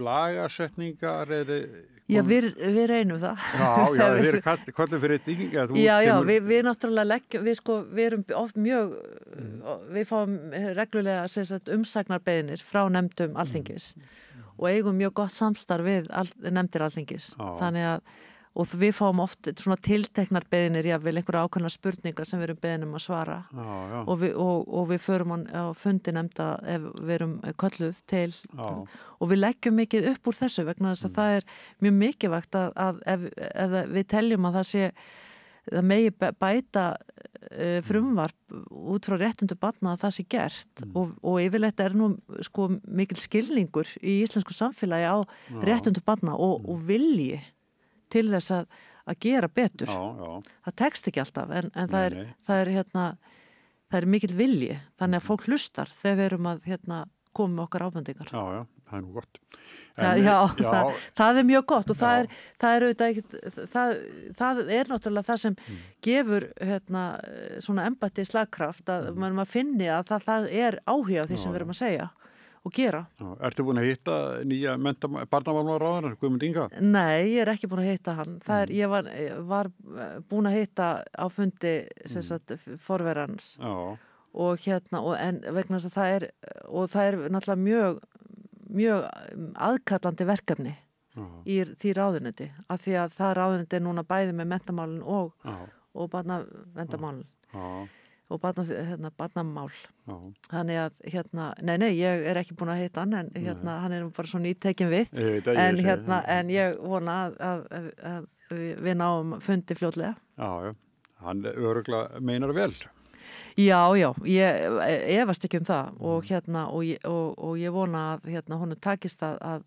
lagasetningar? Já, við reynum það. Já, þið eru kallið fyrir þetta. Já, við náttúrulega leggjum, við erum oft mjög, við fáum reglulega umsagnarbeiðnir frá nefndum Alþingis og eigum mjög gott samstarf við nefndir Alþingis. Þannig að og við fáum oft svona tilteknar beiðnir jafnvel einhverja ákveðnar spurningar sem við erum beðin að svara og við förum á fundi nefnda ef við erum kölluð til og við leggjum mikið upp úr þessu vegna þess að það er mjög mikilvægt að ef við teljum að það megi bæta frumvarp út frá réttindu barna að það sé gert og yfirleitt er nú sko mikil skilningur í íslensku samfélagi á réttindu barna og vilji til þess að gera betur. Það tekst ekki alltaf en það er mikill vilji þannig að fólk hlustar þegar við erum að koma með okkar ábendingar. það nú gott. Það er mjög gott og það er auðvitað ekkert, það er náttúrulega það sem gefur svona embætti slagkraft að maður finni að það er áhuga á því sem við erum að segja og gera. Ertu búin að hitta nýja barnamálaráðherra, Guðmund Inga? Nei, ég er ekki búin að hitta hann. Ég var búin að hitta á fundi forverans og en vegna þess að það er náttúrulega mjög aðkallandi verkefni í því ráðuneyti af því að það ráðuneyti er núna bæði með menntamálin og barnaverndarmálin og barnamál. Þannig að ég er ekki búin að hitta hann en hann er bara svo nýtekin við en ég vona að við náum fundi fljótlega. Já, hann örugglega meinar vel. Já, ég efast ekki það og ég vona að honum takist að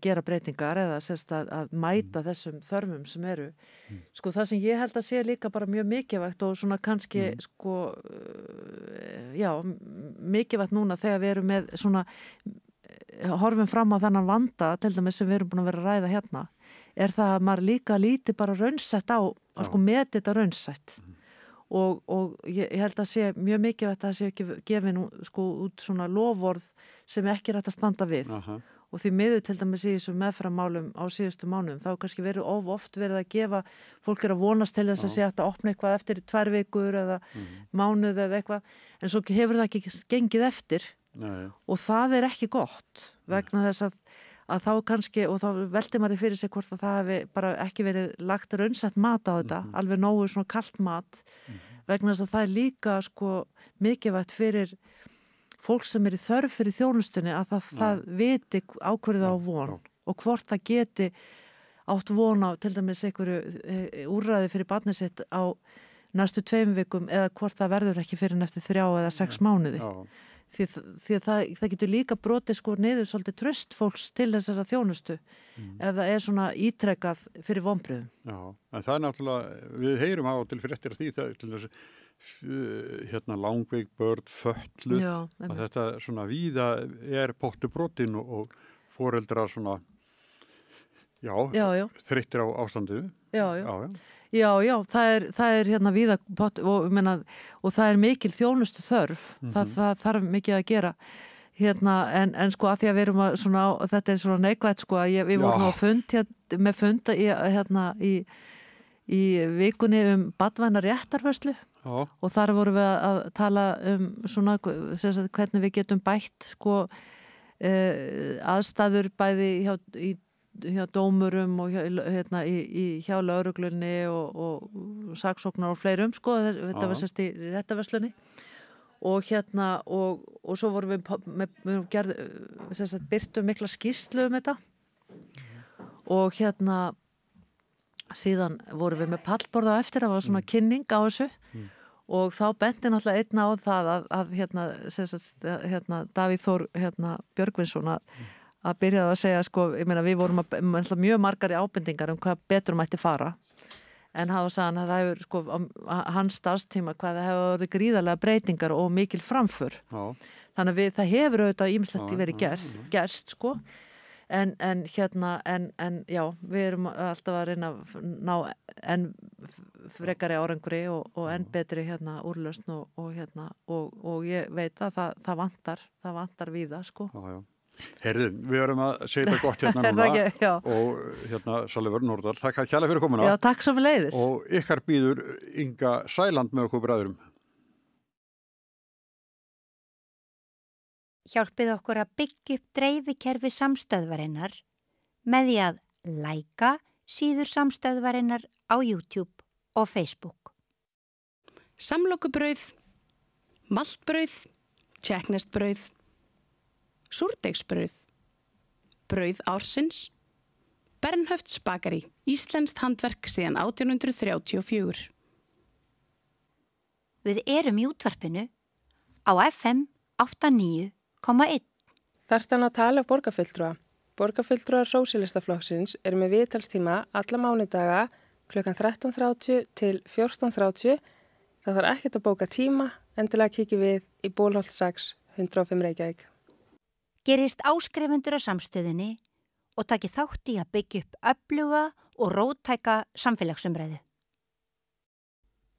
gera breytingar eða að mæta þessum þörfum sem eru. Sko það sem ég held að sé líka bara mjög mikilvægt og svona kannski mikilvægt núna þegar við erum með svona horfum fram á þennan vanda til dæmis sem við erum búin að vera að ræða hérna er það að maður líka líti bara raunsætt á meti þetta raunsætt og ég held að sé mjög mikilvægt að það sé ekki gefin út svona loforð sem ekki er hægt að standa við og því miður til dæmis í þessum meðferðarmálum á síðustu mánuðum þá kannski verið oft verið að gefa fólk er að vonast til þess að sé hægt að opna eitthvað eftir 2 vikur eða mánuð eða eitthvað en svo hefur það ekki gengið eftir og það er ekki gott vegna þess að þá kannski, og þá velti maður fyrir sig hvort að það hefði bara ekki verið lagt raunsætt mat á þetta, alveg nógu svona kalt mat, vegna þess að það er líka mikilvægt fyrir fólk sem er í þörf fyrir þjónustunni að það viti á hverju það á von og hvort það geti átt von á til dæmis einhverju úrræði fyrir barnið sitt á næstu 2 vikum eða hvort það verður ekki fyrir eftir 3 eða 6 mánuði. Því að það getur líka brotið niður svolítið traust fólks til þessara þjónustu ef það er svona ítrekað fyrir vonbrigðum. Já, en það er náttúrulega, við heyrum á til fréttir af því til þess langveik börn fötluð að þetta svona víða er pottubrotinn og foreldrar svona þreyttir á ástandinu. Já, það er víða og það er mikil þjónustu þörf, það þarf mikið að gera en að því að við erum þetta er svona neikvætt að við vorum á fund í vikunni barnvæna réttarvörslu og þar vorum við að tala svona hvernig við getum bætt aðstæður bæði hjá dómurum og hjá lögreglunni og saksóknar og fleirum þetta var sérst í réttarvörslunni og og svo vorum við birtum mikla skýrslu þetta og síðan vorum við með pallborð á eftir, það var svona kynning á þessu og þá benti náttúrulega einn á það að Davíð Þór Björgvinsson að byrjaði að segja við vorum mjög margar ábendingar hvað betur mætti fara en hafa sagðan að það hefur hans starfstíma hvað það hefur verið gríðarlega breytingar og mikil framför þannig að það hefur auðvitað ýmislegt verið gerst en við erum alltaf að reyna að ná enn frekari árangri og enn betri úrlausn og ég veit að það vantar víða Heyrðu, við erum að segja þetta gott núna og Salvör Nordal, takk kærlega fyrir komuna. Já, takk sömuleiðis. Og ykkar býður Inga Sæland með okkur bræðurum. Hjálpið okkur að byggja upp dreifikerfi samstöðvarinnar með því að læka síður samstöðvarinnar á YouTube og Facebook. Samlokubrauð, maltbrauð, tjekknestbrauð, súrdegsbrauð, brauð ársins, Bernhöfts Bakari, íslenskt handverk síðan 1834. Við erum í útvarpinu á FM 89,1. Þarftan að tala af borgarfulltrúa. Borgarfulltrúar Sósíalistaflokksins eru með viðtalstíma alla mánudaga klukkan 13:30 til 14:30 Það þarf ekkert að bóka tíma, endilega kíkja við í Bólholt 6, 105 Reykjavík. Gerist áskrifendur á samstöðinni og taki þátt í að byggja upp öfluga og róttæka samfélagsumræðu.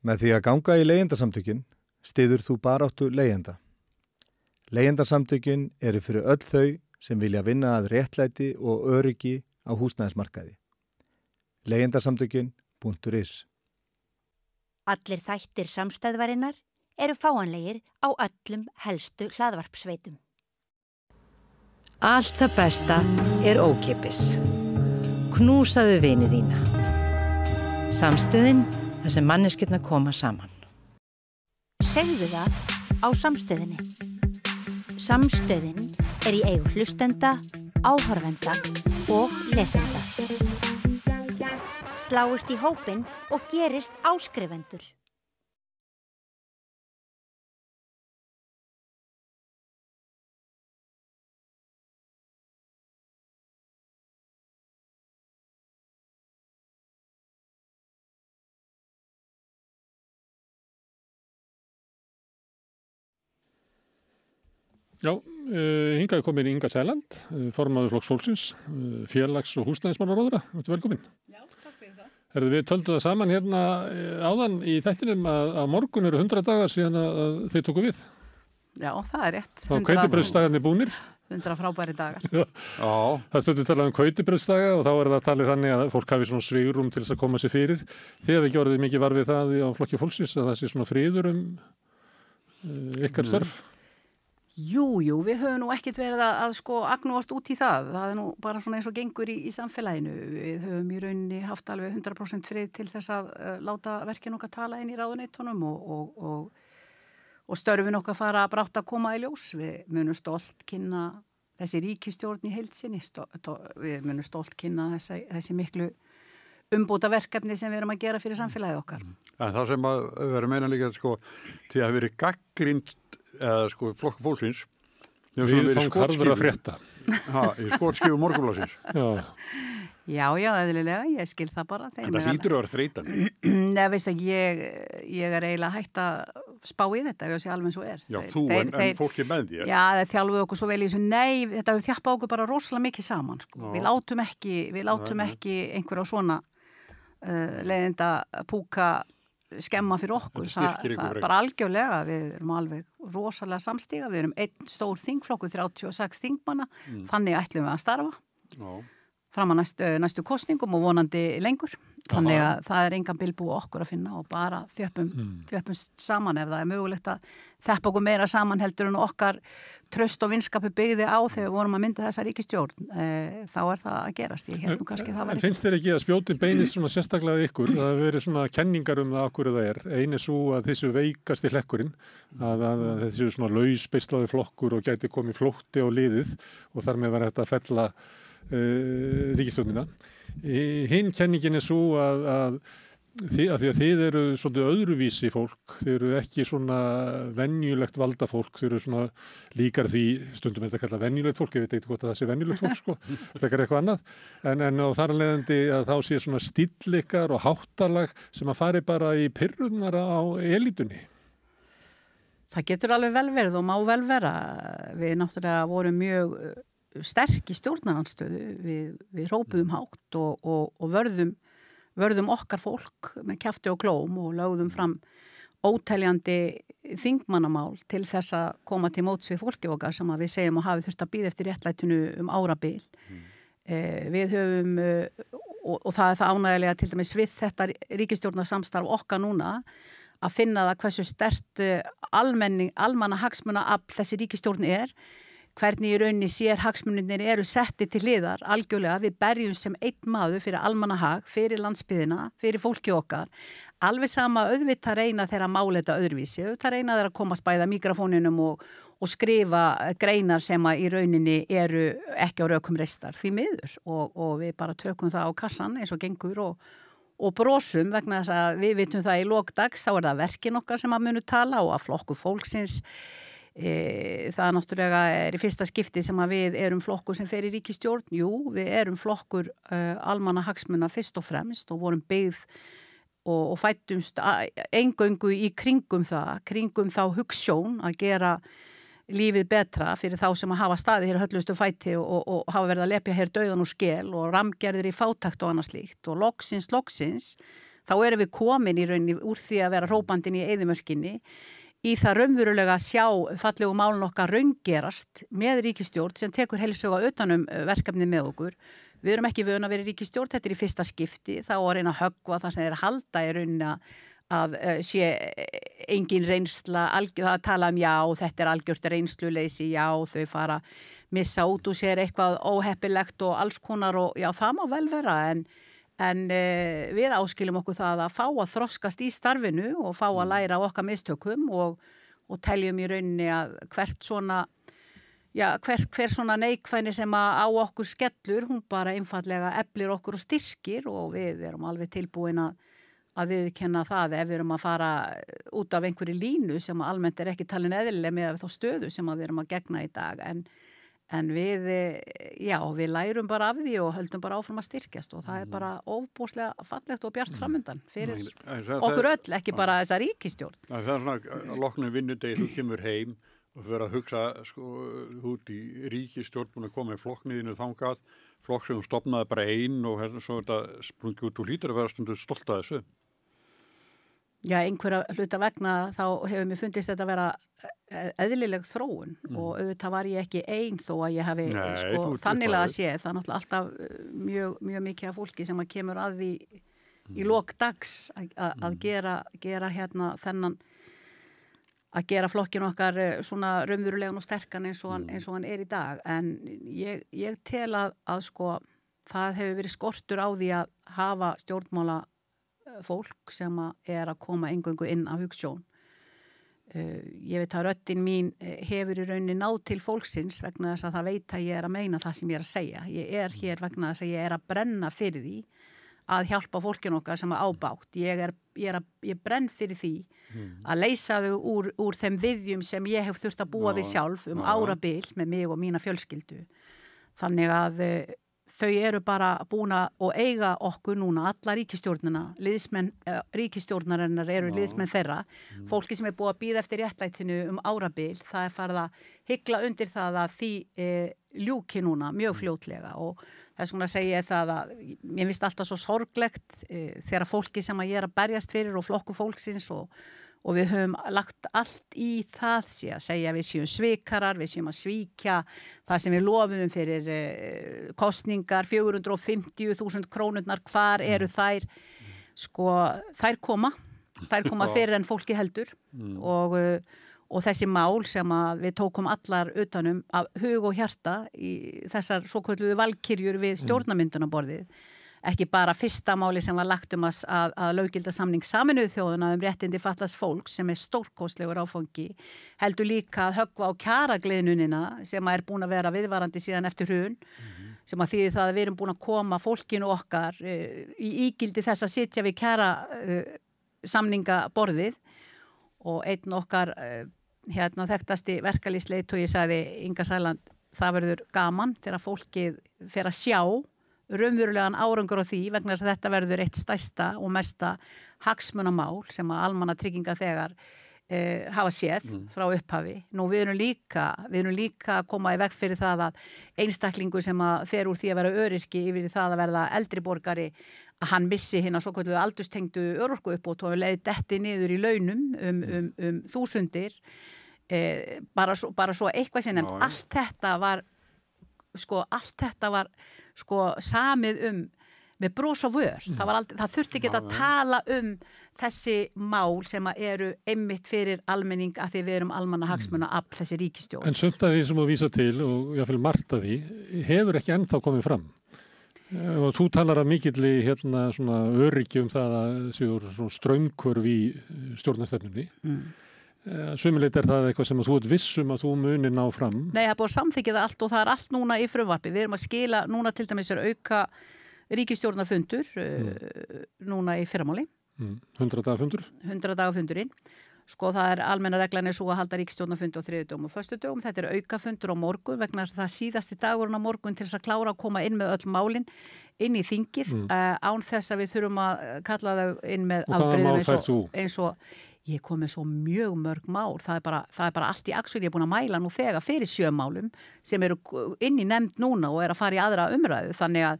Með því að ganga í leigjendasamtökin styður þú baráttu leigjenda. Leigjendasamtökin eru fyrir öll þau sem vilja vinna að réttlæti og öryggi á húsnæðismarkaði. Leigjendasamtökin.is. Allir þættir samstæðvarinnar eru fáanlegir á öllum helstu hlaðvarpsveitum. Allt það besta er ókeypis. Knúsaðu vini þína. Samstöðin, þar sem manneskjurnar koma saman. Segðu það á samstöðinni. Samstöðin í eigu hlustenda, áhorfenda og lesenda. Sláist í hópinn og gerist áskrifendur. Já, hingað komin Inga Sæland, formaður Flokks fólksins, félags- og húsnæðismálaráðherra. Velkomin. Já, takk fyrir það. Við töldum það saman hérna áðan í þættinum að morgun eru 100 dagar síðan að þið tóku við. Já, það er rétt. Og kautibrauðsdagarnir búnir. 100 frábæri dagar. Já. Það stundir talað kautibrauðsdaga og þá er það talið þannig að fólk hafi svona svigrúm til þess að koma sér fyrir. Þið hafi ekki orðið mikið var við það á Flokki fólksins að það sé svona friður ykkar störf. Jú, við höfum nú ekkert verið að sko agnúast út í það. Það er nú bara svona eins og gengur í samfélaginu. Við höfum í rauninni haft alveg 100% frið til þess að láta verkin okkar tala inn í ráðuneytunum og störfin okkar fara brátt að koma í ljós. Við munum stolt kynna þessi ríkisstjórn í heild sinni. Við munum stolt kynna þessi miklu umbóta verkefni sem við erum að gera fyrir samfélagið okkar. En það sem að vera meina líka sko, því að verið gagnrýnt eða sko Flokkur fólksins við fang harður að frétta í skotskifu Morgunblaðsins. Já, eðlilega, ég skil það bara. En það hlýtur að vera þreytan. Nei, veistu ekki, ég er eiginlega hægt að spá í þetta ef ég sé alveg svo er. Já, en fólk er með því. Já, það þjálfuð okkur svo vel í þessu. Nei, þetta hefur þjappað okkur bara rosalega mikið saman. Sko. Við látum ekki einhverja svona leiðinda púka skemma fyrir okkur. Það bara algjörlega, við erum alveg rosalega samstíga, við erum einn stór þingflokkur, 36 þingmanna, þannig ætlum við að starfa fram að næstu kosningum og vonandi lengur. Þannig að það er engan bilbúi okkur að finna og bara þjöppum saman ef það er mögulegt að þeppa okkur meira saman heldur en okkar traust og vinskapi byggði á þegar við vorum að mynda þessa ríkisstjórn. Þá er það að gerast. Ég held nú kannski það var ekki. Finnst þér ekki að spjótin beinist svona sérstaklega ykkur? Það hefur verið svona kenningar um það af hverju það er. Ein er svo að þessu veikasti hlekkurinn, að þessu svona lausbeislaði flokkur og gæti komið flótti á liðið og þar með var þetta að fella ríkisstjórnina. Hinn kenningin er svo að því að þið eru svolítið öðruvísi fólk, þið eru ekki svona venjulegt valdafólk, þið eru svona líkar því, stundum er þetta kallað venjulegt fólk, ég veit eitthvað hvort að það sé venjulegt fólk sko, frekar eitthvað annað, en á þar leiðandi að þá sé svona stíll ykkar og háttalag sem að fari bara í pirrunar á elítunni. Það getur alveg vel verið og má vel vera. Við náttúrulega vorum mjög sterk í stjórnarandstöðu, við hrópuðum hátt og vörðum okkar fólk með kjafti og klóm og lögðum fram óteljandi þingmannamál til þess að koma til móts við fólki okkar sem að við segjum og hafi þurft að bíða eftir réttlætinu árabil. Við höfum, og það er það ánægilega til dæmis við þetta ríkisstjórnarsamstarf okkar núna, að finna það hversu sterkt almannahagsmunaafl þessi ríkisstjórn er, hvernig í rauninni sér hagsmunirnir eru setti til hliðar algjörlega. Við berjum sem einn maður fyrir almannahag, fyrir landsbyggðina, fyrir fólki okkar. Alveg sama auðvitað reyna þeirra máleita öðruvísi, auðvitað reyna þeirra að komast bæða mikrofóninum og skrifa greinar sem að í rauninni eru ekki á rökum reistar því miður og við bara tökum það á kassan eins og gengur og brosum vegna þess að við vitum það í lokdags, þá er það verkin okkar sem að munu tala og að Flokkur fólksins. Það náttúrulega er í fyrsta skipti sem að við erum flokkur sem fer í ríkisstjórn. Jú, við erum flokkur almannahagsmuna fyrst og fremst og vorum byggð og fættumst eingöngu í kringum þá hugsjón að gera lífið betra fyrir þá sem að hafa staðið hér höllustu fæti og hafa verið að lepja hér dauðan úr skel og ramgerðir í fátakt og annað slíkt og loksins þá erum við komin í rauninni úr því að vera hrópandinn í eyðimörkinni í það raunverulega að sjá fallegu málun okkar raungerast með ríkisstjórn sem tekur heilsuga utanum verkefnið með okkur. Við erum ekki vön að vera ríkisstjórn, þetta í fyrsta skipti, þá að reyna að höggva það sem þeir halda í rauninni að sé engin reynsla, það tala já, þetta algjört reynsluleysi, já, þau fara missa út úr sér eitthvað óheppilegt og alls konar og já, það má vel vera en við áskilum okkur það að fá að þroskast í starfinu og fá að læra okkar mistökum og teljum í rauninni að hvert svona hver svona neikvæðni sem á okkur skellur, hún bara einfallega eflir okkur og styrkir og við erum alveg tilbúin að viðurkenna það ef við erum að fara út af einhverju línu sem almennt ekki talin eðlileg með þá stöðu sem við erum að gegna í dag en við lærum bara af því og höldum bara áfram að styrkjast og það bara ofboðslega fallegt og bjart framundan fyrir okkur öll, ekki bara þessa ríkisstjórn. Það er svona loknum vinnudegi, þú kemur heim og fyrir að hugsa út í ríkisstjórn búin að koma í flokkniðinu þangað, flokk sem hún stofnaði bara einn og svo þetta sprungi út og hlýtur að vera stundu stolt að þessu. Já, einhverja hluta vegna þá hefur mér fundist þetta að vera eðlileg þróun og auðvitað var ég ekki einn þó að ég hafi þanniglega að sé, það er náttúrulega alltaf mjög mikið af fólki sem að kemur að því í lok dags að gera hérna þennan að gera flokkin okkar svona raunverulegan og sterkan eins og hann er í dag en ég tel að sko það hefur verið skortur á því að hafa stjórnmála fólk sem að koma eingöngu inn af hugsjón. Ég veit að röddin mín hefur í rauninni náð til fólksins vegna þess að það veit að ég að meina það sem ég að segja. Ég hér vegna þess að ég að brenna fyrir því að hjálpa fólkin okkar sem ábátt. Ég brenn fyrir því að leysa þau úr þeim viðjum sem ég hef þurft að búa við sjálf árabil með mig og mína fjölskyldu. Þannig að þau eru bara búin að eiga okkur núna, alla ríkisstjórnina, liðsmenn ríkisstjórnarinnar eru liðsmenn þeirra, fólki sem er búið að bíða eftir réttlætinu árabil, það farið að hygla undir það að því ljúki núna mjög fljótlega og þess vegna segi ég það að mér finnst alltaf svo sorglegt þegar fólki sem að ég að berjast fyrir og flokku fólksins og við höfum lagt allt í það að segja við séum svikarar, við séum að svíkja það sem við lofuðum fyrir kostningar, 450.000 krónurnar, hvar eru þær? Sko, þær koma fyrir en fólki heldur og þessi mál sem að við tókum allar utanum af hug og hjarta í þessar svokölluðu valkyrjur við stjórnarmyndunarborðið. Ekki bara fyrsta máli sem var lagt að löggilda samning Sameinuðu þjóðanna réttindi fatlaðs fólks sem stórkostlegur áfangi, heldur líka að höggva á kjaragliðnunina sem er búin að vera viðvarandi síðan eftir hrun, sem að þýðir það að við erum búin að koma fólkinu okkar í ígildi þess að sitja við kjara samningaborðið og einn okkar þekktasti verkalýðsleiðtogi sagði Inga Sæland, það verður gaman þegar fólkið fer að sjá raunverulegan árangur á því vegna þess að þetta verður eitt stærsta og mesta hagsmunamál sem að almannatryggingar þegar hafa séð frá upphafi. Nú við erum líka að koma í veg fyrir það að einstaklingur sem að fer úr því að vera öryrki yfir í það að verða eldri borgari að hann missi hérna svokölluðu aldurstengdu örorkuuppbót og leið detti niður í launum um þúsundir bara svo eitthvað sem nefnt. Allt þetta var samið með bros og vör. Það þurfti ekki að tala þessi mál sem eru einmitt fyrir almenning að því við erum almannahagsmuna afl þessi ríkisstjórn. En sumt af því sem þú vísa til og jáfnvel margt af því hefur ekki ennþá komið fram. Og þú talar að mikilli svona öryggi það að séu straumkurv í stjórnarstefnunni. Sumilegt það eitthvað sem að þú ert vissum að þú munir ná fram? Nei, það er búið að samþykkja það allt og það er allt núna í frumvarpi. Við erum að skila, núna til dæmis auka ríkisstjórnarfundur núna í fyrramáli. 100 daga fundur? 100 daga fundurinn. Sko það er almenna reglan svo að halda ríkisstjórnarfundi á þriðjudögum og föstudögum. Þetta er aukafundur á morgun vegna þess að það síðasti dagurinn á morgun til þess að klára að koma inn með öll málin inn í þingið án þess að við þurfum að kalla þau inn með afbrigðum. Og hvaða mál færð þú? Eins og ég kom með svo mjög mörg mál, það er bara allt í aksjón, ég er búin að mæla nú þegar fyrir 7 málum sem eru inn í nefnd núna og er að fara í aðra umræðu, þannig að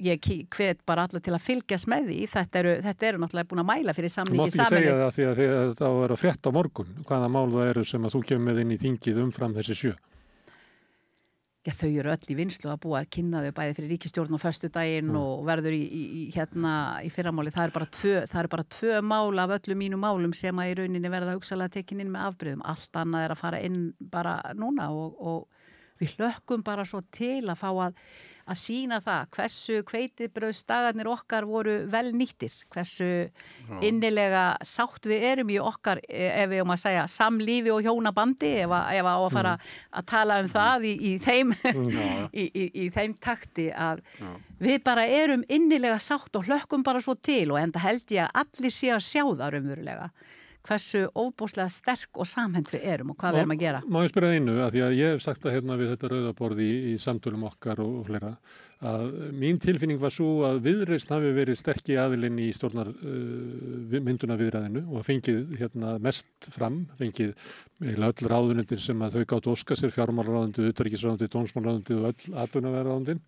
ég hvet bara alla til að fylgjast með því, þetta eru náttúrulega búin að mæla fyrir samningi Þú mátt ekki segja það því að þetta á að vera frétt á morgun, hvaða mál það eru sem að þú kemur með inn í þingið umfram þessi 7? Já, þau eru öll í vinslu að búa að kynna þau bæði fyrir ríkisstjórn og föstudaginn og verður í fyrramáli. Það er bara 2 mál af öllum mínum málum sem að í rauninni verða hugsalega tekin inn með afbrigðum. Allt annað er að fara inn bara núna og við hlökkum bara svo til að fá að sýna það hversu hveitibrauðsdagarnir okkar voru vel nýttir, hversu innilega sátt við erum í okkar, ef við að segja, samlífi og hjónabandi, ef á að fara að tala um það í þeim, í þeim takti að við bara erum innilega sátt og hlökkum bara svo til og enda held ég að allir sé að sjá það raunverulega. Hversu óbúslega sterk og samhent við erum og hvað við erum að gera. Má ég spyrja einu, að því að ég hef sagt það hérna við þetta rauðaborði í samtölum okkar og fleira, að mín tilfinning var svo að Viðreisn hafi verið sterki aðilinn í stjórnar myndunarviðræðinu og fengið hérna mest fram, fengið öll ráðunundir sem að þau gátu óska sér, fjármálaráðundið, utanríkisráðundið, dómsmálaráðundið og öll atvinnuvegaráðundin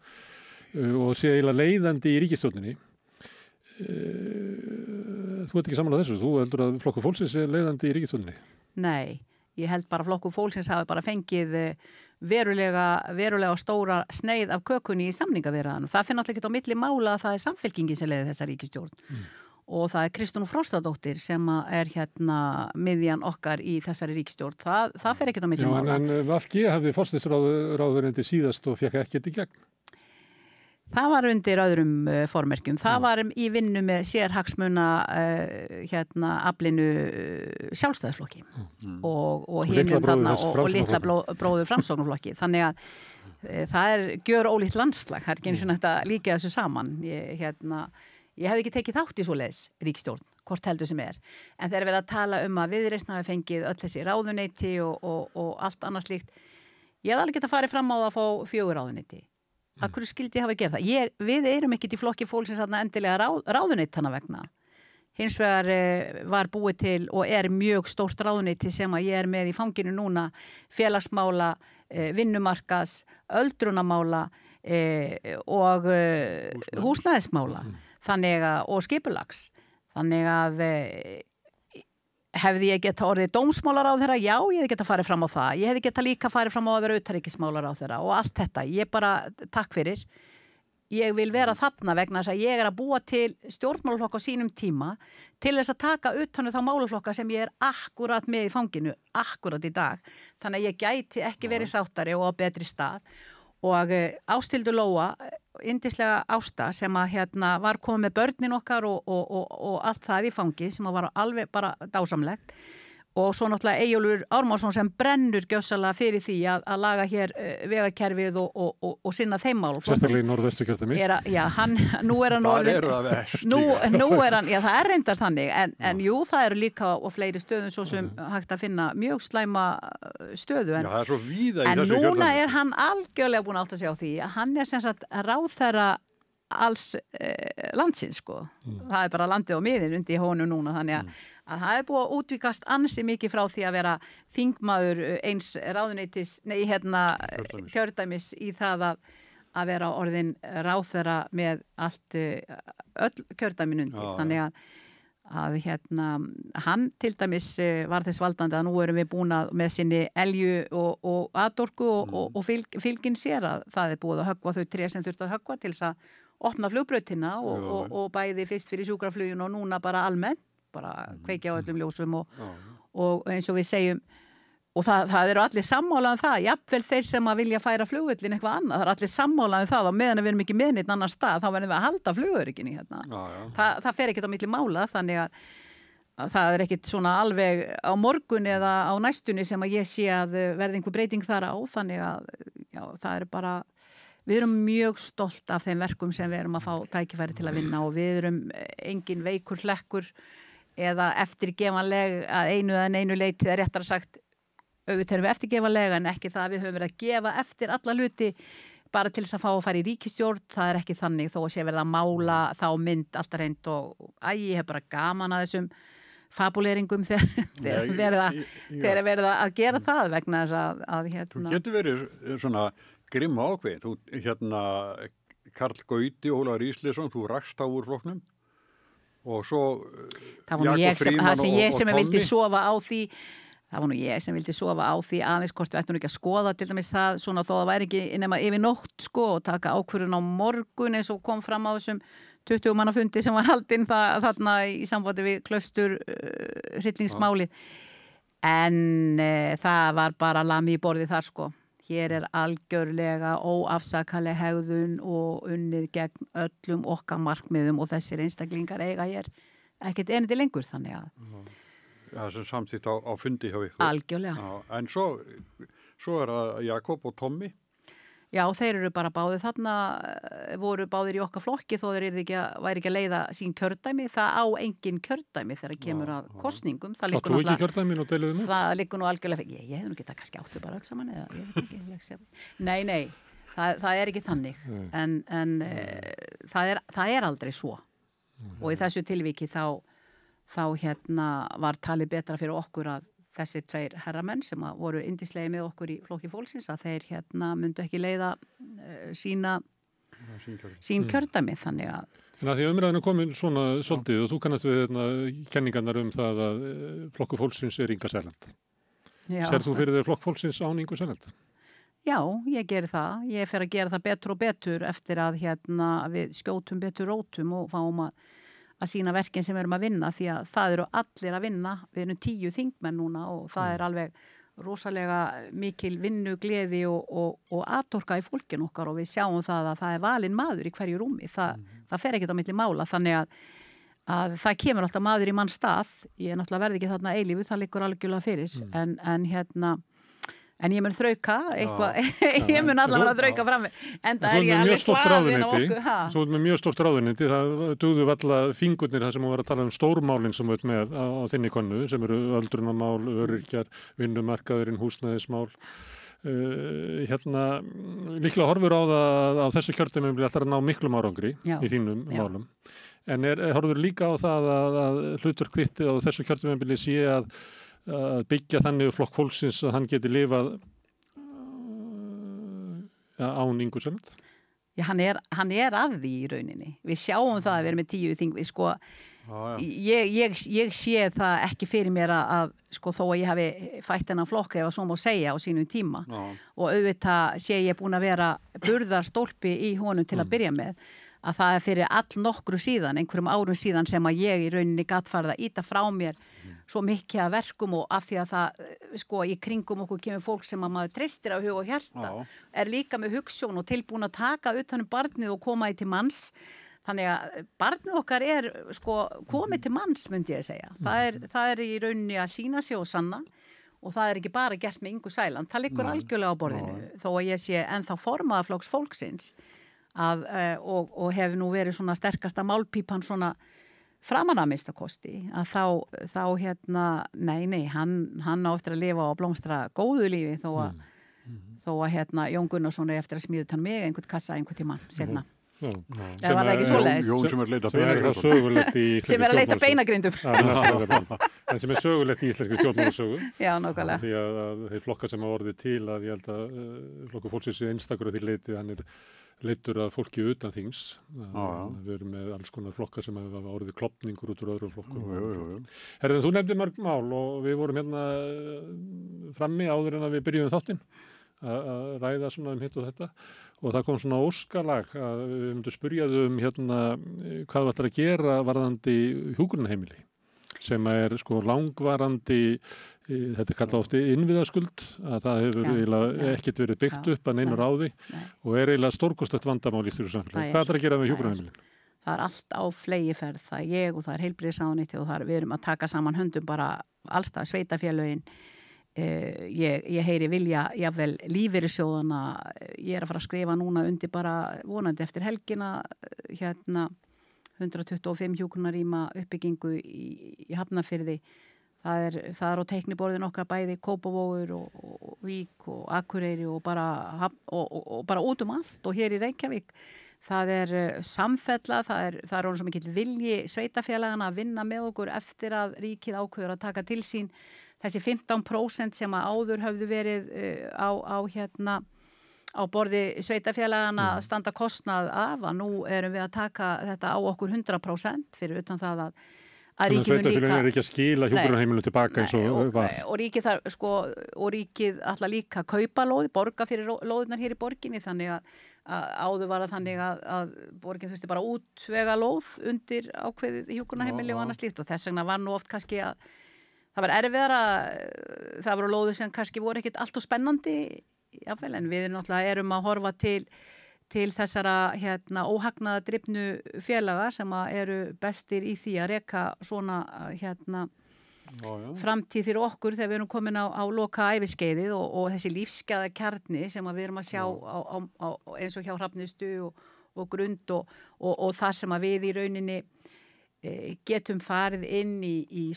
og sé eiginlega leiðandi í ríkisstjórninni. Þú ert ekki saman á þessu, þú heldur að Flokkur Fólksins er leiðandi í ríkisstjórninni? Nei, ég held bara Flokkur Fólksins hafi bara fengið verulega stóra sneið af kökunni í samningaviðræðunum. Það finn náttúrulega ekki á milli mála að það er Samfylkingin sem leiði þessa ríkisstjórn og það er Kristrún Frostadóttir sem er hérna miðjan okkar í þessari ríkisstjórn. Það fer ekki á milli mála. En VG hafði forsætisráðuneytið síðast og fekk ekkert í gegn? Það var undir öðrum formerkjum. Það var í vinnu með sérhagsmuna aflinu Sjálfstæðisflokki og hinum þarna og litla bróður Framsóknarflokki. Þannig að það er gjör ólíkt landslag. Það er ekki eins og þetta líka þessu saman. Ég hefði ekki tekið þátt í svoleiðis ríkisstjórn, hvort heldur sem er. En þegar við að tala að Viðreisn hafi fengið öll þessi ráðuneyti og allt annað slíkt, ég hefði alveg getað farið fram á það að fá 4 ráðuneyti. Að hverju skildi ég hafa gert það? Við erum ekkert í Flokki Fólksins endilega ráðuneytana vegna. Hins vegar var búið til og er mjög stórt ráðuneyti sem að ég er með í fanginu núna, félagsmála, vinnumarkas, öldrunamála og húsnæðismála og skipulags. Þannig að hefði ég geta orðið dómsmálaráðherra? Já, ég hefði geta farið fram á það. Ég hefði geta líka farið fram á að vera utanríkismálaráðherra og allt þetta. Ég bara, takk fyrir. Ég vil vera þarna vegna þess að ég er að búa til stjórnmálaflokk á sínum tíma til þess að taka utan þá málaflokka sem ég er akkurat með í fanginu, akkurat í dag. Þannig að ég gæti ekki verið sáttari og á betri stað. Og Ásthildur Lóa, yndislega Ásta sem að var komið með börnin okkar og allt það í fangi sem var alveg bara dásamlegt og svo náttúrulega Eyjólfur Ármannsson sem brennur gjössalega fyrir því að laga hér vegakerfið og sinna þeim mál. Sérstaklega í Norðvesturkjördæmi. Já, nú er hann orðið. Það eru það verst. Nú er hann, já það er reyndar þannig en jú það eru líka á fleiri stöðum svo sem hægt að finna mjög slæma stöðu. Já, það er svo víða í þessu kjördæmi. En núna kjördæmi. er hann algjörlega búin að átta sig á því að hann er sem sagt ráðherra alls landsins sko. Það er bara landið og miðin undir honum núna þannig að það er búið að útvíkast ansi mikið frá því að vera þingmaður eins ráðuneytis, kjördæmis í það að vera orðin ráðherra með allt, öll kjördæmin undir. Þannig að hann til dæmis var þess valdandi að nú erum við búin að með sinni elju og atorku og fylgin sér að það er búið að höggva þau 3 sem þurft að höggva til þess að opna flugbrautina og bæði fyrst fyrir sjúkraflugin og núna bara almennt. Bara kveikja á öllum ljósum og eins og við segjum og það eru allir sammála það, jafnvel þeir sem að vilja færa flugvöllin eitthvað annað, það eru allir sammála það og meðan við erum ekki með neitt annan stað þá verðum við að halda flugörygginni hérna. Það fer ekkert á milli mála þannig að það er ekkert svona alveg á morgun eða á næstunni sem að ég sé að verði einhver breyting þar á þannig að já, það er bara við erum mjög stolt af þeim verkum sem við erum að fá tækifæri til að vinna og við erum engin veikur hlekkur eða eftirgefanleg að einu leiti eða réttara sagt auðvitað erum við eftirgefanlega en ekki það að við höfum verið að gefa eftir alla hluti bara til þess að fá að fara í ríkisstjórn, það ekki þannig þó að sé verið að mála þá mynd alltaf reynd og ég hef bara gaman að þessum fabuleringum þegar verið að gera það vegna þess að Þú getur verið svona grimm ákveðin, þú Karl Gauti og Ólafur Ísleifsson, þú rakst á úr flokknum og svo Jakob Frímann og Tommi. Vildi sofa á því. Það var nú ég sem vildi sofa á því aðeins hvort við ættum ekki að skoða til dæmis það svona þó það væri ekki nema yfir nótt sko og taka ákvörðun á morgun eins og kom fram á þessum 20 manna fundi sem var haldinn þarna í sambandi við Klaustur hryllingsmálið. En það var bara lami í borði þar sko. Hér algjörlega óafsakaleg hegðun og unnið gegn öllum okkar markmiðum og þessir einstaklingar eiga hér ekkert erindi lengur þannig að Það sem samþýtt á fundi hjá ykkur. Algjörlega. Já, en svo það Jakob og Tommi. Já, þeir eru bara báðir þarna, voru báðir í okkar flokki þó þeir væri ekki að leiða sín kjördæmi. Það á engin kjördæmi þegar kemur að kosningum. Áttu ekki kjördæmin og deiliðu nú? Það liggur nú algjörlega, ég hef nú ekki það kannski áttu bara öll saman eða, ég veit ekki. Nei, það ekki þannig. En það aldrei svo. Og í þessu tilviki þá var talið betra fyrir okkur að þessi tveir herramenn sem voru yndislegir með okkur í flokki fólksins að þeir myndu ekki leiða sín kjördæmi þannig að En að því umræðinu komin svona svolítið og þú kannast við kenningarnar það að flokku fólksins Inga Sæland. Serð þú fyrir þér flokk fólksins án Ingu Sæland? Já, ég geri það. Ég fer að gera það betur og betur eftir að við skjótum betur rótum og fáum að sína verkin sem við erum að vinna því að það eru allir að vinna. Við erum 10 þingmenn núna og það alveg rosalega mikil vinnugleði og atorka í fólkinu okkar og við sjáum það að valinn maður í hverju rúmi. Það fer ekkert á milli mála þannig að það kemur alltaf maður í mann stað. Ég náttúrulega verði ekki þarna eilífu, það liggur algjörlega fyrir. En ég mun þrauka eitthvað, ég mun allavega að þrauka fram en það ég alveg hlaðin á okkur. Þú ert með mjög stórt ráðuneyti, það dugðu alla fingurnir það sem var að tala stórmálin sem við með á þinni konu sem eru öldrunarmál, öryrkjar, vinnumarkaðurinn, húsnæðismál. Líklega horfur á það á þessu kjörtímabili alltaf að ná miklum árangri í þínum málum. En horfur líka á það að hlutverk þitt á þessu kjörtímabili sé að byggja þannig flokk fólksins að hann geti lifað án Ingu Sæland? Já, hann að því í rauninni. Við sjáum það að við erum með 10 þing. Sko, ég sé það ekki fyrir mér að sko, þó að ég hafi fætt þennan flokk eða svo má segja á sínum tíma og auðvitað sé ég búin að vera burðarstólpi í honum til að byrja með að það fyrir nokkru síðan, einhverjum árum síðan sem að ég í rauninni gat farið að ýta frá mér svo mikið af verkum og af því að það, sko, í kringum okkur kemur fólk sem að maður treystir á hug og hjarta, líka með hugsjón og tilbúin að taka utan barnið og koma í til manns. Þannig að barnið okkar sko, komið til manns, myndi ég segja. Það í rauninni að sýna sig og sanna og það ekki bara gert með Ingu Sæland. Það liggur algjörlega á borðinu, þó að ég sé ennþá formaða flokks fólksins og hef nú verið svona sterkasta málpípan svona framan að minnstakosti að þá nei, hann á eftir að lifa og blómstra góðu lífi þó að Jón Gunnarsson eftir að smíða utan mig einhvern kassa einhvern tíma seinna. Það var ekki svoleiðis. Jón sem að leita beinagrindum. En sem sögulegt í íslenskri stjórnmálasögu. Já, nákvæmlega. Því að þeir flokkar sem hafa orðið til að ég held að flokkur fólksins einstakur að því leiti hann leiddur að fólki utan þings. Við erum með alls konar flokkar sem hafa orðið klopningur út úr öðrum flokkum. Herðu, þú nefndir mörg mál og við vorum frammi áður en að við byrjuðum þáttinn að ræða svona hitt og þetta og það kom svona óskalag að við myndum spyrja hvað þú ætlar að gera varðandi hjúkrunarheimili sem sko langvarandi, þetta kallað oft innviðaskuld, að það hefur eiginlega ekkert verið byggt upp að neinu ráði og eiginlega stórkostlegt vandamál í styrru samfélagi. Hvað ætlar að gera með hjúkrunarheimilin? Það allt á fleygiferð, það ég og það heilbrigðisráðuneytið og við erum að taka saman höndum bara allstað sveitafélögin. Ég heyri vilja jafnvel lífeyrissjóðana, ég að fara að skrifa núna undir bara vonandi eftir helgina 125 hjúkrunarrýma uppbyggingu í Hafnarfirði Það er á teikniborðin okkar bæði Kópavogur og Vík og Akureyri og bara út allt og hér í Reykjavík. Það er samfella, það er orðinn svo mikill vilji sveitarfélagana að vinna með okkur eftir að ríkið ákveður að taka til sín þessi 15% sem að áður höfðu verið á borði sveitarfélagana að standa kostnað af, að nú erum við að taka þetta á okkur 100% fyrir utan það að ríkið mun líka... Sveitarfélagin er ekki að skila hjúkrunarheimilum tilbaka eins og var. Og ríkið ætla líka að kaupa lóð, borga fyrir lóðunar hér í borginni, þannig að áður var það þannig að borgin þurfti bara útvega lóð undir ákveðið hjúkrunarheimili og annað slíkt og þess vegna var nú oft kannski að það var erfiðara, það voru lóðir sem kannski voru ekkit allt og spennandi, jáfnvel, en við náttúrulega erum að horfa til þessara óhagnaða drifnu félaga sem eru bestir í því að reka svona framtíð fyrir okkur þegar við erum komin á loka æviskeiðið og þessi lífsgæða kjarni sem við erum að sjá eins og hjá Hrafnistu og Grund og þar sem að við í rauninni getum farið inn í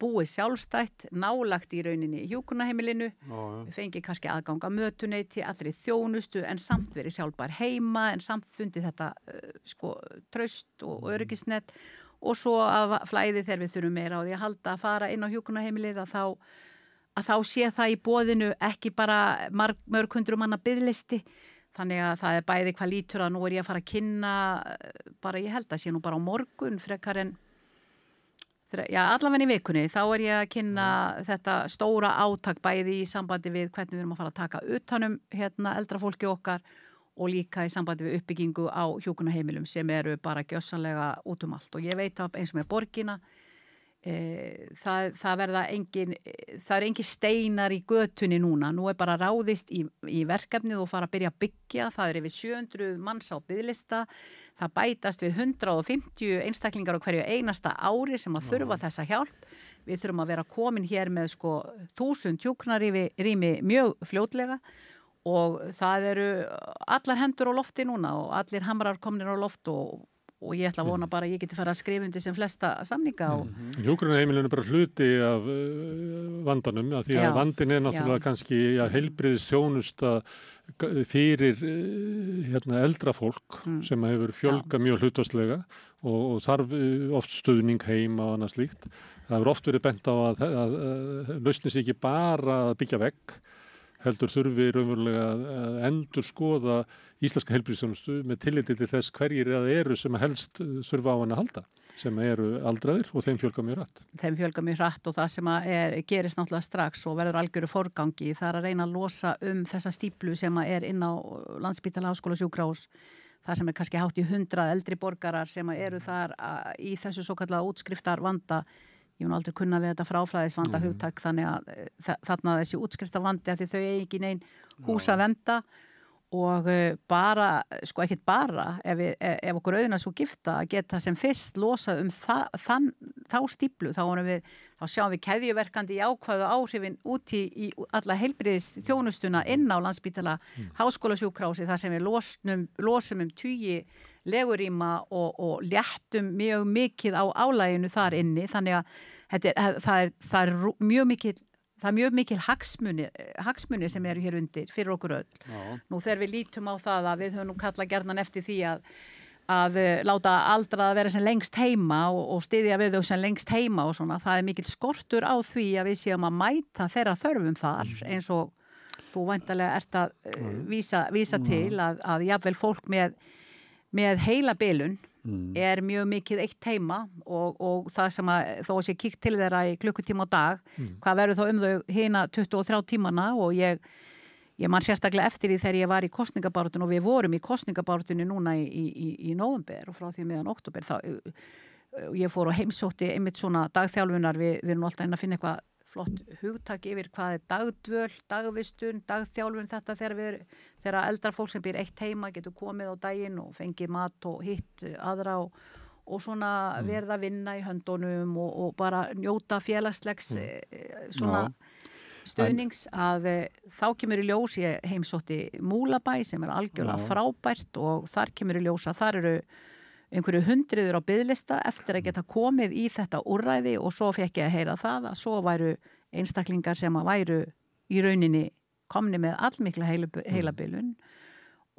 búið sjálfstætt, nálagt í rauninni hjúkrunarheimilinu, fengið kannski aðgang að mötuneyti, allri þjónustu en samt verið sjálfbær heima en samt fundið þetta traust og öryggisnet og svo að flæði þegar við þurfum meira á því að halda að fara inn á hjúkrunarheimilið að þá sé það í boðinu ekki bara mörg hundruð manna biðlisti. Þannig að það er bæði hvað lítur að nú er ég að fara að kynna bara ég held að sé nú bara á morgun frekar en allavega í vikunni þá er ég að kynna þetta stóra átak bæði í sambandi við hvernig við erum að fara að taka utanum eldra fólki okkar og líka í sambandi við uppbyggingu á hjúkrunarheimilum sem eru bara gjörsamlega út allt og ég veit að eins og með borgina það er engin steinar í götunni núna, nú er bara ráðist í verkefnið og fara að byrja að byggja, það er yfir 700 manns á biðlista, það bætast við 150 einstaklingar á hverju einasta ári sem að þurfa þessa hjálp, við þurfum að vera komin hér með 1000 hjúkrunarrými mjög fljótlega og það eru allar hendur á lofti núna og allir hamrar komnir á loft og ég ætla að vona bara að ég geti fara að skrifa undir sem flesta samninga. Hjúkrunarheimilinu er bara hluti af vandanum, því að vandin er náttúrulega kannski heilbrigðisþjónusta fyrir eldra fólk sem hefur fjölgað mjög hlutfallslega og þarf oft stuðning heima og annað slíkt. Það hefur oft verið bent á að lausni sig ekki bara að byggja vegg, heldur þurfi raunverulega að endurskoða íslenska heilbrigðisþjónustu með tilliti til þess hverjir það eru sem helst þurfa á henni að halda, sem eru aldraðir og þeim fjölgar mjög hratt. Þeim fjölgar mjög hratt og það sem gerist náttúrulega strax og verður algjöru forgangi, það er að reyna að losa þessa stíplu sem er inn á Landspítala Háskólasjúkrahús, þar sem kannski hátt í 100 eldri borgarar sem eru þar í þessu svokallaða útskriftarvanda. Ég mun aldrei kunna við þetta fráflæðisvanda hugtak þannig að þarna þessi útskriftarvandi að því þau eigi ekki nein hús að venda og bara, ekkert bara ef okkur auðvitað svo gifta að geta sem fyrst losað þá stíplu, þá sjáum við keðjuverkandi jákvæðu áhrifin út í alla heilbrigðisþjónustuna inn á Landspítala Háskólasjúkrahúsi þar sem við losum 20 legurýma og léttum mjög mikið á álæginu þar inni þannig að það er mjög mikil hagsmunir sem eru hér undir fyrir okkur öll. Nú þegar við lítum á það að við höfum nú kallað gjarnan eftir því að láta aldraða vera sem lengst heima og styðja við þau sem lengst heima og svona, það er mikil skortur á því að við séum að mæta þeirra þörfum þar eins og þú væntanlega ert að vísa til að jafnvel fólk með heilabilun er mjög mikið eitt heima og það sem að þó sé kíkt til þeirra í klukkutíma á dag, hvað verður þá þau hina 23 tímana og ég man sérstaklega eftir því þegar ég var í kosningabaráttunni og við vorum í kosningabaráttunni núna í nóvember og frá því meðan október þá ég fór og heimsótti einmitt svona dagþjálfunar, við erum alltaf inn að finna eitthvað flott hugtak yfir hvað er dagdvöl, dagvistun, dagþjálfun þetta þegar eldra fólk sem býr eitt heima getur komið á daginn og fengið mat og hitt aðra og svona verða að vinna í höndunum og bara njóta félagslegs svona stuðnings að þá kemur í ljós ég heimsótti Múlabæ sem er algjörlega frábært og þar kemur í ljós að þar eru einhverju hundruður á biðlista eftir að geta komið í þetta úrræði og svo fekk ég að heyra það að svo væru einstaklingar sem að væru í rauninni komni með allmikla heilabilun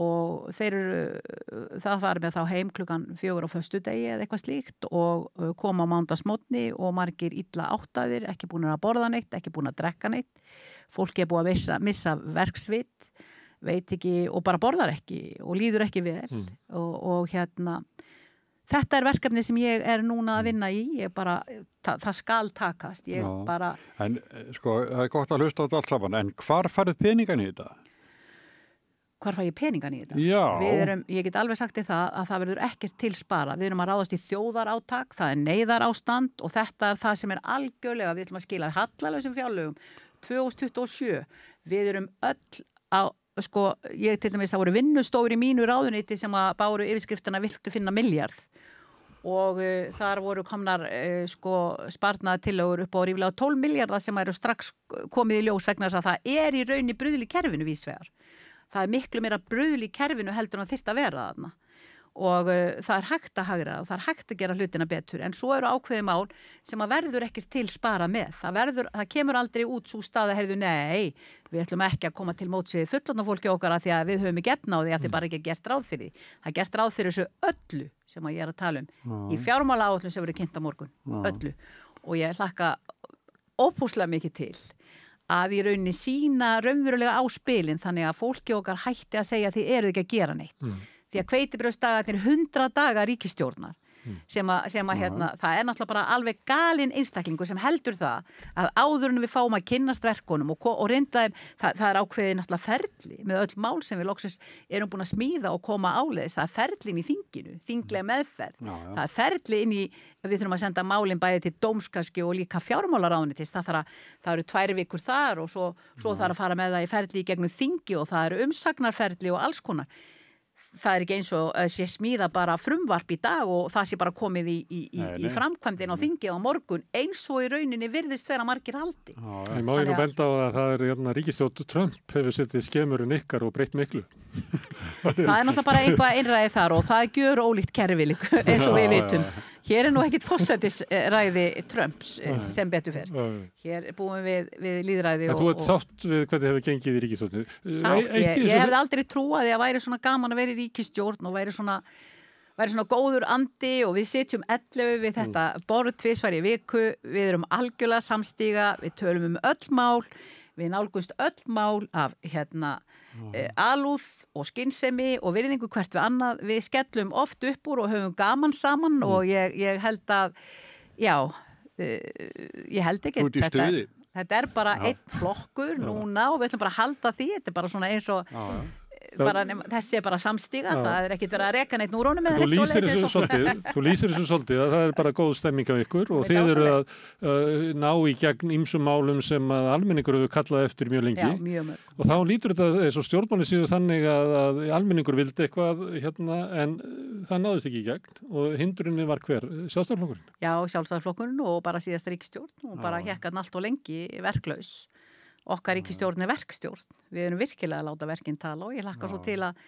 og það var með þá heim klukkan 4 á föstudegi eða eitthvað slíkt og koma á mánudagsmorgni og margir illa áttaðir, ekki búin að borða neitt, ekki búin að drekka neitt. Fólki búið að missa verksvit, veit ekki og bara borðar ekki og líður ekki vel og þetta verkefni sem ég núna að vinna í, ég bara, það skal takast, bara... En sko, það gott að hlusta á þetta allt saman, en hvar farið peningan í þetta? Hvar fæ ég peningan í þetta? Já. Ég get alveg sagt það að það verður ekkert til spara. Við erum að ráðast í þjóðarátak, það neyðarástand og þetta það sem algjörlega, við ætlum að skila hallalausum fjárlögum 2027. Við erum öll á, sko, ég til dæmis, það voru vinnustofur í mínu ráðuneyti sem að báru yfirskriftina viltu finna milljarð og þar voru komnar sparnaðartillögur upp á ríflega 12 milljarða sem eru strax komið í ljós vegna þess að það í rauninni bruðl í kerfinu vísvegar. Það miklu meira bruðl í kerfinu heldur en það þyrfti að vera þarna og það hægt að hagra og það hægt að gera hlutina betur en svo eru ákveði mál sem að verður ekkert til spara með. Það kemur aldrei út svo stað að heyrðu nei, við ætlum ekki að koma til móts við fullorðna fólki okkar að því að við höfum ekki efna á því að þið bara ekki gert ráð fyrir því. Það er gert ráð fyrir þessu öllu sem að ég að tala í fjármálaáætlun sem verður kynnt á morgun, öllu og ég hlakka ópúslega mikið til að í rauninni sína raunverulega á spilin þannig að fólki okkar hætti að segja þið eru ekki að gera neitt. Því að hveitibrauðsdagarnir 100 dagar ríkisstjórnar sem að það náttúrulega bara alveg galinn einstaklingur sem heldur það að áður en við fáum að kynnast verkunum og reynda það ákveðið náttúrulega ferli með öll mál sem við loksins erum búin að smíða og koma áleiðis, það ferli inn í þinginu, þinglega meðferð, það ferli inn í, við þurfum að senda málin bæði til dómskarski og líka fjármálaráðuneytis, það eru 2 vikur þar og svo þarf að fara með það í ferli í gegnum þingi og það eru umsagnarferli og alls konar. Það ekki eins og sé smíða bara frumvarp í dag og það sé bara komið í framkvæmdin á þingið á morgun eins og í rauninni virðist vera margir haldi. Ég má nú benda á að það ríkisstjórn Trump hefur settið skemurinn ykkar og breytt miklu. Það náttúrulega bara eitthvað einræði þar og það gjör ólíkt kerfi eins og við vitum. Hér nú ekkit forsætisræði Trumps sem betur fer. Hér búum við lýðræði. En þú ert sátt við hvernig hefur gengið í ríkisstjórnu? Sátt, ég hefði aldrei trúað því að væri svona gaman að vera í ríkisstjórn og væri svona góður andi og við sitjum 11 við þetta borð 2 í viku, við erum algjörlega samstíga, við tölum öll mál, við nálgumst öll mál af alúð og skynsemi og virðingu hvert við annað, við skellum oft upp úr og höfum gaman saman og ég held að, ég held ekki þetta bara einn flokkur núna og við ætlum bara að halda því, þetta bara svona eins og þessi bara samstíga, það ekkert verið að reka neitt úr honum Þú lýsir þessu svolítið að það bara góð stemming af ykkur og þið eru að ná í gegn ýmsum málum sem að almenningur hefur kallað eftir mjög lengi. Já, mjög mörg. Og þá lítur þetta eins og stjórnmáli séu þannig að almenningur vildi eitthvað en það náðist ekki í gegn og hindrunin var hver? Sjálfstæðisflokkurinn? Já, Sjálfstæðisflokkurinn og bara síðasta ríkisstjórn og bara hékk allt og lengi verklaus. Okkar ríkisstjórn verkstjórn. Við erum virkilega að láta verkinn tala og ég hlakka svo til að...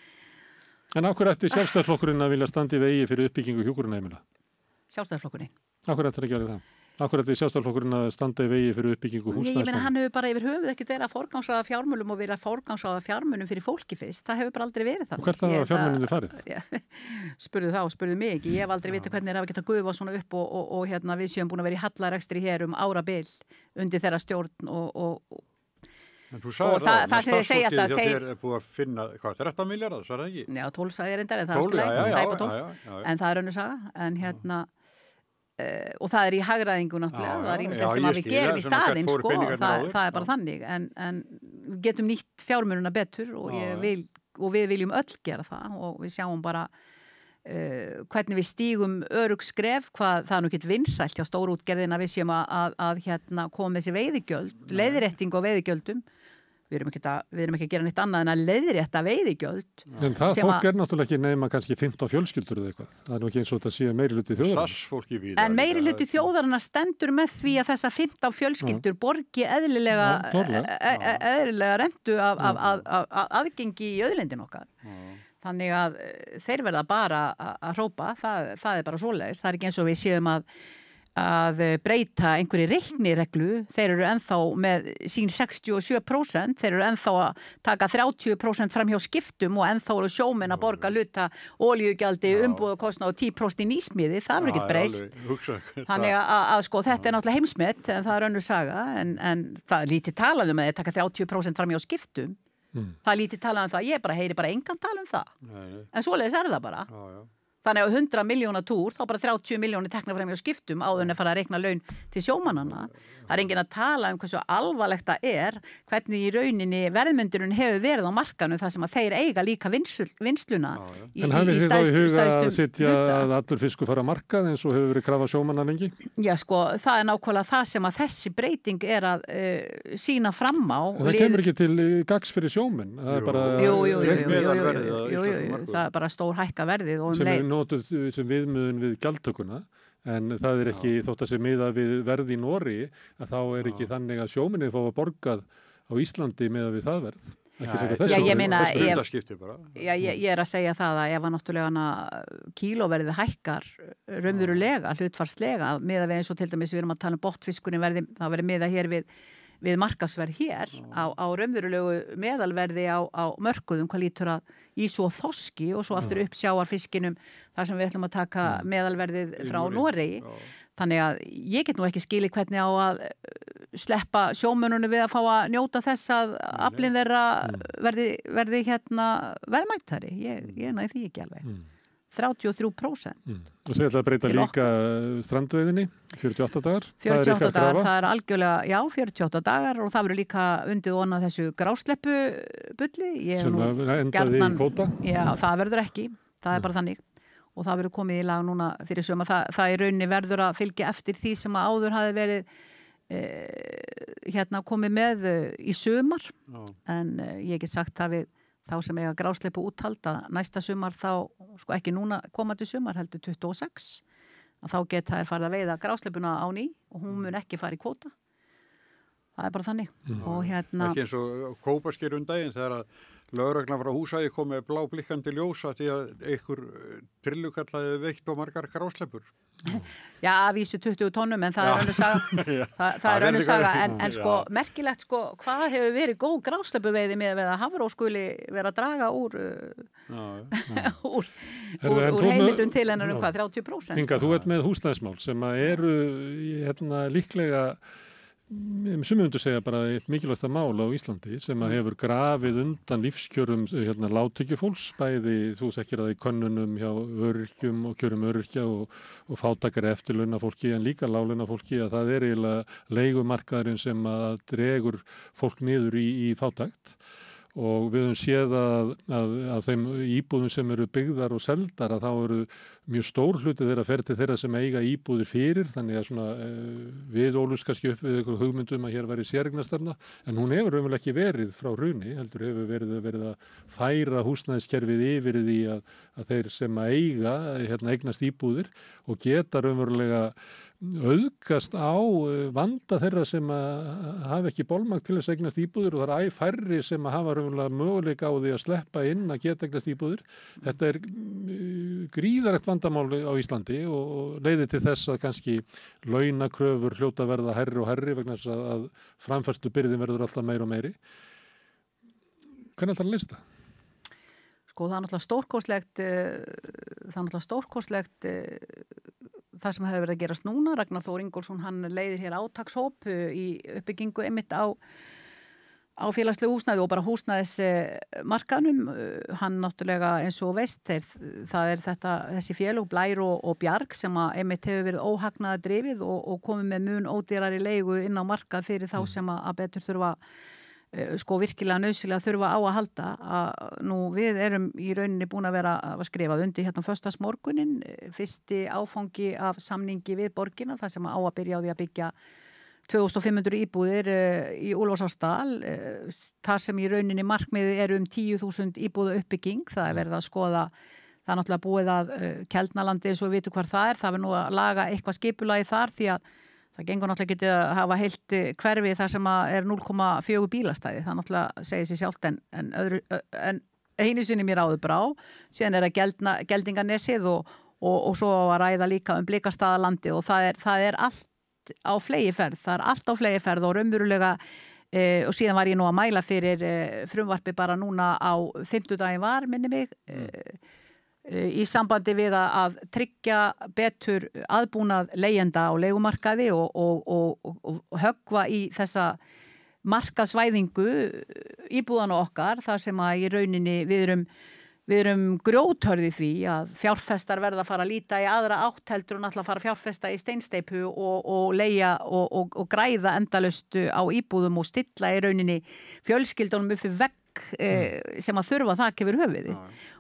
En af hverju ætti Sjálfstæðisflokkurinn að vilja standa í vegi fyrir uppbyggingu hjúkrunarheimila? Sjálfstæðisflokkurinn. Af hverju ætti að gera það? Af hverju ætti Sjálfstæðisflokkurinn að standa í vegi fyrir uppbyggingu húsnæðismála? Ég meina hann hefur bara yfir höfuð ekkert verið að forgangsraða fjármunum og verið að forgangsraða fjármunum fyrir fólki fyrst. Það hefur bara aldrei verið þannig. Og hvert hafa fjármunum þið farið? Spurðu það og spurðu mig ekki. Ég hef aldrei vitað hvernig hafa getað gufa svona upp og við séum búin að vera í hallarekstri hér árabil undir þeirra stjórn En þú sagði það starfsfólkið hjá þér er búið að finna, 13 milljarðar, svo það ekki? Já, 12 sagði ég reyndar, en það er slægt, en það er önnur saga, en og það er í hagræðingu náttúrulega, það er einhverstað sem við gerum í staðinn, það er bara þannig, en við getum nýtt fjármununa betur og við viljum öll gera það og við sjáum bara hvernig við stígum örugg skref, hvað það er nú ekkert vinsælt hjá stórútgerðina við séum að koma þessi veiðigjöld, leiðrétting á veiðigjöldum. Við erum ekki að gera neitt annað en að leiðrétta veiðigjöld. En það fólk er náttúrulega ekki nema kannski 15 fjölskyldur eða eitthvað. Það er nú ekki eins og þetta sé meirihluti þjóðarinnar. En meirihluti þjóðarinnar stendur með því að þessar 15 fjölskyldur borgi eðlilega rentu af aðgengi í auðlindin okkar. Þannig að þeir verða bara að hrópa, það bara svoleiðis. Það ekki eins og við séum að breyta einhverju reiknireglu. Þeir eru ennþá með sín 67%, þeir eru ennþá að taka 30% fram hjá skiptum og ennþá eru sjómenn að borga hluta olíugjaldi, umbúðakostnað og 10% í nýsmíði. Það verður ekkert breyst. Þannig að sko þetta náttúrulega heimsmet, en það önnur saga, en það lítið talað að þeir taka 30% fram hjá skiptum. Það lítið talað það, ég heyri bara engan tala það. En svoleiðis það bara. Þannig að 100 milljóna túr, þá bara 30 milljónir tekna frem hjá skiptum áður en að fara að reikna laun til sjómannanna. Það enginn að tala hversu alvarlegt það hvernig í rauninni verðmyndurinn hefur verið á markanum þar sem að þeir eiga líka vinsluna. En hafið þið þá í huga að sitja að allur fiskur fara að markað eins og hefur verið krafa sjómanna lengi? Já sko, það nákvæmlega það sem að þessi breyting að sína fram á. En það kemur ekki til gags fyrir sjómenn? Jú, það bara stór hækka verðið. Sem er notuð sem viðmiðun við gjaldtökuna. En það ekki þótt að sé miða við verð í Noregi að þá ekki þannig að sjómenni fá að borgað á Íslandi miða við það verð. Ég meina, ég að segja það að ef að náttúrulega kílóverðið hækkar raunverulega, hlutfarslega, miða við eins og til dæmis við erum að tala botnfiskurinn verði, það verði miða hér við markaðsverð hér á raunverulegu meðalverði á mörkuðum hvað lítur að ísu og þorski og svo aftur upp sjávarfiskinum þar sem við ætlum að taka meðalverðið frá Noregi. Þannig að ég get nú ekki skilið hvernig á að sleppa sjómönnunum við að fá að njóta þess að aflinn þeirra verði verðmættari. Ég næði því ekki alveg. 33%. Og þið ætlaði að breyta líka strandveiðinni, 48 dagar. 48 dagar, það algjörlega, 48 dagar og það verður líka undið onna þessu grásleppubulli. Sem endaði í kvóta? Já, það verður ekki, það bara þannig. Og það verður komið í lag núna fyrir sumar. Það í rauninni verður að fylgja eftir því sem að áður hafi verið komið með í sumar. En ég get sagt það við þá sem eiga grásleppu úthald að næsta sumar þá, sko ekki núna komandi sumar heldur 26, að þá geta þær farið að veiða grásleppuna á ný og hún mun ekki fara í kvóta. Það bara þannig. Og ekki eins og Kópasker daginn þegar að lögreglan frá Húsæði kom með bláblikkandi ljósa því að einhver trillukallaði veitt og margar grásleppur. Já, að vísu 20 tónnum, en það önnur saga. Það önnur saga, en sko merkilegt sko, hvað hefur verið góð grásleppuveiði með að Hafró skuli vera að draga úr heimildum til hennar hvað, 30%? Inga, þú ert með húsnæðismál sem að eru líklega sem myndu segja bara eitt mikilvægsta mál á Íslandi sem að hefur grafið undan lífskjörum lágtekjufólks, bæði þú þekkir það í könnunum hjá öryrkjum og kjörum öryrkja og fátækari eftirlaunafólki en líka láglaunafólki að það eiginlega leigumarkaðurinn sem að dregur fólk niður í fátækt. Og við höfum séð að þeim íbúðum sem eru byggðar og seldar að þá eru mjög stór hluti þeirra fer til þeirra sem eiga íbúðir fyrir, þannig að svona við ólust kannski upp við einhverjum hugmyndum að hér væri séreignarstefna, en hún hefur raunverulega ekki verið frá hruni, heldur hefur verið að færa húsnæðiskerfið yfir því að þeir sem eiga eignast íbúðir og geta raunverulega auðgast á vanda þeirra sem hafa ekki bolmagn til þess að eignast íbúðir og það er færri sem hafa raunverulega möguleika á því að sleppa inn að geta eignast íbúðir. Þetta er gríðarlegt vandamál á Íslandi og leiðir til þess að kannski launakröfur hljóta verða hærri og hærri vegna þess að framfærslubyrðin verður alltaf meiri og meiri. Hvernig ætlar að leysa þetta? Sko það er náttúrulega stórkostlegt það sem hefur verið að gerast núna. Ragnar Þór Ingólfsson, hann leiðir hér átakshóp í uppbyggingu einmitt á félagslegu húsnæði og bara húsnæðismarkaðnum. Hann náttúrulega eins og veist það er þessi félög Blær og Bjarg sem að einmitt hefur verið óhagnaða drifið og komið með mun ódýrari leigu inn á markað fyrir þá sem að betur þurfa sko virkilega nauðsynlega þurfa á að halda. Nú við erum í rauninni búin að vera að skrifað undir föstudagsmorguninn, fyrsti áfangi af samningi við borgina, það sem á að byrja á því að byggja 2500 íbúðir í Úlfarsárdal, þar sem í rauninni markmiðið um 10.000 íbúða uppbygging. Það er verið að skoða, það er náttúrulega búið að Keldnalandi eins og við vitum hvar það er nú að laga eitthvað skipulagi þar því að það gengur náttúrulega ekki að hafa heilt hverfi þar sem er 0,4 bílastæði. Það náttúrulega segir sér sjálft en einu sinni mér áður brá, síðan er það Geldinganesið og svo að ræða líka Blikastaðalandi og það er allt á fleygiferð, og raunverulega og síðan var ég nú að mæla fyrir frumvarpi bara núna á 50 daginn var, minni mig, í sambandi við að tryggja betur aðbúnað leigjenda á leigumarkaði og höggva í þessa markaðsvæðingu íbúðana okkar, þar sem að í rauninni við erum grjóthörði því að fjárfestar verða að fara að líta í aðra átt heldur og náttúrulega fara að fjárfesta í steinsteipu og leigja og græða endalaust á íbúðum og stilla í rauninni fjölskyldunum upp fyrir vegg sem að þurfa þak yfir höfuði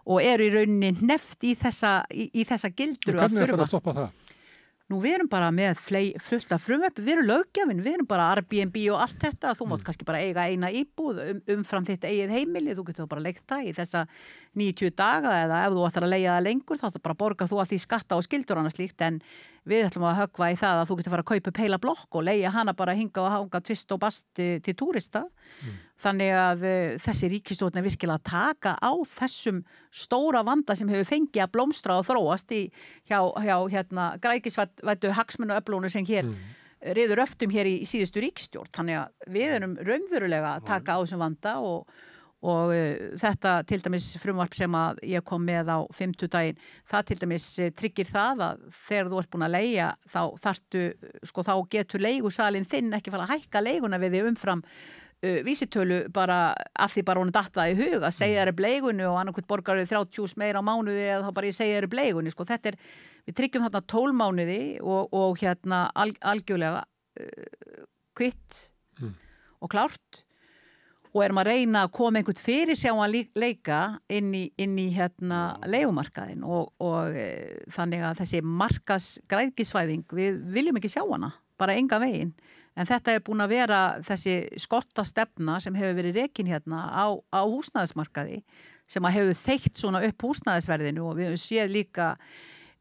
og eru í rauninni hneft í þessa gildru að þurfa. Hvernig ætlar að stoppa það? Nú, við erum bara með fullt af frumvarpi, við erum löggjafinn, við erum bara Airbnb og allt þetta, þú mátt kannski bara eiga eina íbúð umfram þitt eigið heimili, þú getur bara leigt það í þessa 90 daga eða ef þú ætlar að leigja það lengur þá bara borgar þú af því skatta og skyldur annars slíkt, en við ætlum að höggva í það að þú getur fara að kaupa upp heila blokk og leigja hana bara hinga og hanga tvist og bast til túrista. Þannig að þessi ríkisstjórn er virkilega að taka á þessum stóra vanda sem hefur fengið að blómstra og þróast hjá græðgisvæddu hagsmunaöflunum sem hér riður öftum hér í síðustu ríkisstjórn. Þannig að við erum raunverulega að taka á þessum vanda og þetta til dæmis frumvarp sem að ég kom með á 50 daginn, það til dæmis tryggir það að þegar þú ert búin að leigja þá getur leigusalinn þinn ekki fara að hækka leiguna við því umfram vísitölu bara af því bara hún er datta í hug að segja þér leigunni og annarkvæmt borgar 30.000 meira á mánuði eða þá bara ég segja þér leigunni, þetta við tryggjum þarna 12 mánuði og algjörlega kvitt og klárt og erum að reyna að koma einhvern fyrir sjáan leika inn í leigumarkaðin og þannig að þessi markaðsgræðgisvæðing, við viljum ekki sjá hana, bara enga veginn. En þetta er búin að vera þessi skortastefna sem hefur verið rekin á húsnæðismarkaði sem að hefur þeytt svona upp húsnæðisverðinu og við höfum séð líka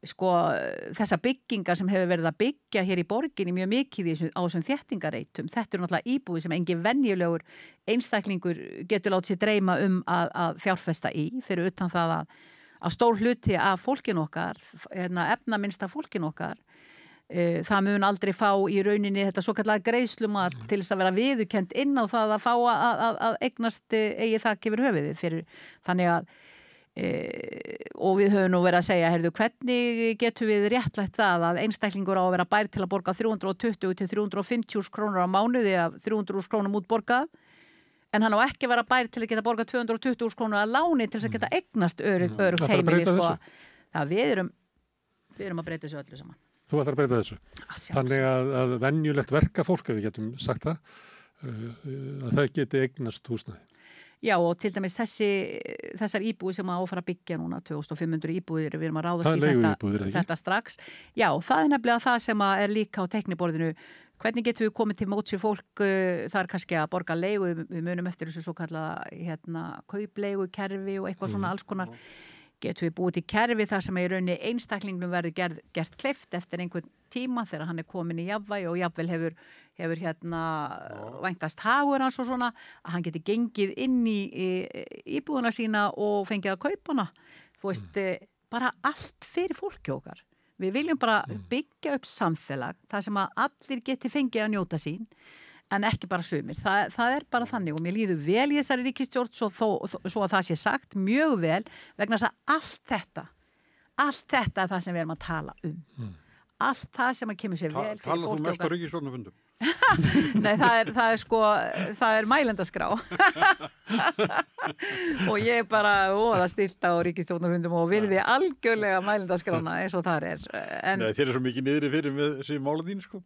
þessa byggingar sem hefur verið að byggja hér í borginni mjög mikið á þessum þéttingareitum. Þetta er náttúrulega íbúði sem engin venjulegur einstaklingur getur látið sér dreyma að fjárfesta í fyrir utan það að stór hluti af fólkinu okkar, efnaminnsta fólkinu okkar, það mun aldrei fá í rauninni þetta svo kallega greiðslumark til þess að vera viðurkennt inn á það að fá að eignast eigi þak yfir höfuðið fyrir. Þannig að og við höfum nú verið að segja, hvernig getum við réttlætt það að einstaklingur á að vera bær til að borga 320 til 350 krónur á mánuði af 300 krónum útborgað, en hann á ekki að vera bær til að geta borga 220 krónur að láni til þess að geta eignast örugt heimili. Við erum að breyta þessu öllu saman. Þú ætlar að breyta þessu. Þannig að venjulegt verkafólk, ef við getum sagt það, að það geti eignast húsnæði. Já, og til dæmis þessar íbúi sem á að fara að byggja núna, 2500 íbúðir, við erum að ráðast í þetta strax. Já, það er nefnilega það sem er líka á teikniborðinu. Hvernig getum við komið til móts við fólk, það er kannski að borga leigu, við munum eftir þessu svo kallað kaupleigukerfi og eitthvað svona alls konar. Getum við búið til kerfi þar sem í rauninni einstaklingnum verður gert kleift eftir einhvern tíma þegar hann er komin í jafnvægi og jafnvel hefur vængast hagur hans og svona, að hann geti gengið inn í íbúðuna sína og fengið að kaupa hana. Þú veist, bara allt fyrir fólki okkar. Við viljum bara byggja upp samfélag þar sem að allir geti fengið að njóta sín, en ekki bara sumir. Það er bara þannig og mér líður vel í þessari ríkisstjórn svo að það sé sagt mjög vel vegna þess að allt þetta er það sem við erum að tala allt það sem að kemur sér vel fyrir fólk. Talar þú mest á ríkisstjórnarfundum? Nei, það er mælendaskrá og ég bara það stilt á ríkisstjórnarfundum og virði algjörlega mælendaskrána eins og þar er. Nei, þér er svo mikið niðri fyrir með þessi mála þín, sko?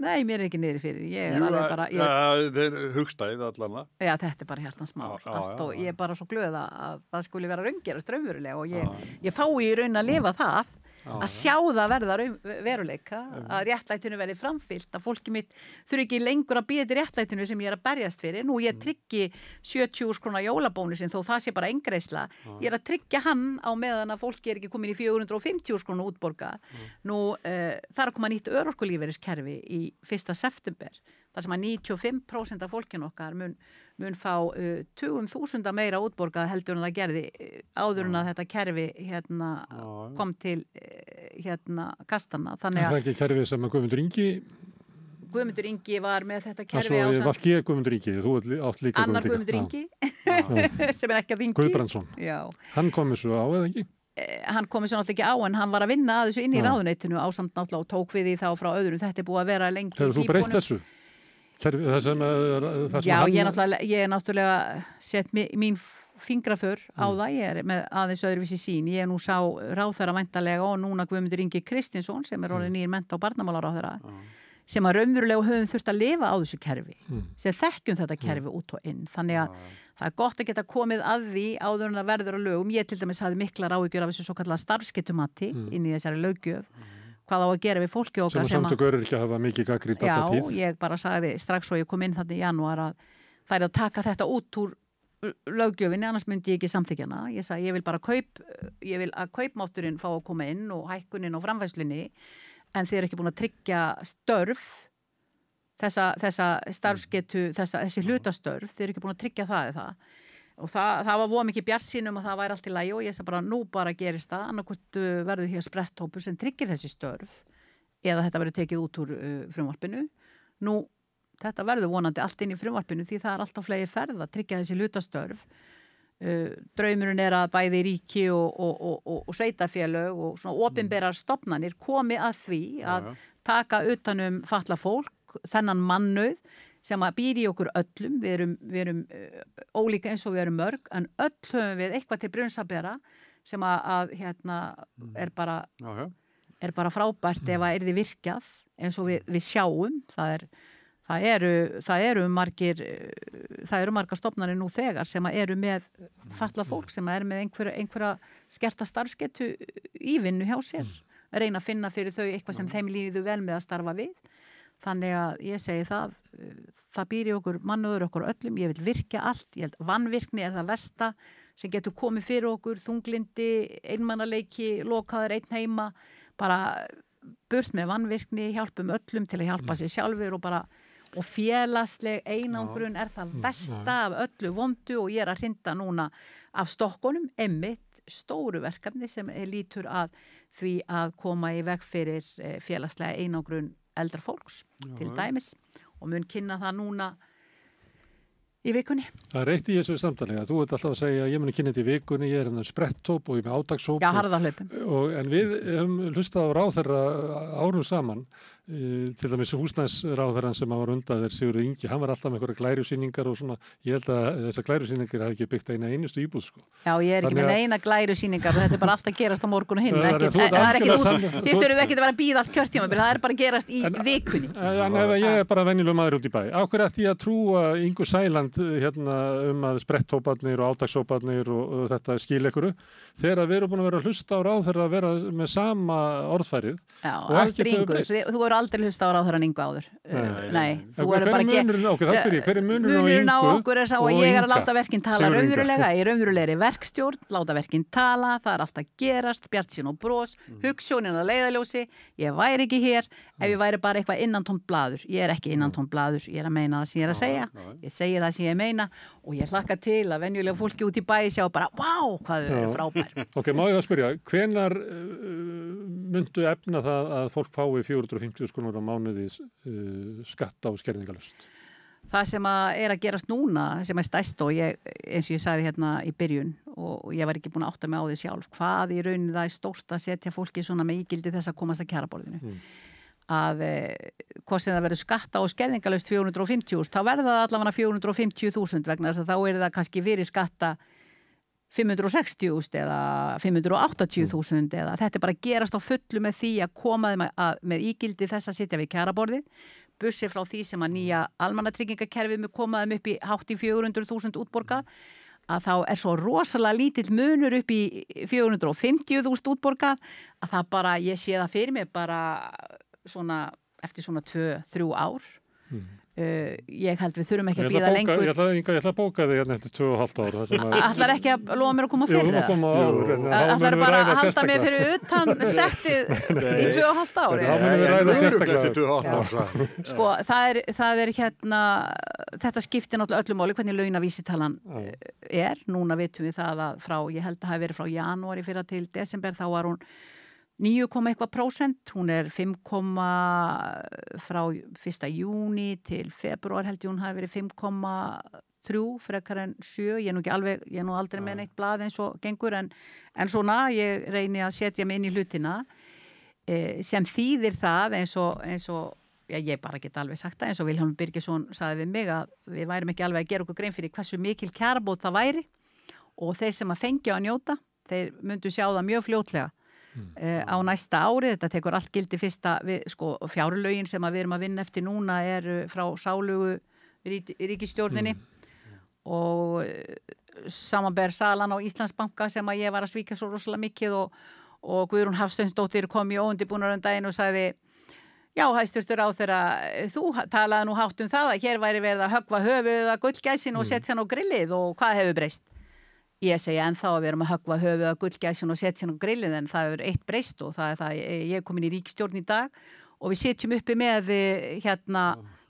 Nei, mér er ekki niðri fyrir. Ég er alveg bara... Það er hugstæð allan. Já, þetta er bara hjartans mál. Og ég er bara svo glöð að það skuli vera raungerast raunverulega og ég fái í raun að lifa það að sjá það verða veruleika, að réttlætinu verði framfyllt, að fólki mitt þurfi ekki lengur að bíða til réttlætinu sem ég er að berjast fyrir. Nú ég tryggi 70.000 króna jólabónusin þó það sé bara eingreiðsla. Ég er að tryggja hann á meðan að fólki er ekki komin í 450.000 króna útborgað. Nú það er að koma nýtt örorkulífeyriskerfi í 1. september þar sem að 95% af fólkinu okkar mun fá 20.000 meira útborgað heldur en það gerði áður en að þetta kerfi kom til kastanna. Þannig að það ekki kerfið sem að Guðmundur Ingi var með þetta kerfi á samt... Valki Guðmundur Ingi, þú átt líka annar Guðmundur Ingi sem ekki að þingi. Guðbrandsson, hann kom þessu á eða ekki? Hann kom þessu náttúrulega ekki á en hann var að vinna að þessu inn í ráðuneytinu ásamt náttúrulega og tók við því þá frá öðrum. Þetta búið að vera lengi í pípunum. Hefur þú breytt þessu? Ég er náttúrulega sett mín fingraför á það, ég með aðeins öðruvísi sín. Ég nú sá ráðherra væntanlega og núna Guðmundur Ingi Kristinsson sem orðinn nýr mennta- og barnamálaráðherra sem að raunverulega höfum þurft að lifa á þessu kerfi, sem þekkjum þetta kerfi út og inn. Þannig að það er gott að geta komið að því áður en það verður að lögum. Ég til dæmis hafði miklar áhyggjur af þessu svo kallega starfsgetumati inn í þessari löggjöf. Hvað á að gera við fólki okkar sem samtök öryrkja hafa mikið gagnrýnt alla tíð. Já, ég bara sagði strax og ég kom inn þarna í janúar að það er að taka þetta út úr löggjöfinni, annars myndi ég ekki samþykkjana. Ég sagði ég vil að kaupmátturinn fá að koma inn og hækkunin og framfærslunni, en þið eru ekki búin að tryggja störf, þessa starfsgetu, þessi hlutastörf, þið eru ekki búin að tryggja það. Og það var voða mikið bjartsýnum og það væri allt í lagi og ég sagði bara nú bara gerist það, annarkvort verður hér spretthópur sem tryggir þessi störf eða þetta verður tekið út úr frumvarpinu. Nú, þetta verður vonandi allt inn í frumvarpinu því það er alltaf fleiri ferð að tryggja þessi hlutastörf. Draumurinn er að bæði ríki og sveitarfélög og svona opinberar stofnanir komi að því að taka utanum fatlað fólk, þennan mannauð sem að býr í okkur öllum. Við erum ólíka eins og við erum mörg, en öll höfum við eitthvað til brunns að bera sem að er bara frábært ef að yrði virkjað eins og við sjáum. Það eru margar stofnanir nú þegar sem eru með fatlað fólk sem er með einhverja skerta starfsgetu í vinnu hjá sér. Reyna að finna fyrir þau eitthvað sem þeim líður vel með að starfa við. Þannig að ég segi það býr í okkur mannauður okkur öllum. Ég vil virkja allt. Ég held vanvirkni er það versta sem getur komið fyrir okkur. Þunglindi, einmannaleiki, lokaður einn heima. Bara burt með vanvirkni, hjálpum öllum til að hjálpa sér sjálfur og félagsleg einangrun er það versta af öllu vondu og ég er að hrinda núna af stokkunum einmitt stóru verkefni sem lítur að því að koma í veg fyrir félagslega einangrun eldra fólks til dæmis og mun kynna það núna í vikunni. Það er eitt í þessu samtali að þú ert alltaf að segja að ég muni kynna þetta í vikunni, ég er spretttóp og ég er með átagshóp. Já, harðahlaupum. En við hefum hlustað á ráðherra árum saman, til dæmis húsnæðisráðherrann sem var undan þér Sigurður Ingi, hann var alltaf með einhverja glærusýningar og svona, ég held að þessar glærusýningar hafi ekki byggt eina einustu íbúð sko. Já, ég er ekki með eina glærusýningar og þetta er bara alltaf gerast á morgun og hinn. Þið þurfum ekki að vera að bíða allt kjörtímabil, það er bara að gerast í vikunni. En ef ég er bara venjulegur maður út í bæ, á hverju ætti ég að trúa Ingu Sæland að spretthóparnir og átagshóparnir og þetta skil einhverju, þegar við erum búin að vera að hlusta á ráðherra að vera með sama orðfærið. Já, aldrei Ingu, þú eru aldrei hlusta á ráðherran Ingu áður. Nei, þú eru bara hver er munurinn á okkur er sá að ég er að láta verkin tala raunverulega, ég er raunverulegri verkstjórn, láta verkin tala, það er alltaf gerast, bjartsýn og bros, hugsjónin að leiðarljósi, ég væri ekki hér ef ég væri bara eitthvað innantómt blaður. Ég er ekki innantómt blaður, ég er að meina það sem ég er að segja, ég segi það sem ég meina og ég hlakka til að venjulega fólki út í bæ sjá bara, vá, hvað þau eru frábær. Ok, má ég að spyrja, hvenær myndu efna það að fólk fái 450.000 krónur á mánuði skatta og skerðingalust? Það sem er að gerast núna, sem er stærst og eins og ég sagði hérna í byrjun og ég var ekki búin að átta mig á því sjálf, hvað í rauninni það er stórt að setja fólki svona með ígildi þess að komast að kjaraborðinu. Að hvort sem það verður skatta og skerðingalust 450.000, þá verður það allavega 450.000 vegna þess að þá er það kannski fyrir skatta 560.000 eða 580.000 eða þetta er bara að gerast á fullu með því að koma með ígildi þess að sitja við kjaraborðið, bussir frá því sem að nýja almannatryggingakerfið með komaðum upp í hátt í 400.000 útborgað, að þá er svo rosalega lítill munur upp í 450.000 útborgað að það bara, ég sé það fyrir mig bara svona, eftir svona 2-3 ár Ég held við þurfum ekki að bíða lengur. Ég ætla að bóka þig hérna eftir 2,5 ára. Ætlar ekki að lofa mér að koma fyrir það? Jú, koma áður. Ætlar bara að halda mig fyrir utan settið í 2,5 ári? Þá munum við ræða sérstaklega. Sko, það er hérna, þetta skiptir náttúrulega öllu máli hvernig launavísitalan Núna vitum við það að ég held að hafi verið frá janúari fyrra til desember, þá var hún 9,1%, hún er 5, frá 1. júní til februar held ég hún hafi verið 5,3 frekar en 7, ég er nú aldrei með neitt blað eins og gengur en svona, ég reyni að setja mig inn í hlutina sem þýðir það eins og ég bara get alveg sagt það, eins og Vilhjálmur Birgisson sagði við mig að við værum ekki alveg að gera okkur grein fyrir hversu mikil kjarabót það væri og þeir sem að fengja að njóta, þeir myndu sjá það mjög fljótlega á næsta ári, þetta tekur allt gildi fyrsta, fjárlögin sem við erum að vinna eftir núna frá sálugu ríkisstjórninni og samanber salan á Íslandsbanka sem að ég var að svíka svo rosalega mikið og Guðrún Hafsteinsdóttir kom í óundibúnar daginn og sagði já, hæstvirtur ráðherra, þú talaði nú hátt það að hér væri verið að höggva höfuð að gullgæsin og setja hann á grillið og hvað hefur breyst? Ég segi ennþá að við erum að höggva höfuð að gullgæsin og setja hann á grillið en það hefur eitt breyst og það er það, ég er komin í ríkisstjórn í dag og við sitjum uppi með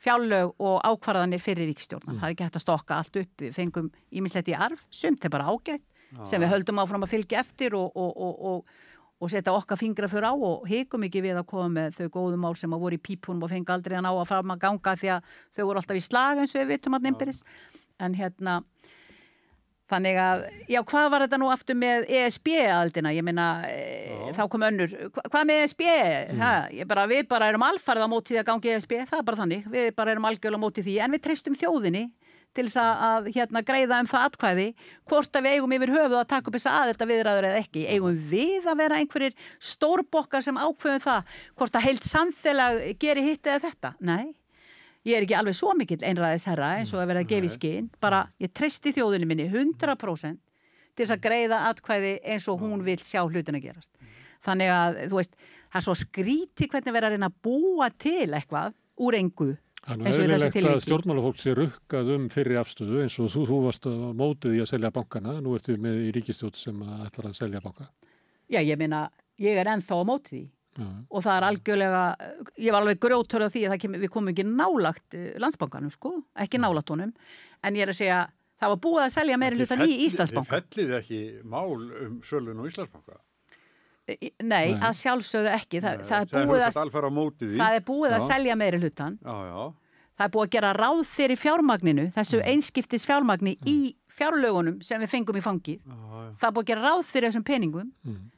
fjárlög og ákvarðanir fyrir ríkisstjórnar. Það er ekki hægt að stokka allt upp, við fengum ýmislegt í arf, sumt er bara ágætt sem við höldum áfram að fylgja eftir og setja okkar fingra fyrir á og hikum ekki við að koma með þau góðu mál sem að voru í pípunum og fengi aldrei að ná að fram að ganga því að þau voru alltaf í slag eins og við vitum að nefnbyrðis. En þannig að, já, hvað var þetta nú aftur með ESB-aðildina? Ég meina, þá kom önnur. Hvað með ESB? Við bara erum alfarið á móti því að gangi ESB, það er bara þannig. Við bara erum algjörlega á móti því, en við treystum þjóðinni til þess að greiða það atkvæði, hvort að við eigum yfir höfuð að taka upp þessa aðelda viðræður eða ekki. Eigum við að vera einhverjir stórbokkar sem ákveðum það, hvort að heilt samfélag geri hitt eða þetta? Nei. Ég er ekki alveg svo mikill einræðisherra eins og að vera að gefa í skinn, bara ég treysti þjóðinni minni 100% til þess að greiða atkvæði eins og hún vil sjá hlutina gerast. Þannig að, þú veist, það er svo skrítið hvernig vera að reyna að búa til eitthvað úr engu. Þannig að eðlilegt að stjórnmálafólk sé rukkað fyrri afstöðu eins og þú varst á mótið í að selja bankana, nú ertu með í ríkisstjórn sem ætlar að selja banka. Já, ég meina, ég er ennþá á mótið því. Og það er algjörlega, ég var alveg grjótörð á því að við komum ekki nálagt Landsbankanum, ekki nálægt honum, en ég er að segja, það var búið að selja meiri hlutan í Íslandsbanka. Þið fellið ekki mál sölun og Íslandsbanka? Nei, að sjálfsögðu ekki. Það er búið að selja meiri hlutan. Það er búið að gera ráð fyrir fjármagninu, þessu einskiptis fjármagni í fjárlögunum sem við fengum í fangi. Það er búið að gera ráð fyrir þessum peningum.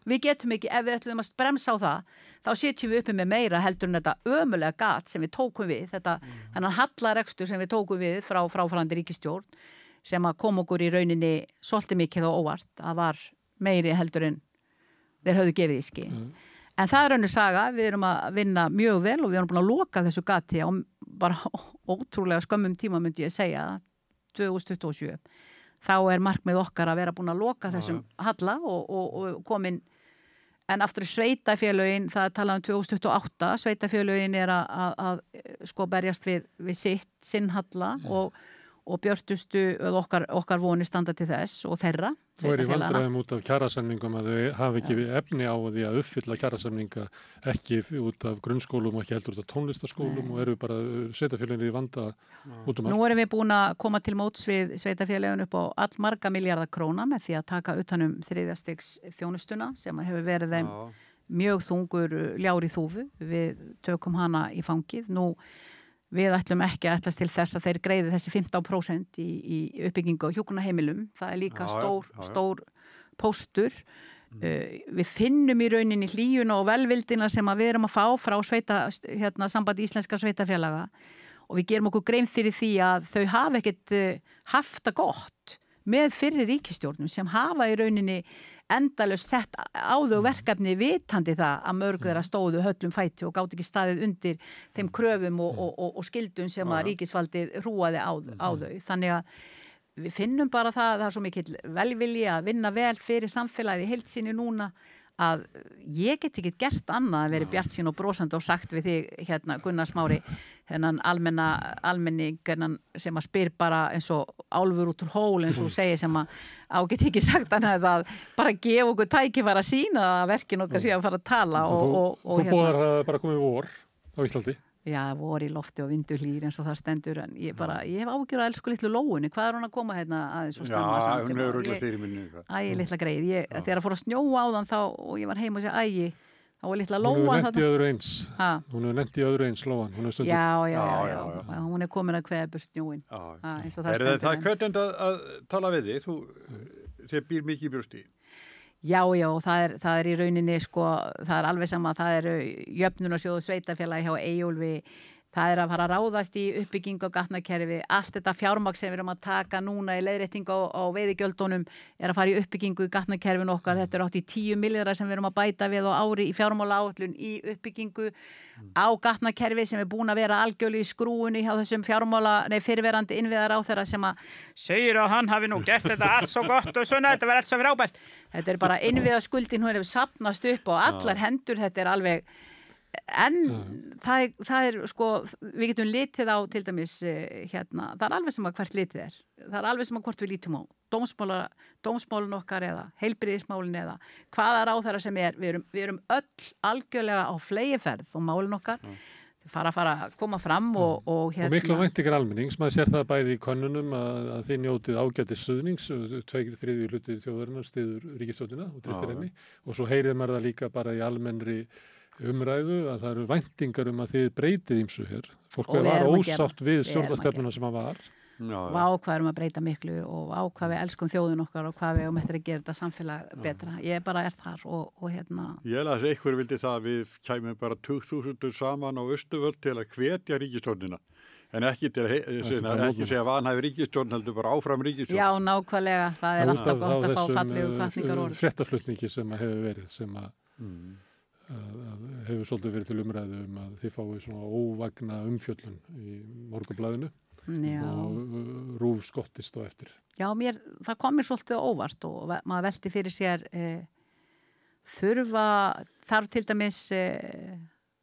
Við getum ekki, ef við ætlum að bremsa á það, þá setjum við uppi með meira heldur en þetta ömulega gat sem við tókum við, þennan hallarekstur sem við tókum við frá fráfarandi ríkisstjórn, sem að kom okkur í rauninni svolítið mikið og óvart. Það var meiri heldur en þeir höfðu gefið í skinn. En það er önnur saga, við erum að vinna mjög vel og við erum búin að loka þessu gati á bara ótrúlega skömmum tíma myndi ég segja, 2027. Þá er markmið okkar að vera búin að loka þessum halla og komin, en aftur sveitafélögin, það talað 2028, sveitafélögin er að berjast við sinn halla og björtustu okkar vonir standa til þess og þeirra. Þú er í vandræðum út af kjarasamningum að þau hafa ekki efni á því að uppfylla kjarasamninga ekki út af grunnskólum og ekki heldur út af tónlistarskólum og eru bara sveitafélögin í vanda út allt. Nú erum við búin að koma til móts við sveitafélögin upp á allmarga milljarða króna með því að taka utanum þriðja stigs þjónustuna sem hefur verið þeim mjög þungur ljár í þúfu. Við tökum hana í fangið. Nú við ætlum ekki að ætlast til þess að þeir greiði þessi 15% í uppbyggingu á hjúkrunarheimilum. Það er líka stór póstur. Við finnum í rauninni hlýjuna og velvildina sem við erum að fá frá sambandi íslenskra sveitafélaga og við gerum okkur grein fyrir því að þau hafa ekkert haft það gott með fyrri ríkisstjórnum sem hafa í rauninni endalaust sett á þau verkefni vitandi það að mörg þeirra stóðu höllum fæti og gátt ekki staðið undir þeim kröfum og skildum sem að ríkisvaldið hrúaði á þau. Þannig að við finnum bara það er svo mikill velvilji að vinna vel fyrir samfélagið í heild sinni núna að ég get ekki gert annað en verið bjartsýn og brosandi og sagt við þig hérna Gunnar Smári þennan almenning sem að spyr bara eins og álfur út úr hól eins og segir sem að get ekki sagt annað að bara gefa okkur tækifæri að sýna að verkin okkar síðan fara að tala og Þú boðar það bara komið vor á Íslandi? Já, vor í lofti og vindur hlýr eins og það stendur en ég hef ágjör að elsku litlu lóunni hvað er hún að koma hérna aðeins og snemma Já, hún hefur rullað þér í minni litla greið, þegar að fór að snjóa á þann þá og ég var heim og segja þá var litla lóan Hún hefur nefnt í öðru eins lóan Já, hún komin að kveða burt snjóin eins og það stendur Það er hvetjandi að tala við þig þið býr mikið í brjósti Já, það er í rauninni það er alveg sama, það eru jöfnunarsjóð og sveitafélagi hjá Eyjólfi það er að fara að ráðast í uppbyggingu á gatnakerfi, allt þetta fjármagn sem við erum að taka núna í leiðréttingu á veiðigjöldunum er að fara í uppbyggingu í gatnakerfin okkar, þetta er átt í 10 milljarðar sem við erum að bæta við á ári í fjármálaáætlun í uppbyggingu á gatnakerfi sem er búin að vera algjörlega í skrúunni hjá þessum fyrirverandi innviðaráðherra sem að segir að hann hafi nú gert þetta allt svo gott og svona, þetta verður allt svo frábært þetta er bara innviðaskuldin, hún hefur safnast upp á allar hendur, þetta er alveg en það er við getum litið á til dæmis það er alveg sem að hvert litið er það er alveg sem að hvort við lítum á dómsmálun okkar eða heilbrigðismálun eða hvaða ráðherra sem við erum öll algjörlega á fleygiferð og málun okkar fara að koma fram og mikla væntingar almennings, maður sér það bæði í könnunum að þið njótið ágætis stuðnings 2/3 hluti þjóðarinnar styður ríkisstjórnina og treystir henni og svo heyrið maður það líka bara í almennri umræðu að það eru væntingar að þið breytið ýmsu hér. Fólk var ósátt við stjórnarstefnuna sem að var. Vá hvað erum að breyta miklu og vá hvað við elskum þjóðin okkar og hvað við erum eftir að gera þetta samfélag betra. Ég bara er þar og hérna. Ég held að einhver vildi það að við kæmum bara 20.000 saman á Austurvöld til að hvetja ríkisstjórnina. En ekki til að ekki segja vanhæfi ríkisstjórn heldur bara áfram ríkisstjórn. Já, nákvæmlega. Það er alltaf gott að fá fallegu hvatningarorð. Fréttaflutningi sem hefur verið sem að hefur svolítið verið til umræðu að þið fáið svona óvagna umfjöllun í Morgunblaðinu og RÚV skottist á eftir. Já, það kom mér svolítið óvart og maður velti fyrir sér þarf til dæmis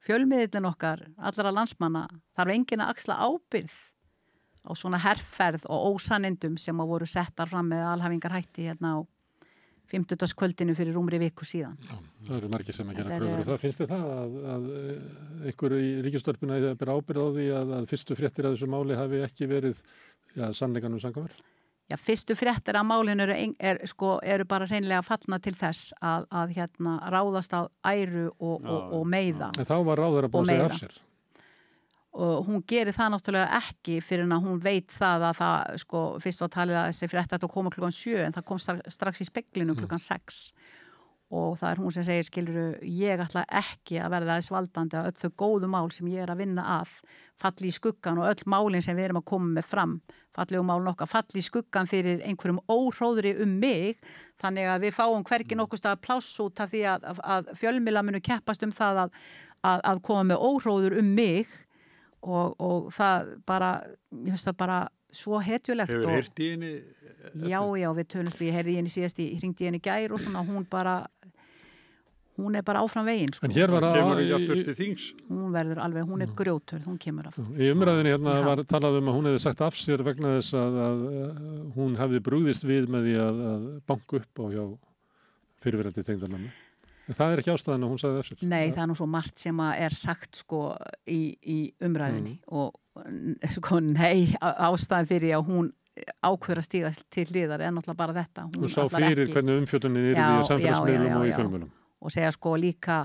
fjölmiðillin okkar, allra landsmanna, þarf enginn að axla ábyrgð á svona herferð og ósannindum sem að voru settar fram með alhæfingar hætti hérna á 50. kvöldinu fyrir rúmri viku síðan. Já, það eru margir sem að gera kröfur og það finnst þið það að einhver í ríkisstjórninni að bera ábyrgð á því að fyrstu fréttir af þessu máli hafi ekki verið sannleikanum samkvæmur? Já, fyrstu fréttir af málinu eru bara hreinlega fallna til þess að ráðast á æru og meiða. En þá var ráðherra búin að segja af sér. Og hún gerir það náttúrulega ekki fyrir en að hún veit það að það fyrst var talið að þessi frétt að koma klukkan 7 en það kom strax í speglinu klukkan 6 og það er hún sem segir skiluru ég ætla ekki að verða þess valdandi að öll þau góðu mál sem ég er að vinna að falli í skuggan og öll málin sem við erum að koma með fram fallegu málin okkar falli í skuggan fyrir einhverjum óhróðri mig þannig að við fáum hvergi nokkurs staðar pláss út af því að fjölmiðlar munu keppast það að koma með óhróður mig og það bara, ég finnst það bara svo hetjulegt. Hefur heyrt í henni? Já, við tölumst, ég heyrði í henni síðast, ég hringdi í henni í gær og svona, hún er bara áfram veginn. En hér var hún verður alveg, hún er grjótur, hún kemur aftur. Í umræðinni hérna var talað að hún hefði sagt af sér vegna þess að hún hefði brugðist við með því að banka upp á hjá fyrirverandi tengdamömmu. Það er ekki ástæðan að hún sagði þessu? Nei, það er nú svo margt sem er sagt í umræðinni og nei, ástæðan fyrir að hún ákveður að stíga til hliðar er náttúrulega bara þetta. Hún sá fyrir hvernig umfjöllunin er í samfélagsmiðlum og í fjölmiðlum. Og segja líka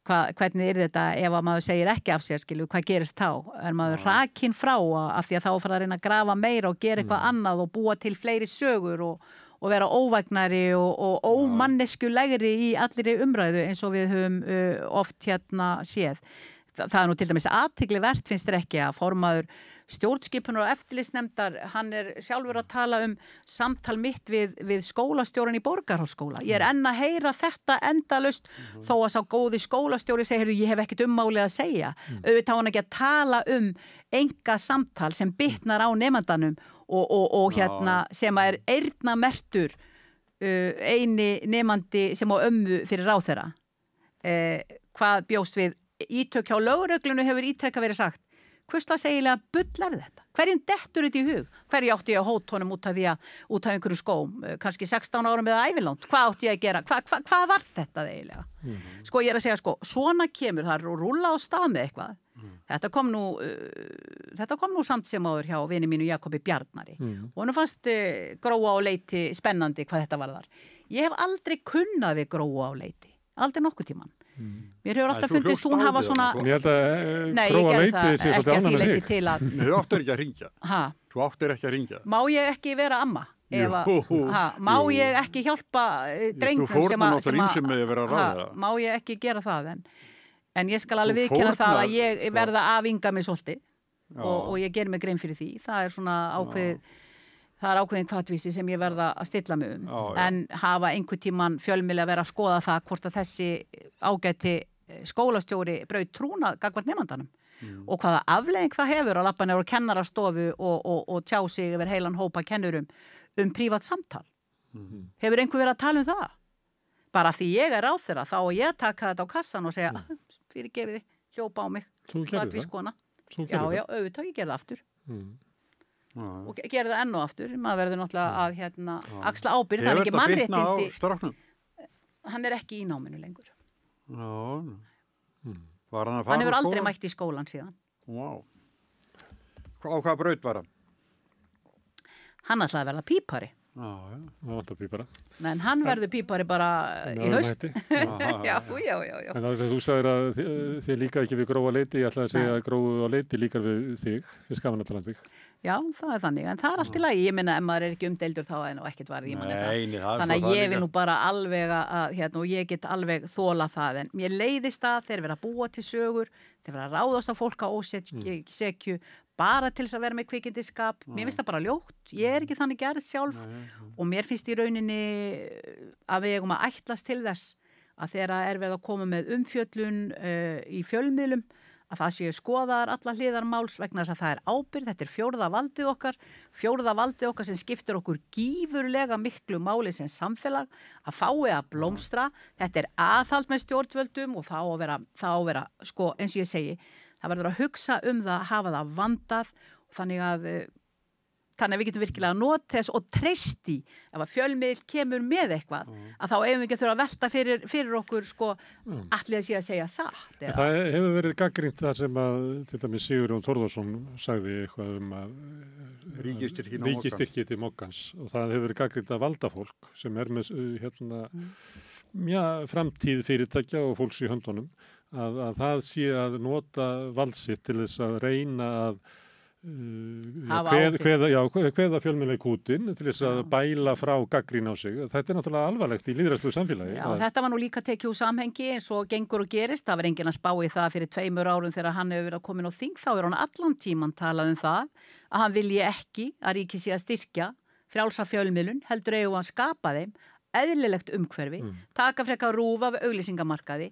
hvernig er þetta ef að maður segir ekki af sér, hvað gerist þá? Er maður rakinn frá af því að þá fara að reyna að grafa meira og gera eitthvað annað og búa til fleiri sögur og vera óvægnari og ómanneskulegri í allri umræðu eins og við höfum oft séð. Það er nú til dæmis athyglisvert finnst þér ekki að formaður stjórnskipunar og eftirlitsnefndar, hann er sjálfur að tala samtal mitt við skólastjóran í Borgarholtsskóla. Ég er enn að heyra þetta endalaust þó að sá góði skólastjóri segir, ég hef ekkert ummálið að segja. Auðvitað hann ekki að tala enga samtal sem bitnar á nemandanum og sem er eyrnamertur eini nemandi sem á ömmu fyrir ráðherra. Hvað bjóst við ítök hjá lögreglunu hefur ítrekka verið sagt. Hvurslags eiginlega bull þetta? Hverjum dettur þetta í hug? Hverju átti ég að hóta honum út af einhverju skóm, kannski 16 árum eða ævilangt? Hvað átti ég að gera? Hvað var þetta eiginlega? Sko ég er að segja, svona kemur það að rúlla á stað með eitthvað. Þetta kom nú samt sem áður hjá vini mínu Jakobi Bjarnari. Og hann fannst Gróa á Leiti spennandi hvað þetta varðar. Ég hef aldrei kunnað við Gróa á Leiti. Aldrei nokkuð tíman. Mér hefur alltaf fundist hún hafa svona... Ég held að Gróa Leiti sé svolítið ánægð með þig. Nei, þú áttir ekki að hringja. Þú áttir ekki að hringja. Má ég ekki vera amma? Má ég ekki hjálpa drengum Þú fórna náttúrulega ímsum með að vera ráðherra. Má ég ekki gera það en ég skal alveg viðurkenna það að ég verða að afinga mig svolítið og ég ger mig grein fyrir því. Það er svona ákveðin hvatvísi sem ég verða að stilla mig en hafa einhvern tíman fjölmiðli að vera að skoða það hvort að þessi ágæti skólastjóri braut trúnað gagnvart nemandanum og hvaða afleiðing það hefur að labba niður á kennarastofu og tjá sig yfir heilan hópa kennurum prívat samtal. Hefur einhver verið að tala það? Bara því ég er ráðherra þá og ég taka þetta á kassan og segja fyrirgefiði, hljópa á mig. Þú gerði það? Já, auðvitað, ég gerði það aftur. Og gerði það enn og aftur. Maður verður náttúrulega að axla ábyrgð. Það er ekki mannréttindi. Hefur þetta bitnað á stráknum? Hann er ekki í náminu lengur. Hann hefur aldrei mætt í skólan síðan. Á hvaða braut var hann? Hann ætlaði að verða pípari. Það vantar pípara. En hann verður pípari bara í haust. Já. En þú sagðir að þið líka ekki við Gróa Leiti, ég ætlaði að segja að Gróa Leiti líkar við þig, við skaman að tala um þig. Já, það er þannig, en það er allt í lagi, ég minna ef maður er ekki umdeildur þá er nú ekkert varð, þannig að ég vil nú bara alveg að, og ég get alveg þola það, en mér leiðist að þeir vera að búa til sögur, þeir vera að ráðast á fólk á ósekju, bara til þess að vera með kvikindiskap, mér finnst það bara ljótt, ég er ekki þannig gerð sjálf og mér finnst í rauninni að við eigum að ætlast til þess að þegar er verið að koma með umfjöllun í fjölmiðlum, að það séu skoðaðar alla hliðar máls vegna þess að það er ábyrgð, þetta er fjórða valdið okkar sem skiptir okkur gífurlega miklu máli sem samfélag, að fái að blómstra, þetta er aðhald með stjórnvöldum og það á að vera, sko, eins og ég segi, það verður að hugsa það, hafa það vandað og þannig að við getum virkilega notið þess og treysti ef að fjölmiðl kemur með eitthvað að þá eigum við ekki að þurfa að velta fyrir okkur sko allir að sé að segja satt. Það hefur verið gagnrýnt það sem að til dæmis Sigurjón Þórðarsson sagði eitthvað að ríkisstyrki til Moggans og það hefur verið gagnrýnt að valdafólk sem er með framtíð fyrirtækja og fólks í höndunum að það sé að nota valdsitt til þess að reyna að kveða fjölmiðla í kútin til þess að bæla frá gagnrýni á sig. Þetta er náttúrulega alvarlegt í lýðræðslegu samfélagi. Já, þetta var nú líka tekið úr samhengi eins og gengur og gerist. Það var enginn að spá í það fyrir 2 árum þegar hann hefur verið að komin á þing. Þá er hann allan tíman talað það að hann vilji ekki að ríkið sé að styrkja frjálsa fjölmiðlun, heldur eigum að skapa þeim eðlilegt umhverfi, taka frekar RÚV af auglýsingamarkaði,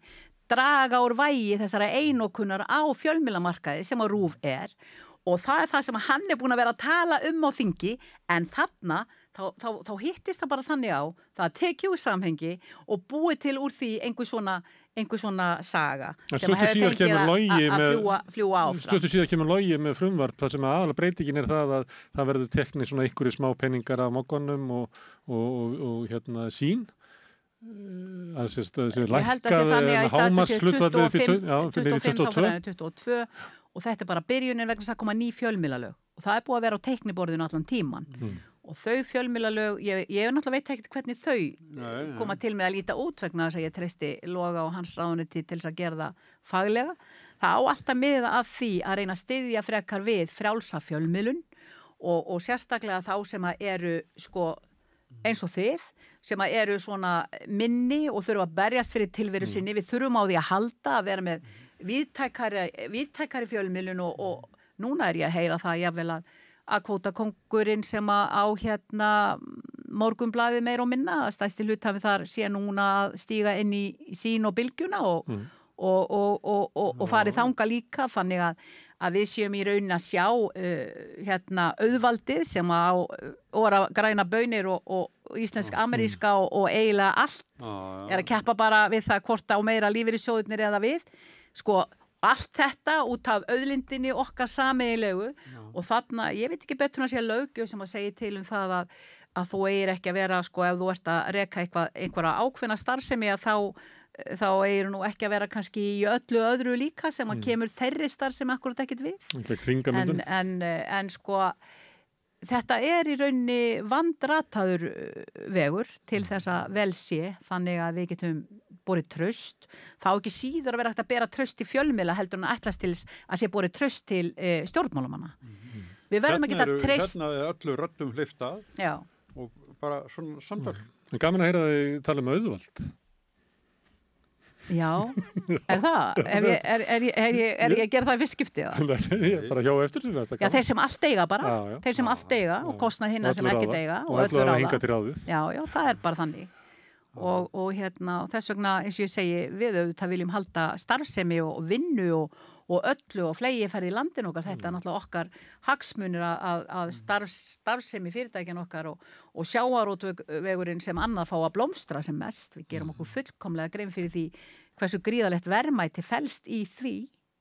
draga úr vægi þessara einokunar á fjölmiðlamarkaði sem að RÚV er og það er það sem hann er búin að vera að tala á þingi en þarna þá hittist það bara þannig á það tekið úr samhengi og búið til úr því einhver svona saga sem hefur fengið að fljúa áfram. Stuttu síðan kemur Logi með frumvarp þar sem aðalega breytingin er það að það verður teknir svona einhverju smá peningar af moggunum og sín að lækkað hámarkshlutfallið upp í 22 og þetta er bara byrjunin vegna þess að koma ný fjölmiðlalög og það er búið að vera á teikniborðinu allan tíman og þau fjölmiðlalög, ég náttúrulega veit ekki hvernig þau koma til með að líta út vegna þess að ég treysti Loga og hans ráðuneyti til þess að gera það faglega. Það á alltaf miða að því að reyna að styðja frekar við frjálsa fjölmiðlun og sérstaklega þá sem að eru sko eins og þið sem að eru svona minni og þurfa að berjast fyrir tilveru sinni. Við þurfum á því að halda að vera með víðtækari fjölmiðlun og núna er ég að heyra það jafnvel að kvótakóngurinn sem á Morgunblaðið meira og minna, stærsti hluthafi þar sé núna að stíga inn í Sín og Bylgjuna og farið þanga líka þannig að við séum í raunin að sjá auðvaldið sem á græna baunir og íslensk, ameríska og eiginlega allt að keppa bara við það hvort á meira lífeyrissjóðirnir eða við, sko, allt þetta út af auðlindinni okkar sameiginlegu og þarna, ég veit ekki betur en að sé löggjöf sem að segja til það að þú eigir ekki að vera, sko, ef þú ert að reka einhverja ákveðna starfsemi að þá eigir nú ekki að vera kannski í öllu öðru líka sem að kemur þeirri starfsemi akkurat ekkert við. En sko, þetta í rauninni vandrataður vegur til þess að vel sé, þannig að við getum borið traust. Þá ekki síður að vera hægt að bera traust í fjölmiðla heldur en ætlast til að sé borið traust til stjórnmálamanna. Við verðum ekki að treyst. Hérna öllu röddum hleyftað og bara svona samtal. Gaman að heyra þig tala auðvald. Já, það? Er ég að gera það í fyrst skipti? Ég bara hjá eftir því. Já, þeir sem allt eiga bara. Þeir sem allt eiga og kostnað hinna sem ekkert eiga. Og öllu ráða hinga til ráðið. Já, það bara þannig. Og þess vegna, eins og ég segi, við auðvitað viljum halda starfsemi og vinnu og öllu og flegi ferði í landinu okkar. Þetta náttúrulega okkar hagsmunir að starfsemi fyrirtækjan okkar og sjávarútvegurinn sem annað fá að blómstra sem mest. Við gerum okkur fullkomlega grein fyrir því hversu gríðalegt verðmæti felst í því.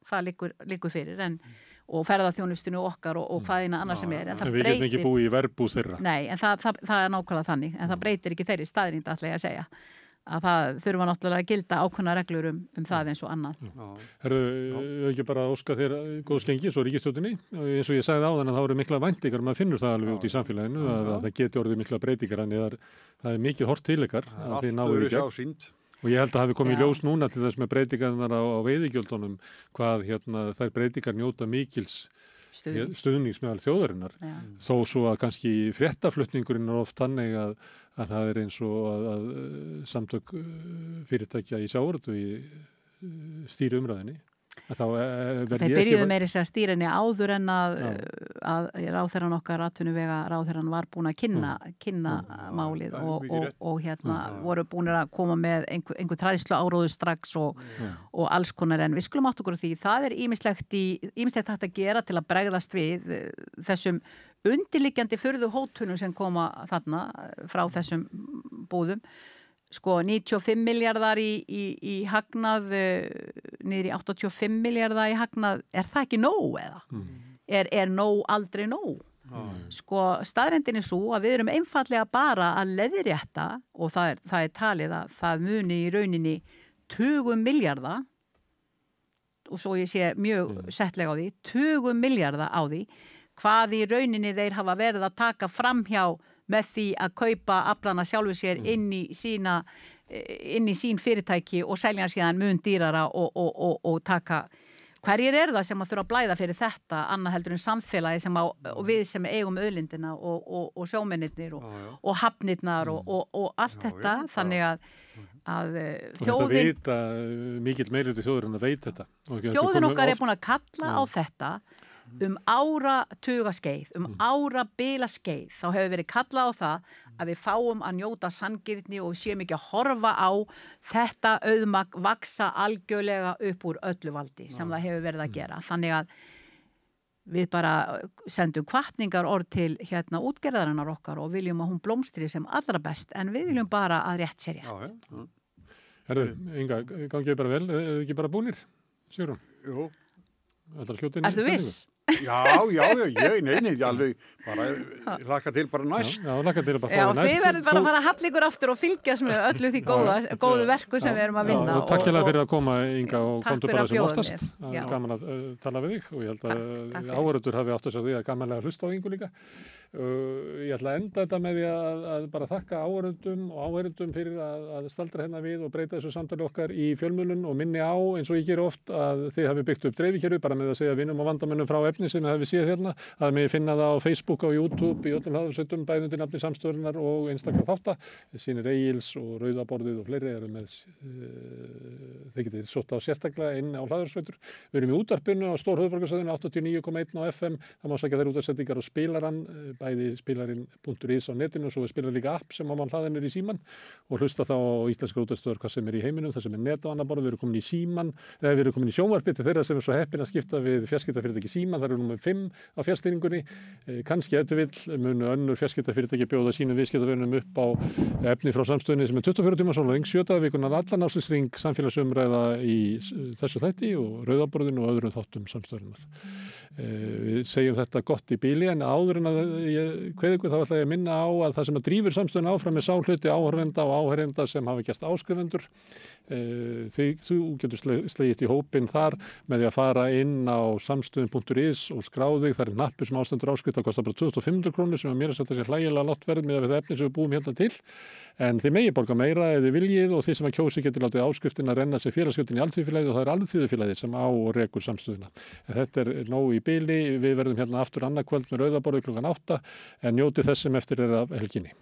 Það liggur fyrir og ferðaþjónustinu okkar og hvaðina annað sem en við getum ekki búið í verbúð þeirra. Nei, en það nákvæmlega þannig, en það breytir ekki þeirri staðrind ætla ég að segja, að það þurfa náttúrulega að gilda ákveðnar reglur það eins og annað. Herðu, ekki bara óska þér góðs gengis og ríkisstjórninni, eins og ég sagði áðan að það eru mikla væntingar, maður finnur það alveg út í samfélaginu að það geti orðið mikla breytingar, þannig það er mikið hort til ykkar að þið náðu í gegn. Og ég held að hafi komið í ljós núna til þess með breytingarnar á veiðigjöldunum hvað þær breytingar njóta mikils stuðnings meðal þjóðarinnar. Þó svo að kannski fréttaflutningurinn oft þannig að það eins og að samtök fyrirtækja í sjávarútvegi stýri umræðinni. Þeir byrjuðu meira að stýra henni áður en að ráðherrann okkar atvinnuvega ráðherrann var búin að kynna málið og voru búin að koma með einhver træðslu áróðu strax og alls konar en við skulum átt okkur því það ýmislegt hægt að gera til að bregðast við þessum undirliggjandi furðu hótunum sem koma þarna frá þessum búðum. Sko 95 miljardar í hagnað niður í 85 miljardar í hagnað, það ekki nóg eða? Er nóg aldrei nóg? Sko staðreyndin svo að við erum einfallega bara að leiðrétta og það talið að það muni í rauninni 20 miljarda og svo ég sé mjög settlega á því 20 miljarda á því hvað í rauninni þeir hafa verið að taka framhjá með því að kaupa aflana sjálfu sér inn í sín fyrirtæki og selja síðan mun dýrara og taka. Hverjir það sem að þurfa að blæða fyrir þetta annað heldur en samfélagi og við sem eigum auðlindina og sjómennirnir og hafnirnar og allt þetta þannig að þjóðin mikill meirihluti þjóðurinn að veit þetta. Þjóðin okkar búin að kalla á þetta áratugaskeið, árabilaskeið þá hefur verið kallað á það að við fáum að njóta sanngirni og séum ekki að horfa á þetta auðmagn vaksa algjörlega upp úr öllu valdi sem það hefur verið að gera. Þannig að við bara sendum hvatningar orð til útgerðarinnar okkar og viljum að hún blómstri sem allra best en við viljum bara að rétt sé rétt. Herðu, Inga, gangið bara vel, ekki bara búnir, Sigrún? Jú. Ertu viss? Já, nei, alveg bara laka til bara næst. Já, laka til bara fara næst. Já, við verðum bara að fara að halla ykkur aftur og fylgjast með öllu því góðu verku sem við erum að vinna. Takk hérlega fyrir að koma, Inga, og komdu bara sem oftast. Gaman að tala við þig og ég held að áhorfendur hafi átt að sjá því að gamanlega hlusta á Ingu líka. Ég ætla að enda þetta með því að bara þakka áhorfendum fyrir að staldra hérna við og breyta þessu samtali okkar í fjölmiðlun og minni á eins og ég geri oft að þið hafi byggt upp dreifikerfi bara með að segja vinum og vandamönnum frá efni sem þið hafi séð hérna að mig finna það á Facebook og YouTube í öllum hlaðarsveitum bæði undir nafni Samstöðurinnar og einstakra þátta. Sýnir Egils og Rauðaborðið og fleiri eru með þeir getið sótt á sérstaklega inn á hlaðarsveitur. Við erum í útvarpinu á Stórhöfuðborgarsvæðinu 89,1 á FM. Það má sækja þær útvarpsendingar og spilarann bæði spilarinn.is á netinu og svo spilar líka app sem á mann hlaða niður í síman og hlusta þá á íslenskar útvarpsstöðvar hvað sem í heiminum, það sem net á annað borð, við erum komin í síman, við erum komin í sjónvarpið til þeirra sem svo heppin að skipta við fjarskiptafyrirtæki síman, það eru númer 5 á fjarstýringunni, kannski ef þið vill munu önnur fjarskiptafyrirtæki bjóða sínum viðskiptavinum upp á efni frá samstöðinni sem 24 tíma sólarhring, 7 daga vikunnar, allan ársins samfélagsumræða í þessu þætti og rauðaborðinu og öðrum þáttum samstöðurinnar. Við segjum þetta gott í bíli en áður en að ég kveði ykkur þá ætla ég að minna á að það sem að drífur samstöðuna áfram er sá hluti áhorfenda og áheyrenda sem hafa gerst áskrifendur. Þú getur slegist í hópinn þar með því að fara inn á samstöðun.is og skráðig, það er hnappur sem ástendur áskrift, það kostar bara 2.500 krónur sem að mér að setja sér hlægilega lágt verð með það efni sem við búum hérna til. En þið megi borga meira ef þið viljið og þið sem að kjósi getur látið áskriftina renna sér félagsgjöldin í alþjóðfélagið og það er alþjóðfélagið sem á og rekur samstöðuna. En þetta er nóg í bili, við verðum hérna aftur annað kvöld með rauðaborðið klukkan 8 en njótið þess sem eftir er af helginni.